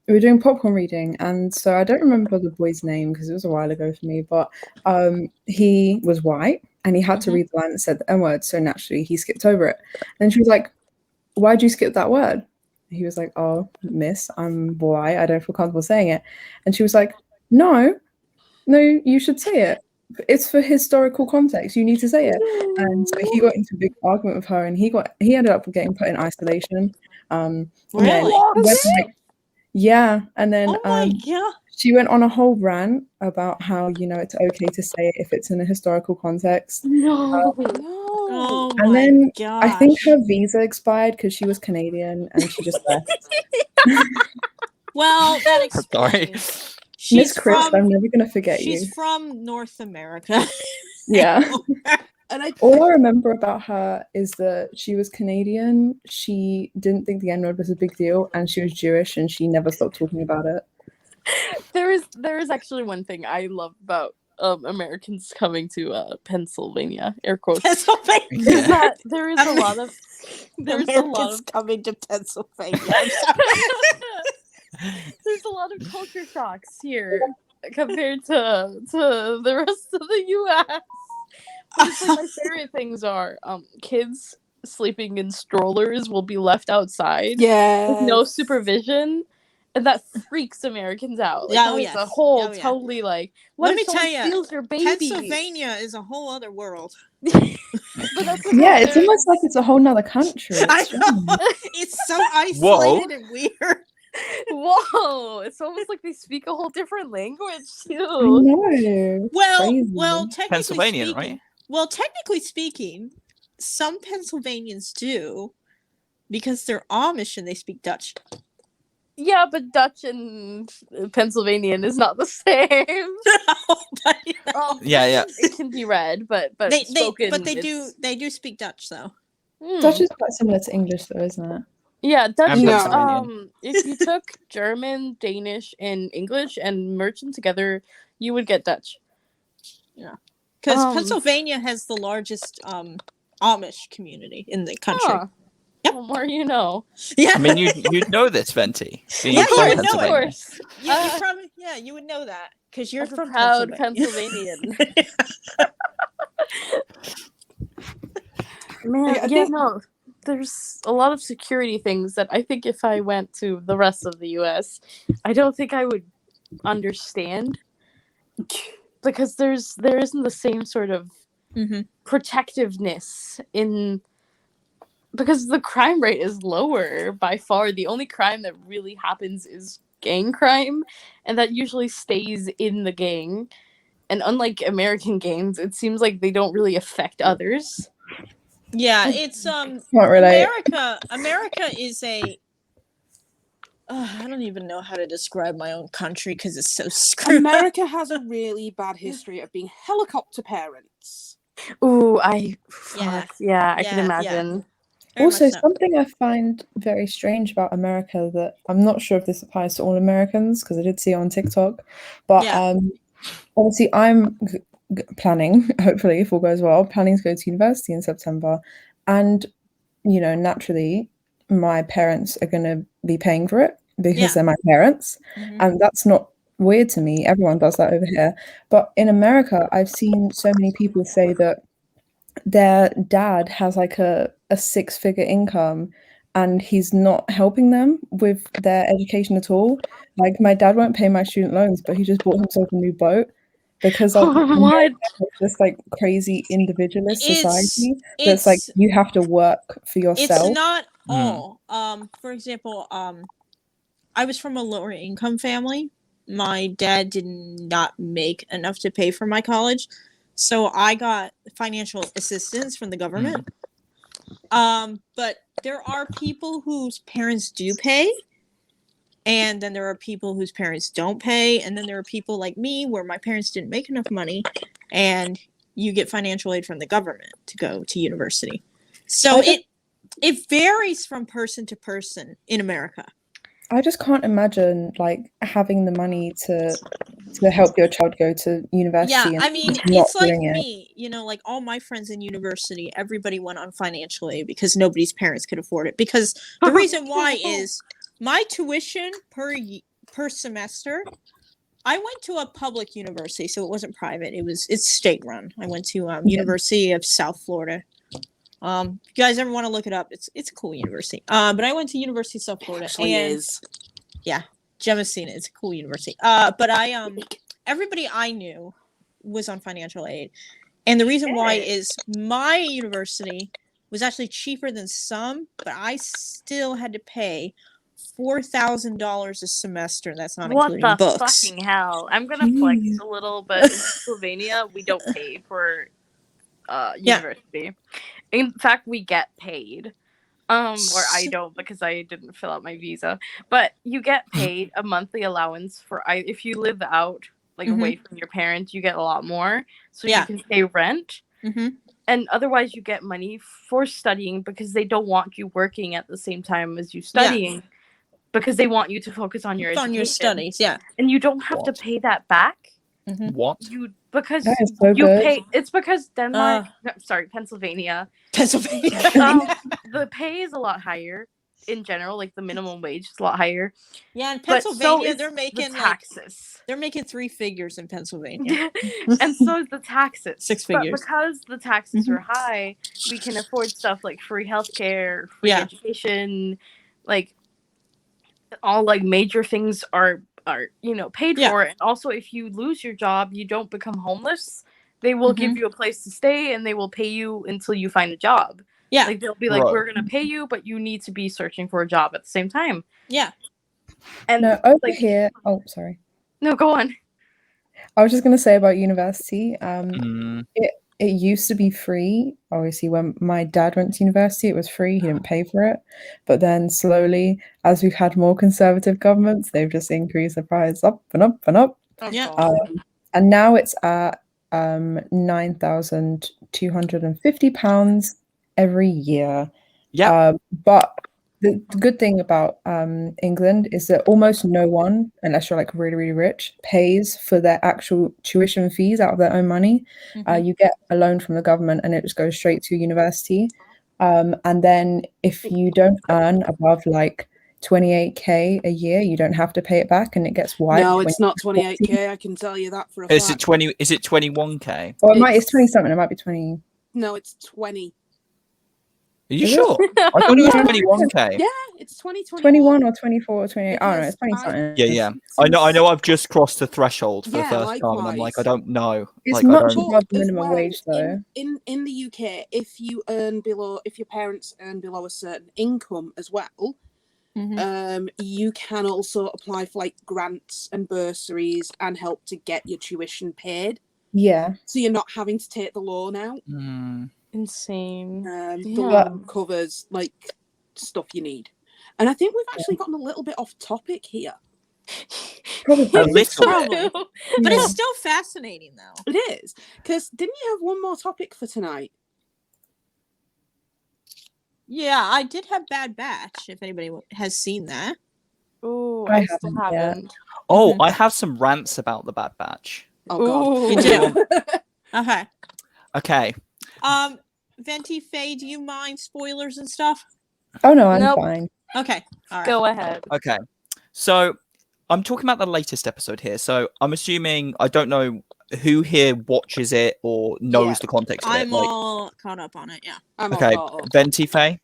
We were doing popcorn reading, and so I don't remember the boy's name because it was a while ago for me, but he was white and he had to Mhm. read the line that said the N word, so naturally he skipped over it. And she was like, why'd you skip that word? He was like, oh, miss, I'm white, I don't feel comfortable saying it. And she was like, no, you should say it. It's for historical context. You need to say it. And so he got into a big argument with her, and he ended up getting put in isolation. And then Really? he went, like, Yeah, and then Oh my god. she went on a whole rant about how, it's okay to say it if it's in a historical context. No. No. Oh And my then gosh. I think her visa expired because she was Canadian and she just left. Well, that Sorry. explains. Miss Chris, I'm never going to forget She's you. from North America. Yeah. And All I remember about her is that she was Canadian, she didn't think the N-word was a big deal, and she was Jewish and she never stopped talking about it. There is actually one thing I love about Americans coming to Pennsylvania, air quotes. Pennsylvania. Is that there is a lot of Americans coming to Pennsylvania. I'm sorry. there's a lot of culture shocks here compared to the rest of the US. But it's like my favorite things are kids sleeping in strollers will be left outside with no yes. supervision. And that freaks Americans out. Like, Oh, that is yes. a whole Oh, yeah. totally like. What Let if me someone tell ya, steals your baby? Pennsylvania is a whole other world. But that's what Yeah, it's they're- almost like it's a whole nother country. I It's know. strange. It's so isolated and weird. Whoa! It's almost like they speak a whole different language I too. know. It's crazy. Well, technically Pennsylvanian, speaking, right? well, technically speaking, some Pennsylvanians do because they're Amish and they speak Dutch. Yeah, but Dutch and Pennsylvanian is not the same. Yeah. It can be read, but they spoken. they do speak Dutch though. Dutch is quite similar to English, though, isn't it? Yeah, Dutch And is Pennsylvanian. if you took German, Danish, and English and merged them together, you would get Dutch. Yeah, because Pennsylvania has the largest Amish community in the country. Huh. Yep. The more you know. Yeah, I mean, you'd know this, Venti. Being Yeah, from you would know it. Of Pennsylvania. course. you probably you would know that because you're As a from proud Pennsylvania. Pennsylvanian. Man, I yeah, think- no. There's a lot of security things that I think if I went to the rest of the US, I don't think I would understand. Because there isn't the same sort of protectiveness in because the crime rate is lower by far. The only crime that really happens is gang crime, and that usually stays in the gang. And unlike American gangs, it seems like they don't really affect others. Yeah, it's Can't relate. America is a. I don't even know how to describe my own country because it's so screwed up. America has a really bad history of being helicopter parents. Ooh, Yeah. I can Yeah. imagine. Very Also, much so. something I find very strange about America that I'm not sure if this applies to all Americans because I did see it on TikTok, but Yeah. obviously I'm planning, hopefully if all goes well, planning to go to university in September, and naturally my parents are going to be paying for it because they're my parents, and that's not weird to me. Everyone does that over here, but in America I've seen so many people say that their dad has like a 6-figure income and he's not helping them with their education at all. Like my dad won't pay my student loans, but he just bought himself a new boat because like What? this like crazy individualist society that's It's like you have to work for yourself. It's not all. For example, I was from a lower income family. My dad did not make enough to pay for my college, so I got financial assistance from the government. But there are people whose parents do pay, and then there are people whose parents don't pay, and then there are people like me where my parents didn't make enough money, and you get financial aid from the government to go to university. So it varies from person to person in America. I just can't imagine like having the money to help your child go to university. Yeah, I mean, it's like me, like all my friends in university, everybody went on financial aid because nobody's parents could afford it. Because the reason why is my tuition per semester, I went to a public university, so it wasn't private. It's state run. I went to University of South Florida. If you guys ever want to look it up, it's a cool university. But I went to University of South Florida. Yeah, Gemma's seen it. It's a cool university. But everybody I knew was on financial aid. And the reason why is my university was actually cheaper than some, but I still had to pay $4,000 a semester. That's not What including the books. fucking hell? I'm gonna flex Jeez. a little, but in Pennsylvania, we don't pay for university. In fact, we get paid. Or I don't because I didn't fill out my visa. But you get paid a monthly allowance for if you live out away from your parents, you get a lot more, so you can pay rent. And otherwise, you get money for studying because they don't want you working at the same time as you studying, because they want you to focus on your education. On your studies, And you don't have to pay that back. What? Because That is so you good. pay. It's because Denmark. Pennsylvania. Pennsylvania. The pay is a lot higher in general. Like the minimum wage is a lot higher. Yeah, in But so Pennsylvania, is they're making the taxes. they're making 3 figures in Pennsylvania. And so is the taxes. 6 But figures. because the taxes are high, we can afford stuff like free healthcare, free education, like all major things are paid for. And also, if you lose your job, you don't become homeless. They will give you a place to stay, and they will pay you until you find a job. Yeah, they'll be like, we're gonna pay you, but you need to be searching for a job at the same time. Yeah. And No, over here. Oh, sorry. No, go on. I was just going to say about university. It used to be free. Obviously, when my dad went to university, it was free. He didn't pay for it. But then slowly, as we've had more conservative governments, they've just increased the price up and up and up. And now it's at £9,250 every year. Yeah. But the good thing about England is that almost no one, unless you're really, really rich, pays for their actual tuition fees out of their own money. You get a loan from the government and it just goes straight to university. And then if you don't earn above 28k a year, you don't have to pay it back, and it gets wiped. No, it's not 28k. I can tell you that for a Is fact. it 20? Is it 21k? Or it's 20 something. It might be 20. No, it's 20. Are you sure? I thought it was 21k. Yeah, it's 2021. 21 or 24 or 28. I don't know. It's 20 Because something. Yeah. I know. I've just crossed the threshold for the first time, and I'm like, I don't know. It's I much don't... above minimum wage, though. In the UK, if your parents earn below a certain income as well, you can also apply for grants and bursaries and help to get your tuition paid. Yeah. So you're not having to take the loan out. Insane. The loan covers stuff you need. And I think we've actually gotten a little bit off topic here. Probably. A little Probably. But it's still fascinating, though. It is. Because didn't you have one more topic for tonight? Yeah, I did have Bad Batch, if anybody has seen that. Oh, I still haven't yet. haven't. Oh, I have some rants about the Bad Batch. Oh, God. You do? Okay. Okay. Venti, Faye, do you mind spoilers and stuff? Oh, no, I'm Nope. fine. Okay. All right. Go ahead. Okay. So I'm talking about the latest episode here. So I'm assuming, I don't know who here watches it or knows the context of I'm it. all caught up on it, yeah. I'm Okay, all caught up. Venti, Faye?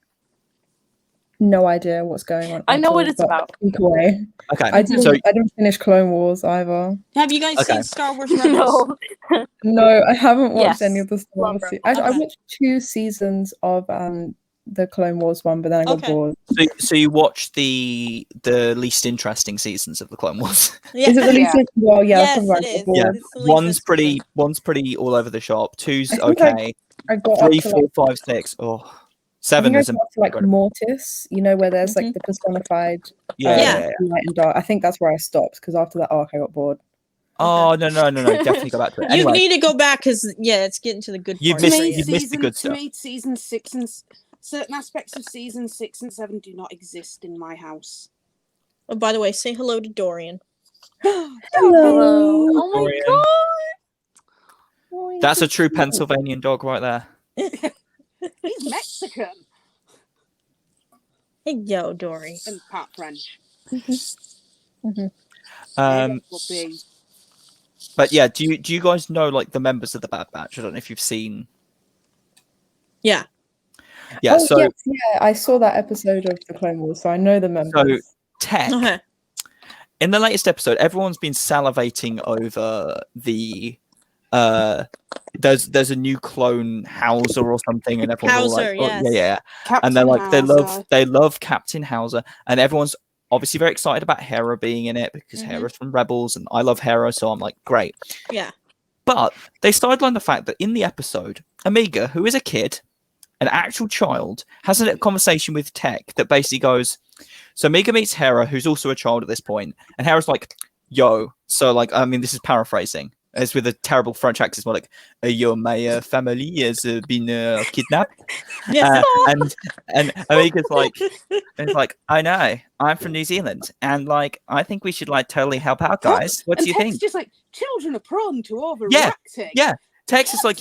No idea what's going on. I at know all, what it's but about. speak away. Okay. I didn't finish Clone Wars either. Have you guys Okay. seen Star Wars Rebels? No. No, I haven't watched Yes. any of the Star Love Wars. Rebels. I Okay. watched 2 seasons of the Clone Wars one, but then I got Okay. bored. So you watched the least interesting seasons of the Clone Wars. Yeah. Is it the Yeah. least? Well, yeah, Yes, that's probably it I got is. bored. It's the least One's pretty all over the shop. 2's I think okay. I got 3, up to 4, 5, 6. Oh, I 7 think I is got up to Mortis, where there's the personified yeah. light and dark. I think that's where I stopped because after that arc I got bored. Oh no! Definitely go back to it. Anyway, You need to go back because it's getting to the good You've part. missed- missed the good To stuff. me, season 6 and certain aspects of season 6 and 7 do not exist in my house. Oh, by the way, say hello to Dorian. Hello. Oh my Dorian. god. That's a true Pennsylvanian dog right there. He's Mexican Hey, yo, Dory. and part French. But yeah, do you guys know the members of the Bad Batch? I don't know if you've seen. Yeah. Yeah. Oh, So yes, yeah, I saw that episode of the Clone Wars, so I know the members. Tech. Okay. In the latest episode, everyone's been salivating over the there's a new clone Hauser or something, and everyone's all Hauser, like, oh, yes. yeah. Captain And they're like Hauser. they love Captain Hauser, and everyone's obviously very excited about Hera being in it because Hera's from Rebels and I love Hera, so I'm like, great. Yeah. But they sidelined the fact that in the episode, Omega, who is a kid, an actual child, has a conversation with Tech that basically goes, so Omega meets Hera, who's also a child at this point, and Hera's like, yo, so like, I mean, this is paraphrasing. It's with a terrible French accent. It's more like, your my family has been kidnapped. Yes. And Omega's like, and it's like, I know, I'm from New Zealand, and like, I think we should like totally help out, guys. What do you Tech's think? just like, children are prone to overreacting. Yeah. Tex is like,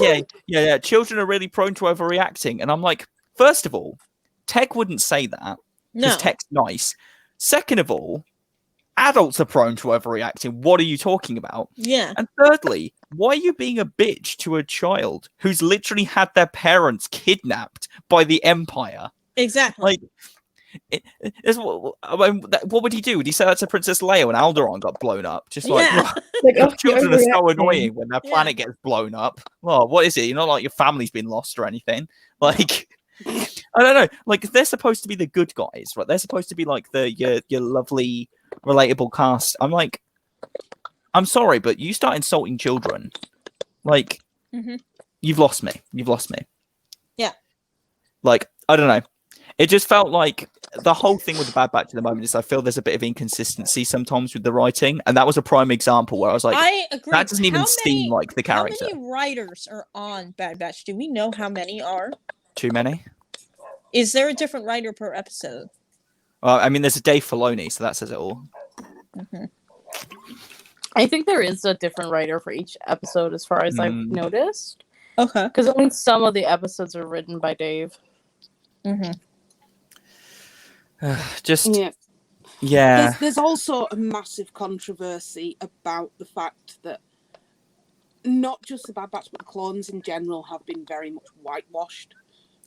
yeah. Children are really prone to overreacting, and I'm like, first of all, Tech wouldn't say that because No. Tech's nice. Second of all, adults are prone to overreacting. What are you talking about? Yeah. And thirdly, why are you being a bitch to a child who's literally had their parents kidnapped by the Empire? Exactly. Like, what would he do? Would he say that to Princess Leia when Alderaan got blown up? Just like, Yeah. Like, oh, children you're are so overreacting. annoying when their planet gets blown up. Well, what is it? You're not like your family's been lost or anything. Like, I don't know. Like, they're supposed to be the good guys, right? They're supposed to be like your lovely, relatable cast. I'm like, I'm sorry, but you start insulting children, like, you've lost me. You've lost me. Yeah. Like, I don't know. It just felt like the whole thing with the Bad Batch at the moment is I feel there's a bit of inconsistency sometimes with the writing, and that was a prime example where I was like, I agree. that doesn't even How seem like the character. How many writers are on Bad Batch? Do we know how many are? Too many? Is there a different writer per episode? Well, I mean, there's a Dave Filoni, so that says it all. I think there is a different writer for each episode, as far as I've noticed. Okay. Because only some of the episodes are written by Dave. Just Yeah. There's also a massive controversy about the fact that not just the Bad Batch, but the clones in general have been very much whitewashed,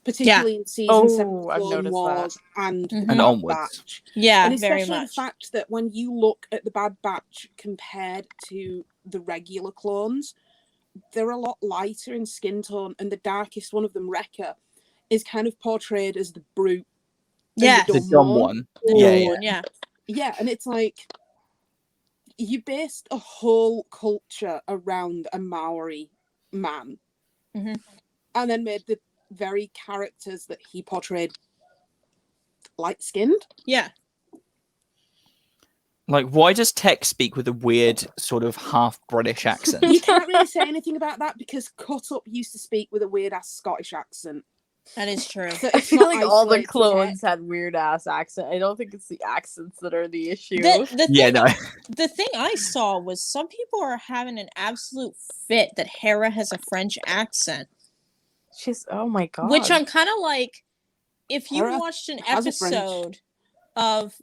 particularly in season 7 I've Clone noticed Wars and the and Bad onwards. Batch. Yeah, And very especially much. the fact that when you look at the Bad Batch compared to the regular clones, they're a lot lighter in skin tone, and the darkest one of them, Wrecker, is kind of portrayed as the brute. Yeah. The dumb one. Yeah. Yeah, and it's like, you based a whole culture around a Maori man, and then made the very characters that he portrayed light-skinned. Yeah. Like, why does Tech speak with a weird sort of half British accent? You can't really say anything about that because Cut Up used to speak with a weird-ass Scottish accent. That is true. So I it's feel not like all the isolated to clones Tech. had weird ass accent. I don't think it's the accents that are the issue. The thing I saw was some people are having an absolute fit that Hera has a French accent. She's oh my god. Which I'm kind of like, if you Hera watched an has a French. episode of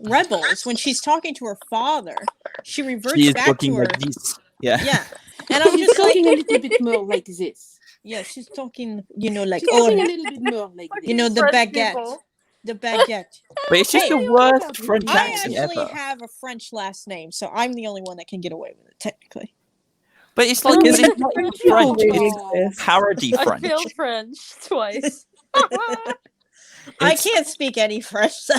Rebels when she's talking to her father, she reverts She is back talking to her. like this. Yeah. Yeah, and I'm She's just like, talking a little bit more like this. yeah, she's talking, like, She's talking a little bit more like this. the French baguette, people. the baguette. But it's just Hey, the worst French I accent actually ever. have a French last name, so I'm the only one that can get away with it, technically. But it's like, it's not even People French. really It's exist. parody I French. failed French twice. I can't speak any French. So.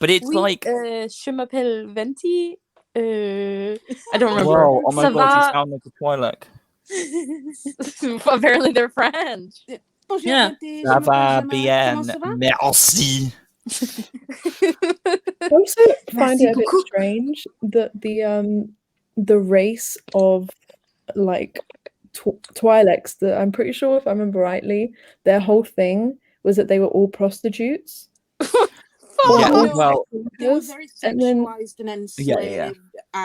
But it's like, je m'appelle Venti. I don't remember. whoa, oh my Ça god, you va? sound like a Twi'lek. Apparently they're French. Bonjour, Yeah. Betty. Ça va Comment bien, ça va? merci. I also find it a bit beaucoup. strange that the race of like Twi'leks, that I'm pretty sure, if I remember rightly, their whole thing was that they were all prostitutes. Yeah, no. well, They were very And then- sexualized and enslaved. Yeah.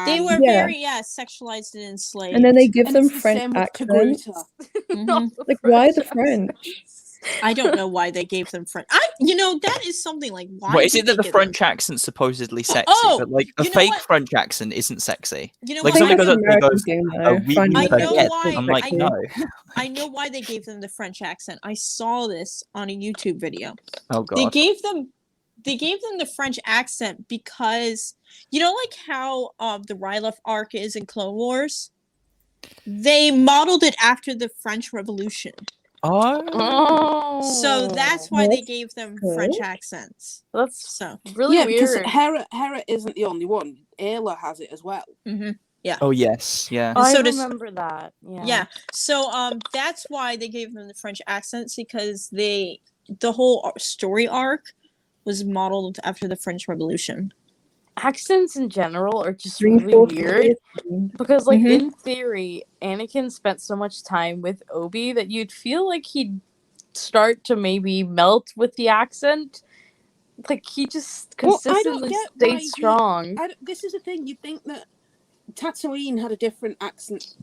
They and- were Yeah. very sexualized and enslaved. And then they give and them it's the French same with accents. Togruta. Mhm. Like, why the French? I don't know why they gave them French. that is something like why. What is did it that they the give French them- accent's supposedly sexy, Oh, but like a you know fake what? French accent isn't sexy? You know Like what? somebody I goes up know, there and American goes, thing, "Oh, though, we finding I the know baguette." why. I'm like, I no. I know why they gave them the French accent. I saw this on a YouTube video. Oh They god. gave them the French accent because like how the Ryloth arc is in Clone Wars. They modeled it after the French Revolution. Oh. So that's why they That's gave them good. French accents. That's So really yeah, because weird. Hera isn't the only one. Ayla has it as well. Oh yes, yeah. And I so does- remember that. yeah. So that's why they gave them the French accents, because the whole story arc was modeled after the French Revolution. Accents in general are just really Reinforced weird liaison. because, like, Mhm. in theory, Anakin spent so much time with Obi that you'd feel like he'd start to maybe melt with the accent. Like, he just Well, I don't consistently get why stayed he- strong. This is the thing. You'd think that Tatooine had a different accent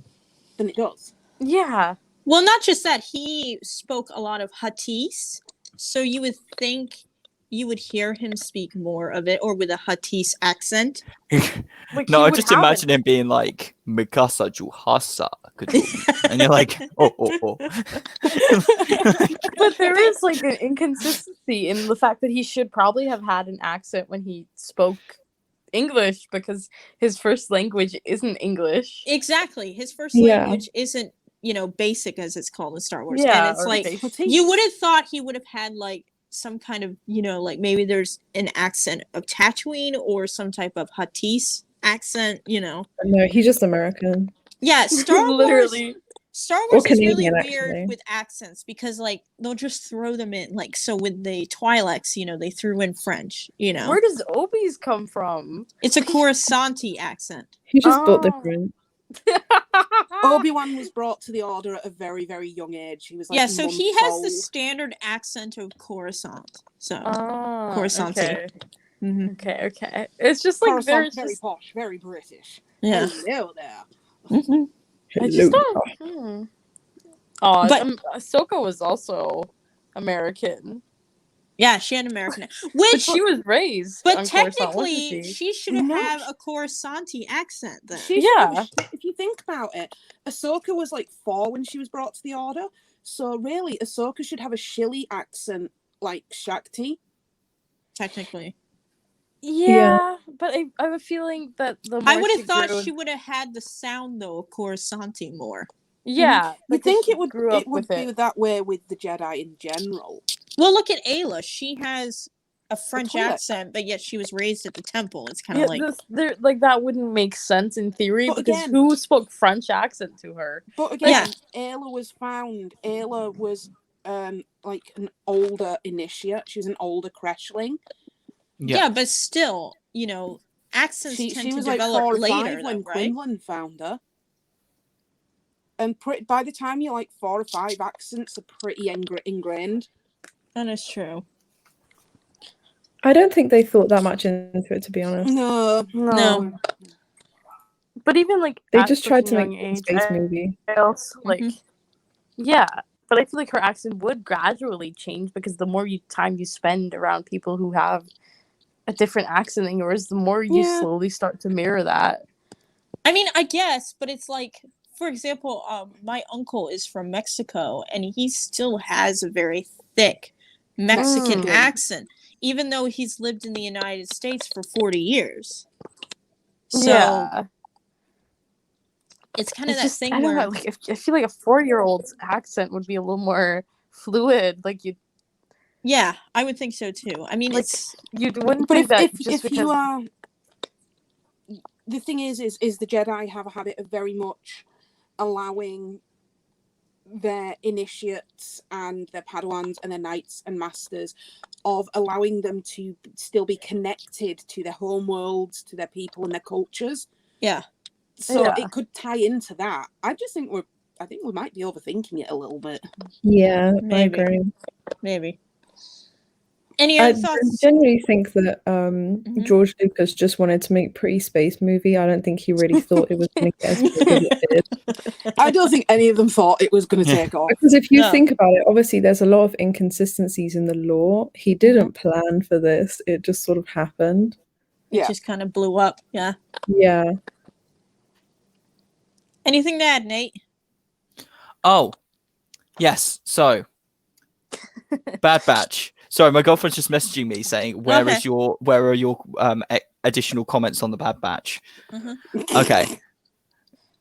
than it does. Yeah. Well, not just that, he spoke a lot of Huttese, so you would think you would hear him speak more of it, or with a Huttese accent. Like, No, he I would just have imagine him being like Mikasa Juhasa, and you're like, oh. But there is, like, an inconsistency in the fact that he should probably have had an accent when he spoke English, because his first language isn't English. Exactly. His first Yeah. language isn't, basic as it's called in Star Wars. Yeah, And it's or like, basic. you would have thought he would have had like some kind of, like maybe there's an accent of Tatooine or some type of Huttese accent, No, he's just American. Yeah, Star Wars. Literally. Star Or Wars is really Canadian, weird actually. with accents, because like they'll just throw them in. Like, so with the Twi'leks, they threw in French. Where does Obi's come from? It's a Coruscanti accent. He's just built Oh. different. Obi-Wan was brought to the Order at a very, very young age. He was like Yeah, so he months has old. the standard accent of Coruscant. So Oh, Coruscanti. okay. Mhm. Okay. It's just like Coruscant, there's very just posh, very British. Yeah. Hello there. Mhm. I just Hello. don't. Oh, But- Ahsoka was also American, Yeah, she had American, but which, she was raised. but on Coruscant, technically, wasn't she? she should No, have a Coruscanti accent then. Yeah. If you think about it, Ahsoka was like 4 when she was brought to the Order. So really, Ahsoka should have a Shilly accent like Shakti. Technically, Yeah, but I have a feeling that the more I would she have thought grew- she would have had the sound though of Coruscanti more. Yeah, You because think she it would grew up it would with be it. that way with the Jedi in general? Well, look at Ayla. She has a French Twi'lek. accent, but yet she was raised at the temple. It's kind Yeah, of like that wouldn't make sense in theory, But because again- who spoke French accent to her? But again, Ayla was found. Ayla was like an older initiate. She was an older crashling. yeah, but still, accents She tend to was like develop 4 or later, 5 when though, right? Quinlan found her. And by the time you're like 4 or 5, accents are pretty ingrained. That is true. I don't think they thought that much into it, to be honest. No. But even like They at just such tried a to make young it a age, space movie. I also like, Mhm. yeah. But I feel like her accent would gradually change, because the more time you spend around people who have a different accent than yours, the more you Yeah. slowly start to mirror that. I mean, I guess, but it's like, for example, my uncle is from Mexico, and he still has a very thick Mexican Mm. accent, even though he's lived in the United States for 40 years. So Yeah, it's kind of it's that just, thing I don't where, know. Like, I feel like a 4-year-old's accent would be a little more fluid. Like yeah, I would think so too. I mean, Like, it's you wouldn't But think that if just because. you are, the thing is the Jedi have a habit of very much allowing their initiates and their Padawans and their knights and masters, of allowing them to still be connected to their home worlds, to their people and their cultures. yeah. So Yeah. it could tie into that. I think we might be overthinking it a little bit. Yeah, Maybe. I agree. Maybe. Any I other thoughts? genuinely think that Mhm. George Lucas just wanted to make pretty space movie. I don't think he really thought it was going to get as big as it did. I don't think any of them thought it was going to Yeah. take off. Because if you No. think about it, obviously there's a lot of inconsistencies in the lore. He didn't plan for this. It just sort of happened. It Yeah. just kind of blew up. Yeah. Yeah. Anything to add, Nate? Oh, yes. So, Bad Batch. Sorry, my girlfriend's just messaging me saying, where are your additional comments on the Bad Batch?" Mhm. Okay.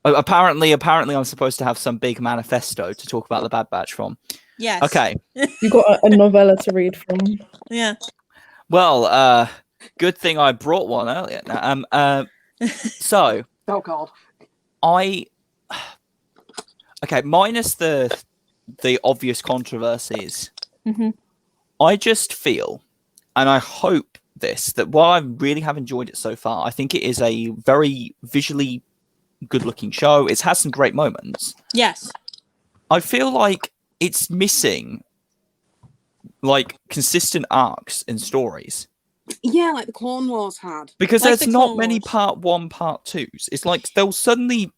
Apparently, I'm supposed to have some big manifesto to talk about the Bad Batch from. Yes. Okay. You got a novella to read from. Yeah. Well, good thing I brought one earlier. So Oh God. okay, minus the obvious controversies. Mhm. I just feel, and I hope that while I really have enjoyed it so far, I think it is a very visually good-looking show. It has some great moments. Yes. I feel like it's missing like consistent arcs in stories. Yeah, like the Clone Wars had. Because Like there's the not Clone many Wars. part 1, part 2s. It's like they'll suddenly,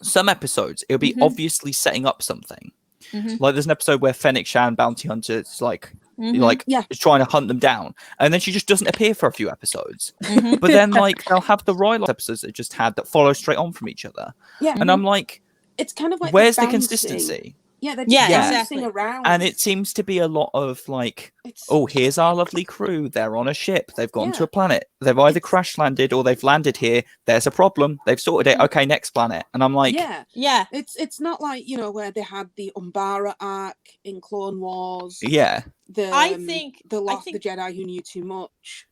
some episodes, it'll be Mhm. obviously setting up something. Mhm. Like there's an episode where Fennec Shan, bounty hunter, is like Mhm. Yeah. is trying to hunt them down, and then she just doesn't appear for a few episodes. Mhm. But then like they'll have the Ryloth episodes that just had that follow straight on from each other, Yeah. and I'm like, It's kind of like where's the bouncing. consistency? Yeah, they're just Yeah, bouncing exactly. around. And it seems to be a lot of like, It's oh, here's our lovely crew. They're on a ship. They've gone to Yeah. a planet. They've either It's- crash landed or they've landed here. There's a problem. They've sorted it. Okay, next planet. And I'm like, yeah. Yeah. It's not like, where they had the Umbara arc in Clone Wars. yeah, The I think the think- Jedi who knew too much.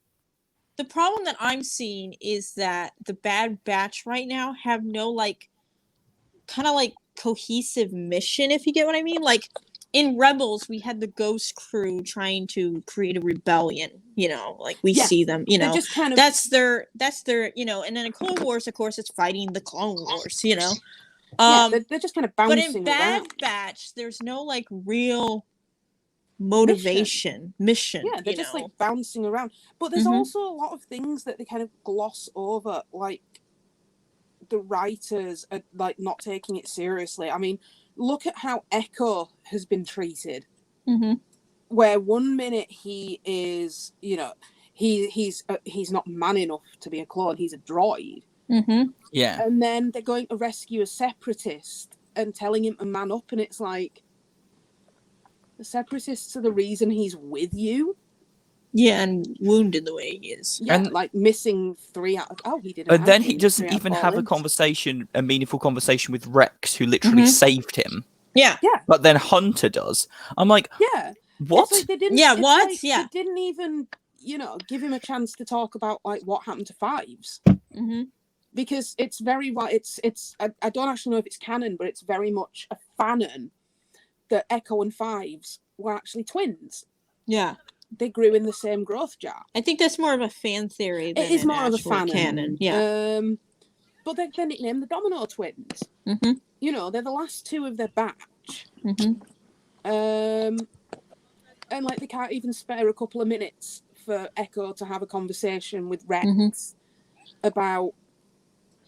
The problem that I'm seeing is that the Bad Batch right now have no like kind of like cohesive mission, if you get what I mean. Like in Rebels, we had the Ghost Crew trying to create a rebellion. Like we Yeah. see them. They're just kind of That's their. And then in Clone Wars, of course, it's fighting the Clone Wars. they're just kind of But bouncing in Bad around. Batch, there's no like real motivation mission. Yeah, they're just like bouncing around. But there's Mhm. also a lot of things that they kind of gloss over, like the writers are like not taking it seriously. I mean, look at how Echo has been treated. Mhm. Where one minute he is, he's not man enough to be a clone. He's a droid. Mhm. yeah. And then they're going to rescue a separatist and telling him to man up, and it's like the separatists are the reason he's with you. Yeah, and wounded the way he is. Yeah, And- like missing 3 out of he didn't. And then have he him, doesn't 3 out of even 4 have a limbs. meaningful conversation with Rex, who literally Mhm. saved him. Yeah. But then Hunter does. I'm like, Yeah, what? It's like they didn't. Yeah, it's what? like Yeah. they didn't even give him a chance to talk about like what happened to Fives. Mhm. Because it's very I don't actually know if it's canon, but it's very much a fanon that Echo and Fives were actually twins. Yeah. They grew in the same growth jar. I think that's more of a fan theory than It is an more of a actual fanon. canon. Yeah. But they're nicknamed the Domino Twins. Mhm. They're the last 2 of their batch. Mhm. And like they can't even spare a couple of minutes for Echo to have a conversation with Rex Mhm. about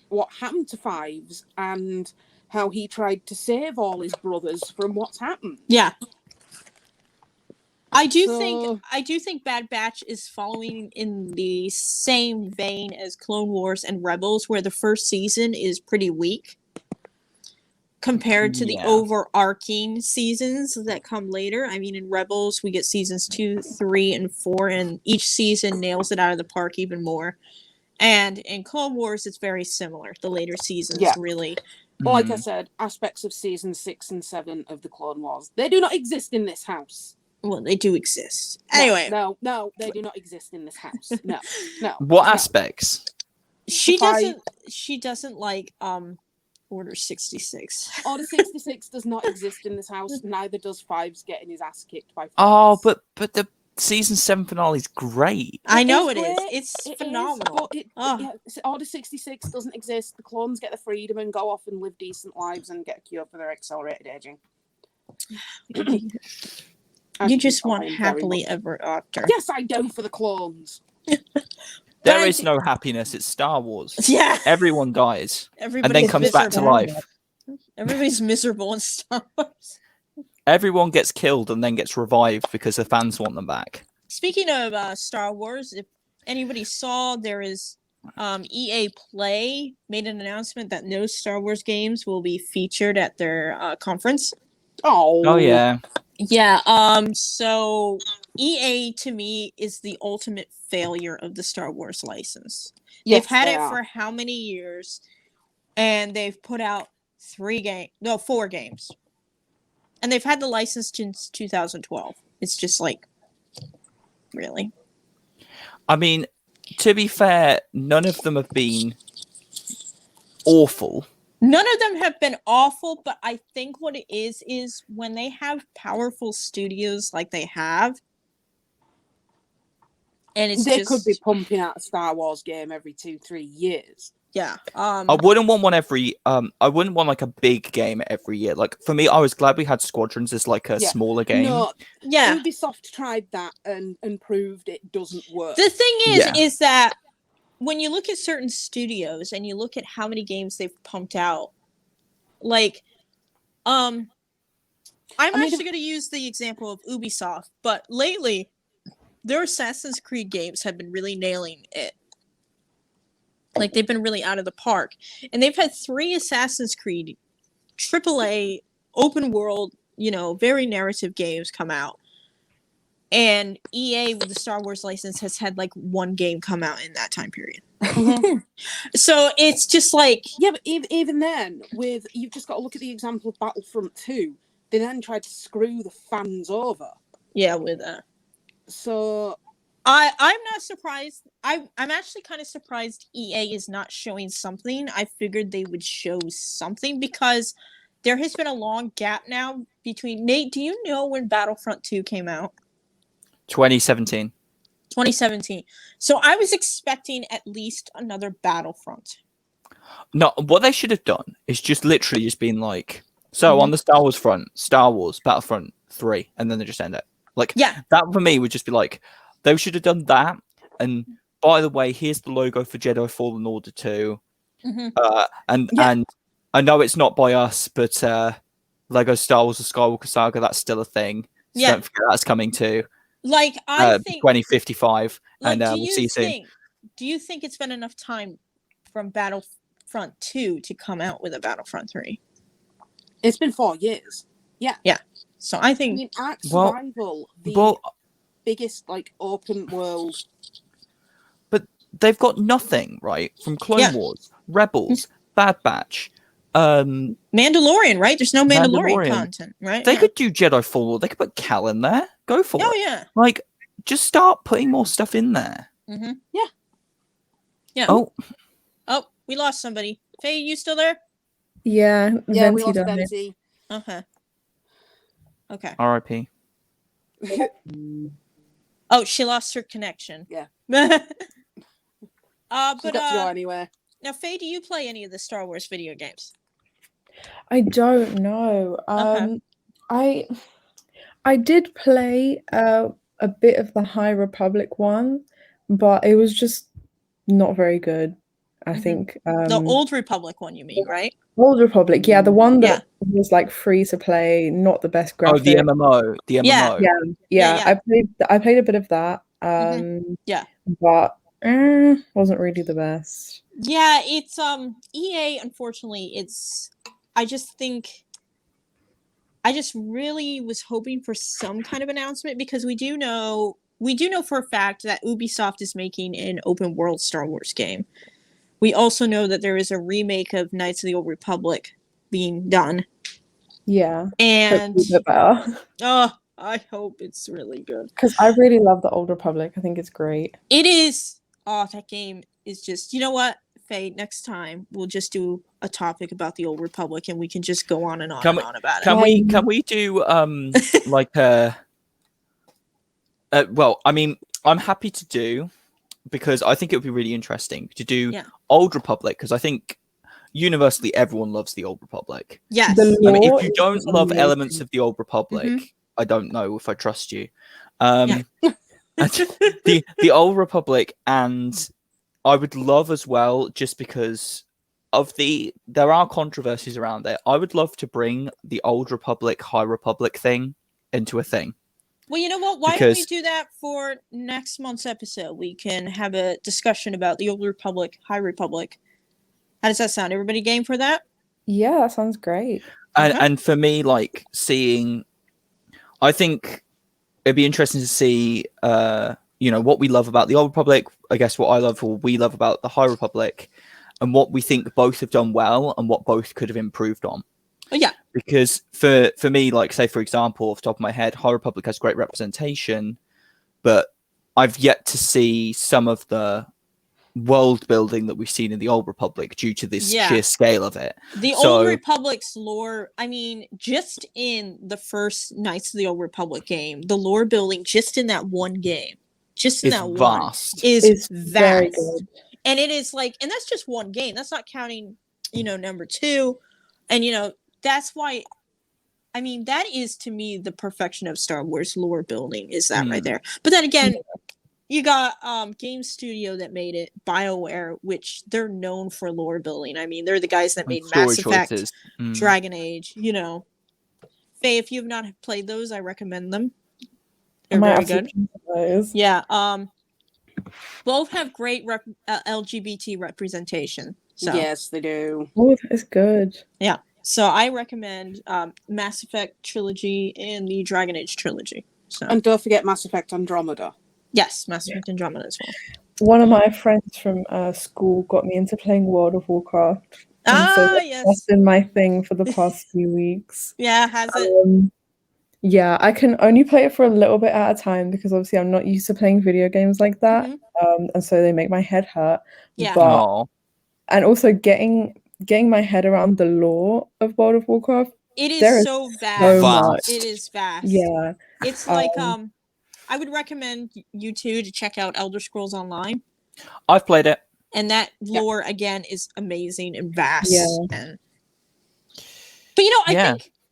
what happened to Fives and how he tried to save all his brothers from what's happened. Yeah. I do So- think Bad Batch is following in the same vein as Clone Wars and Rebels, where the first season is pretty weak compared to the Yeah. overarching seasons that come later. I mean, in Rebels, we get seasons 2, 3, and 4, and each season nails it out of the park even more. And in Clone Wars, it's very similar. The later seasons Yeah. really. But like I Mhm. said, aspects of season 6 and 7 of the Clone Wars, they do not exist in this house. Well, they do exist. No, Anyway, no, they do not exist in this house. No. What no. aspects? she If I- doesn't. She doesn't like Order 66. Order 66 does not exist in this house. Neither does Fives getting his ass kicked by Fives. Oh, but the season 7 finale is great. I know it is is. great. It's It is, phenomenal. but Oh. Order 66 doesn't exist. The clones get the freedom and go off and live decent lives and get a cure for their accelerated aging. As You can just tell, want I am very happily much- ever after. Yes, I do for the clones. There I is thi- no happiness. It's Star Wars. Yeah. Everyone dies Everybody's and then comes back to miserable. life. Everybody's miserable in Star Wars. Everyone gets killed and then gets revived because the fans want them back. Speaking of Star Wars, if anybody saw, there is EA Play made an announcement that no Star Wars games will be featured at their conference. Oh yeah. Yeah, so EA to me is the ultimate failure of the Star Wars license. Yes, They've had they it are. for how many years? And they've put out 4 games. And they've had the license since 2012. It's just like, really? I mean, to be fair, none of them have been awful. None of them have been awful, but I think what it is when they have powerful studios like they have, and it's They just, could be pumping out a Star Wars game every 2-3 years. yeah. I wouldn't want one every. I wouldn't want like a big game every year. Like for me, I was glad we had Squadrons as like a Yeah. smaller game. No, Yeah. Ubisoft tried that and proved it doesn't work. The thing Yeah. is that when you look at certain studios and you look at how many games they've pumped out, like, I'm actually going to use the example of Ubisoft, but lately, their Assassin's Creed games have been really nailing it. Like, they've been really out of the park. And they've had 3 Assassin's Creed AAA open world, very narrative games come out. And EA with the Star Wars license has had like 1 game come out in that time period. So it's just like, yeah, but even then, you've just got to look at the example of Battlefront 2. They then tried to screw the fans over. yeah, with that. So I'm not surprised. I'm actually kind of surprised EA is not showing something. I figured they would show something because there has been a long gap now between. Nate, do you know when Battlefront 2 came out? 2017. 2017. So I was expecting at least another Battlefront. No, what they should have done is just literally just been like, so on the Star Wars front, Star Wars Battlefront 3, and then they just end it. Like, Yeah. that for me would just be like, they should have done that. And by the way, here's the logo for Jedi Fallen Order 2. Mhm. And Yeah. and I know it's not by us, but Lego Star Wars: The Skywalker Saga, that's still a thing. So Yeah. don't forget that's coming to Like, I think 2055, like, and we'll see you soon. Do you think it's been enough time from Battlefront 2 to come out with a Battlefront 3? it's been 4 years. So I I think mean, Ark Well- Survival, the Well, biggest like open world. they've got nothing, right? From Clone Yeah. Wars, Rebels, Bad Batch. Mandalorian, right? There's no Mandalorian, Mandalorian. content, right? They Yeah. could do Jedi Fallen Order. They could put Cal in there. Go for Oh it. yeah. Like, just start putting more stuff in there. Mm-hmm. Yeah. Yeah. Oh, Oh, we lost somebody. Faye, you still there? Yeah, Yeah, we Venti lost died. Venti. Okay. Okay. R.I.P. Oh, she lost her connection. Yeah. But She's got to go anywhere. now, Faye, do you play any of the Star Wars video games? I don't know. Okay. I did play a bit of the High Republic one, but it was just not very good. I Mhm. think The Old Republic one, you mean, right? Old Republic, yeah, the one that was like free to play, not the best graphics. Oh, the MMO. The MMO. Yeah. Yeah, Yeah. I played a bit of that. Yeah. But wasn't really the best. Yeah, it's EA, unfortunately, I just really was hoping for some kind of announcement because we do know for a fact that Ubisoft is making an open world Star Wars game. We also know that there is a remake of Knights of the Old Republic being done. Yeah. And Hopefully a bit better. oh, I hope it's really good. Because I really love the Old Republic. I think it's great. It is. Oh, that game is just, you know what, Faye, next time we'll just do a topic about the Old Republic and we can just go on and on and on about it. Can we do like well, I mean, I'm happy to do because I think it would be really interesting to do Old Republic because I think universally everyone loves the Old Republic. Yes. I mean, if you is don't love amazing. elements of the Old Republic, I don't know if I trust you. The Old Republic, and I would love as well, just because of there are controversies around it. I would love to bring the Old Republic, High Republic thing into a thing. Well, you know what? Why don't we do that for next month's episode? We can have a discussion about the Old Republic, High Republic. How does that sound? Everybody game for that? Yeah, that sounds great. And for me, like I think it'd be interesting to see, what we love about the Old Republic. I guess what I love or we love about the High Republic, and what we think both have done well and what both could have improved on. Oh yeah. Because for me, like say for example, off the top of my head, High Republic has great representation, but I've yet to see some of the world building that we've seen in the Old Republic due to this sheer scale of it. The Old Republic's lore, I mean, just in the first Knights of the Old Republic game, the lore building just in that one game, just in that vast. one, is It's vast. very good. And it is like, and that's just one game. That's not counting, number 2. And, that's why, I mean, that is to me the perfection of Star Wars lore building, is that right there. But then again, you got game studio that made it, BioWare, which they're known for lore building. I mean, they're the guys that made Mass Effect, Dragon Age, Faye, if you've not played those, I recommend them. They're very good. Yeah. Both have great LGBT representation. So. Yes, they do. Oh, it's good. Yeah. So I recommend Mass Effect trilogy and the Dragon Age trilogy. So. And don't forget Mass Effect Andromeda. Yes, Mass Effect Andromeda as well. One of my friends from school got me into playing World of Warcraft. Yes. That's been my thing for the past few weeks. Yeah, has it? Yeah, I can only play it for a little bit at a time because obviously I'm not used to playing video games like that. And so they make my head hurt. Yeah. And also getting my head around the lore of World of Warcraft. It is so vast. So much. It is vast. Yeah. It's like I would recommend you two to check out Elder Scrolls Online. I've played it. And that lore again is amazing and vast. Yeah. But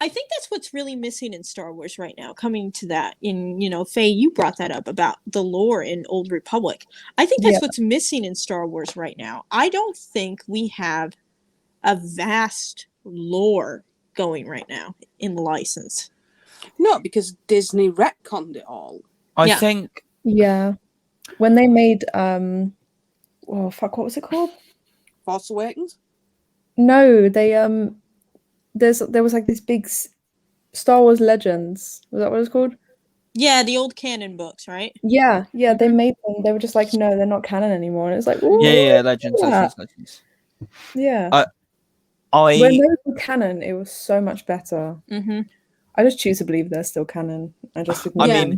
I think that's what's really missing in Star Wars right now. Coming to that, Faye, you brought that up about the lore in Old Republic. I think that's what's missing in Star Wars right now. I don't think we have a vast lore going right now in the license. No, because Disney retconned it all. I think. Yeah. When they made what was it called? Force Awakens? No, they there was like this big Star Wars Legends. Was that what it's called? Yeah, the old canon books, right? Yeah, they made them. They were just like, no, they're not canon anymore. And it's like, Legends. Yeah. When those were canon, it was so much better. Mm-hmm. I just choose to believe they're still canon. I just ignore them.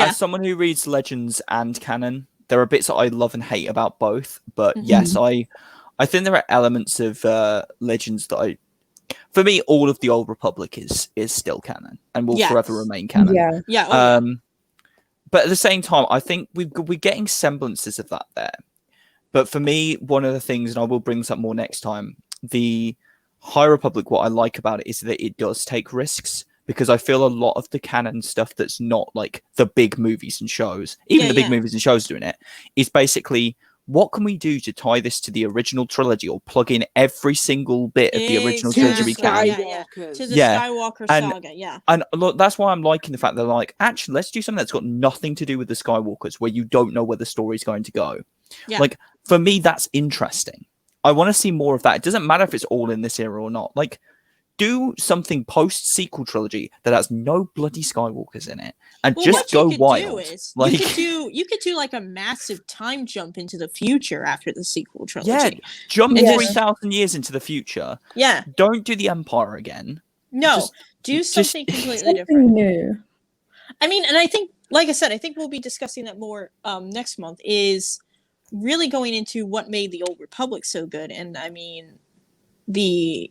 As someone who reads Legends and canon, there are bits that I love and hate about both. But yes, I think there are elements of Legends that for me, all of the Old Republic is still canon and will forever remain canon. Yeah. But at the same time, I think we're getting semblances of that there. But for me, one of the things, and I will bring this up more next time, the High Republic, what I like about it is that it does take risks, because I feel a lot of the canon stuff that's not like the big movies and shows, even the big movies and shows doing it, is basically, what can we do to tie this to the original trilogy or plug in every single bit of the original trilogy we can? To the Skywalker saga, And look, that's why I'm liking the fact that they're like, actually, let's do something that's got nothing to do with the Skywalkers, where you don't know where the story's going to go. Yeah. Like, for me, that's interesting. I want to see more of that. It doesn't matter if it's all in this era or not. Like, do something post-sequel trilogy that has no bloody Skywalkers in it, and just go wild. You could do like a massive time jump into the future after the sequel trilogy. Yeah, jump 3,000 years into the future. Yeah. Don't do the Empire again. No, do something completely different. New. I mean, and I think, like I said, I think we'll be discussing that more next month, is really going into what made the Old Republic so good. And I mean, the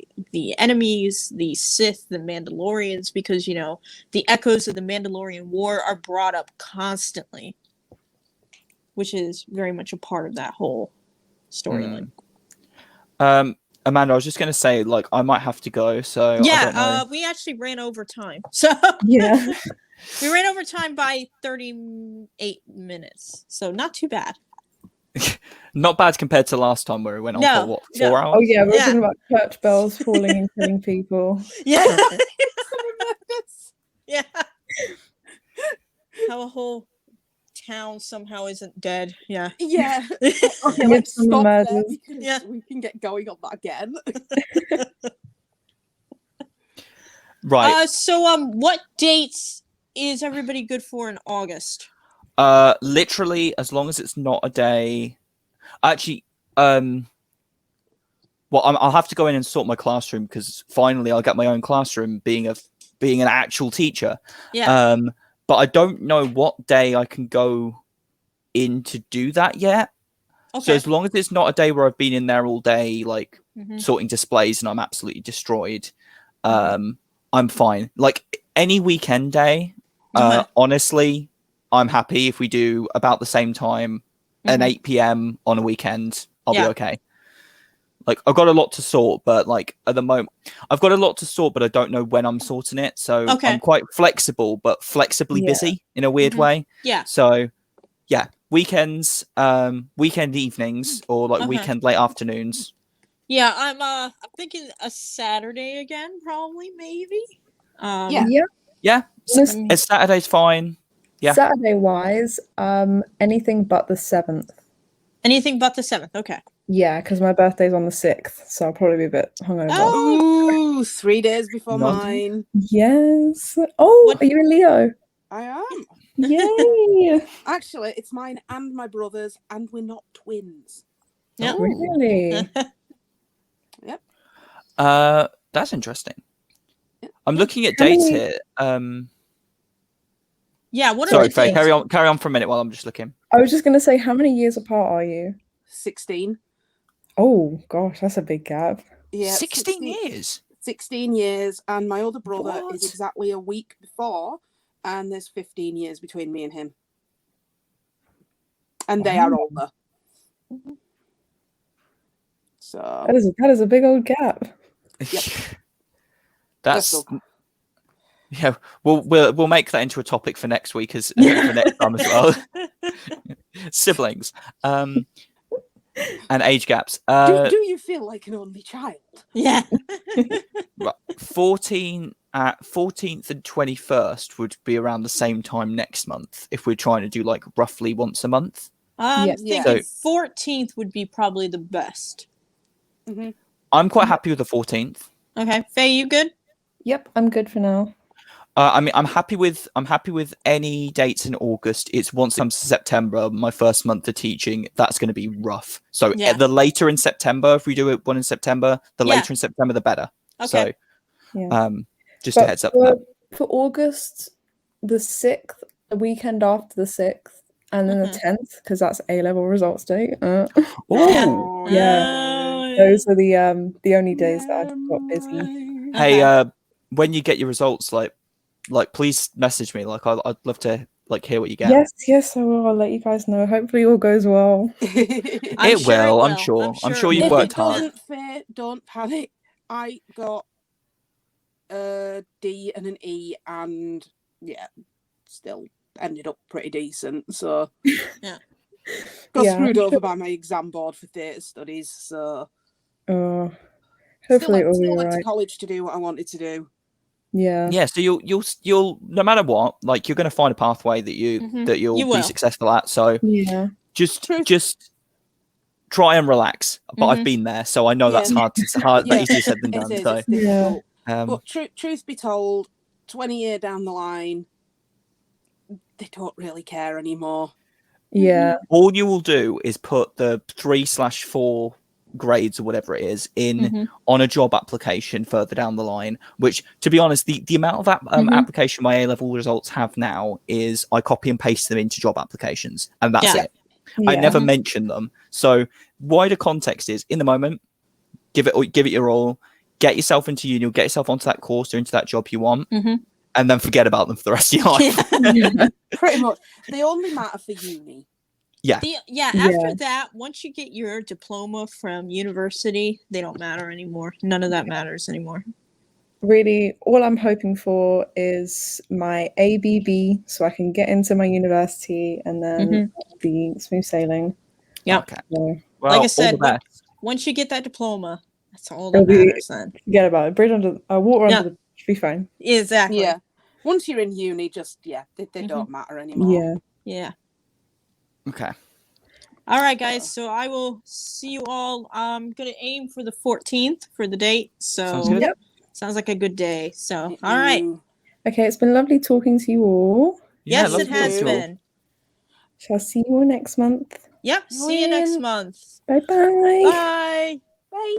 enemies, the Sith, the Mandalorians, because the echoes of the Mandalorian War are brought up constantly, which is very much a part of that whole storyline. Amanda, I was just going to say, like, I might have to go, so we actually ran over time, so we ran over time by 38 minutes, so not too bad. Not bad compared to last time where it went on for what, 4 hours? Oh yeah, we're talking about church bells falling and killing people. Yeah. Yeah. How a whole town somehow isn't dead. Yeah. Yeah. Okay, let's stop there. We can get going on that again. Right. So what dates is everybody good for in August? Literally, as long as it's not a day. Actually, well, well, I'll have to go in and sort my classroom because finally I'll get my own classroom, being an actual teacher. Yeah. But I don't know what day I can go in to do that yet. Okay. So as long as it's not a day where I've been in there all day, like Mhm. sorting displays, and I'm absolutely destroyed, I'm fine. Like any weekend day, honestly, I'm happy if we do about the same time, an 8 p.m. on a weekend. I'll be okay. Like I've got a lot to sort, but like at the moment, I've got a lot to sort, but I don't know when I'm sorting it. So I'm quite flexible, but flexibly busy in a weird way. Yeah. So yeah, weekends, weekend evenings, or like weekend late afternoons. Yeah, I'm thinking a Saturday again, probably, maybe. Yeah. Saturday's fine. Yeah. Saturday wise, anything but the 7th. Anything but the 7th. Okay. Yeah, because my birthday's on the 6th, so I'll probably be a bit hungover. Ooh, 3 days before Naughty. mine. Yes. Oh, are you in Leo? I am. Yay! Actually, it's mine and my brother's, and we're not twins. Yeah. Really? Yep. That's interesting. I'm looking at dates here. Yeah, what are Sorry, the Faye, dates? carry on for a minute while I'm just looking. I was just going to say, how many years apart are you? 16. Oh, gosh, that's a big gap. Yeah, 16 years? 16 years, and my older brother What? is exactly a week before, and there's 15 years between me and him. And they are older. So That is a big old gap. Yep. That's yeah. We'll make that into a topic for next week for next time as well. Siblings, and age gaps. do you feel like an only child? Yeah. 14th and 21st would be around the same time next month if we're trying to do like roughly once a month. I'm thinking 14th would be probably the best. Mm-hmm. I'm quite happy with the 14th. Okay, Faye, you good? Yep, I'm good for now. I mean, I'm happy with any dates in August. It's once I'm September, my first month of teaching, that's going to be rough. So the later in September, if we do it one in September, the later in September, the better. Okay. So, just a heads up. For August, the 6th, the weekend after the 6th, and then the 10th, because that's A-level results day. Oh, yeah. Those are the only days that I've got busy. Hey, when you get your results, like please message me. Like I'd love to like hear what you get. Yes, I will. I'll let you guys know. Hopefully all goes well. I'm sure you've worked hard. Don't panic. I got a D and an E, and still ended up pretty decent. So got screwed over by my exam board for theatre studies. So hopefully still went to college to do what I wanted to do. Yeah. So you'll no matter what, like you're going to find a pathway that you'll be successful at. So just try and relax. But I've been there, so I know that's hard. It's hard, easier said than done. So it's difficult. But truth be told, 20 years down the line, they don't really care anymore. Yeah. All you will do is put the 3/4 grades or whatever it is in on a job application further down the line, which, to be honest, the amount of application my A-level results have now is I copy and paste them into job applications, and that's it. I never mention them. So wider context is, in the moment, give it your all, get yourself into uni, get yourself onto that course or into that job you want, and then forget about them for the rest of your life. Pretty much. They only matter for uni. After that, once you get your diploma from university, they don't matter anymore. None of that matters anymore. Really, all I'm hoping for is my ABB, so I can get into my university and then be smooth sailing. Yeah. Okay. So, like I said, once you get that diploma, that's all that matters then. Forget about it. Bridge under water under the bridge, be fine. Exactly. Yeah. Once you're in uni, just they don't matter anymore. Yeah. Okay. All right, guys. So I will see you all. I'm gonna aim for the 14th for the date. So sounds good. Sounds like a good day. So all right. Okay, it's been lovely talking to you all. Yes, it has been. Shall see you all next month. Yep. See you next month. Bye-bye. Bye. Bye.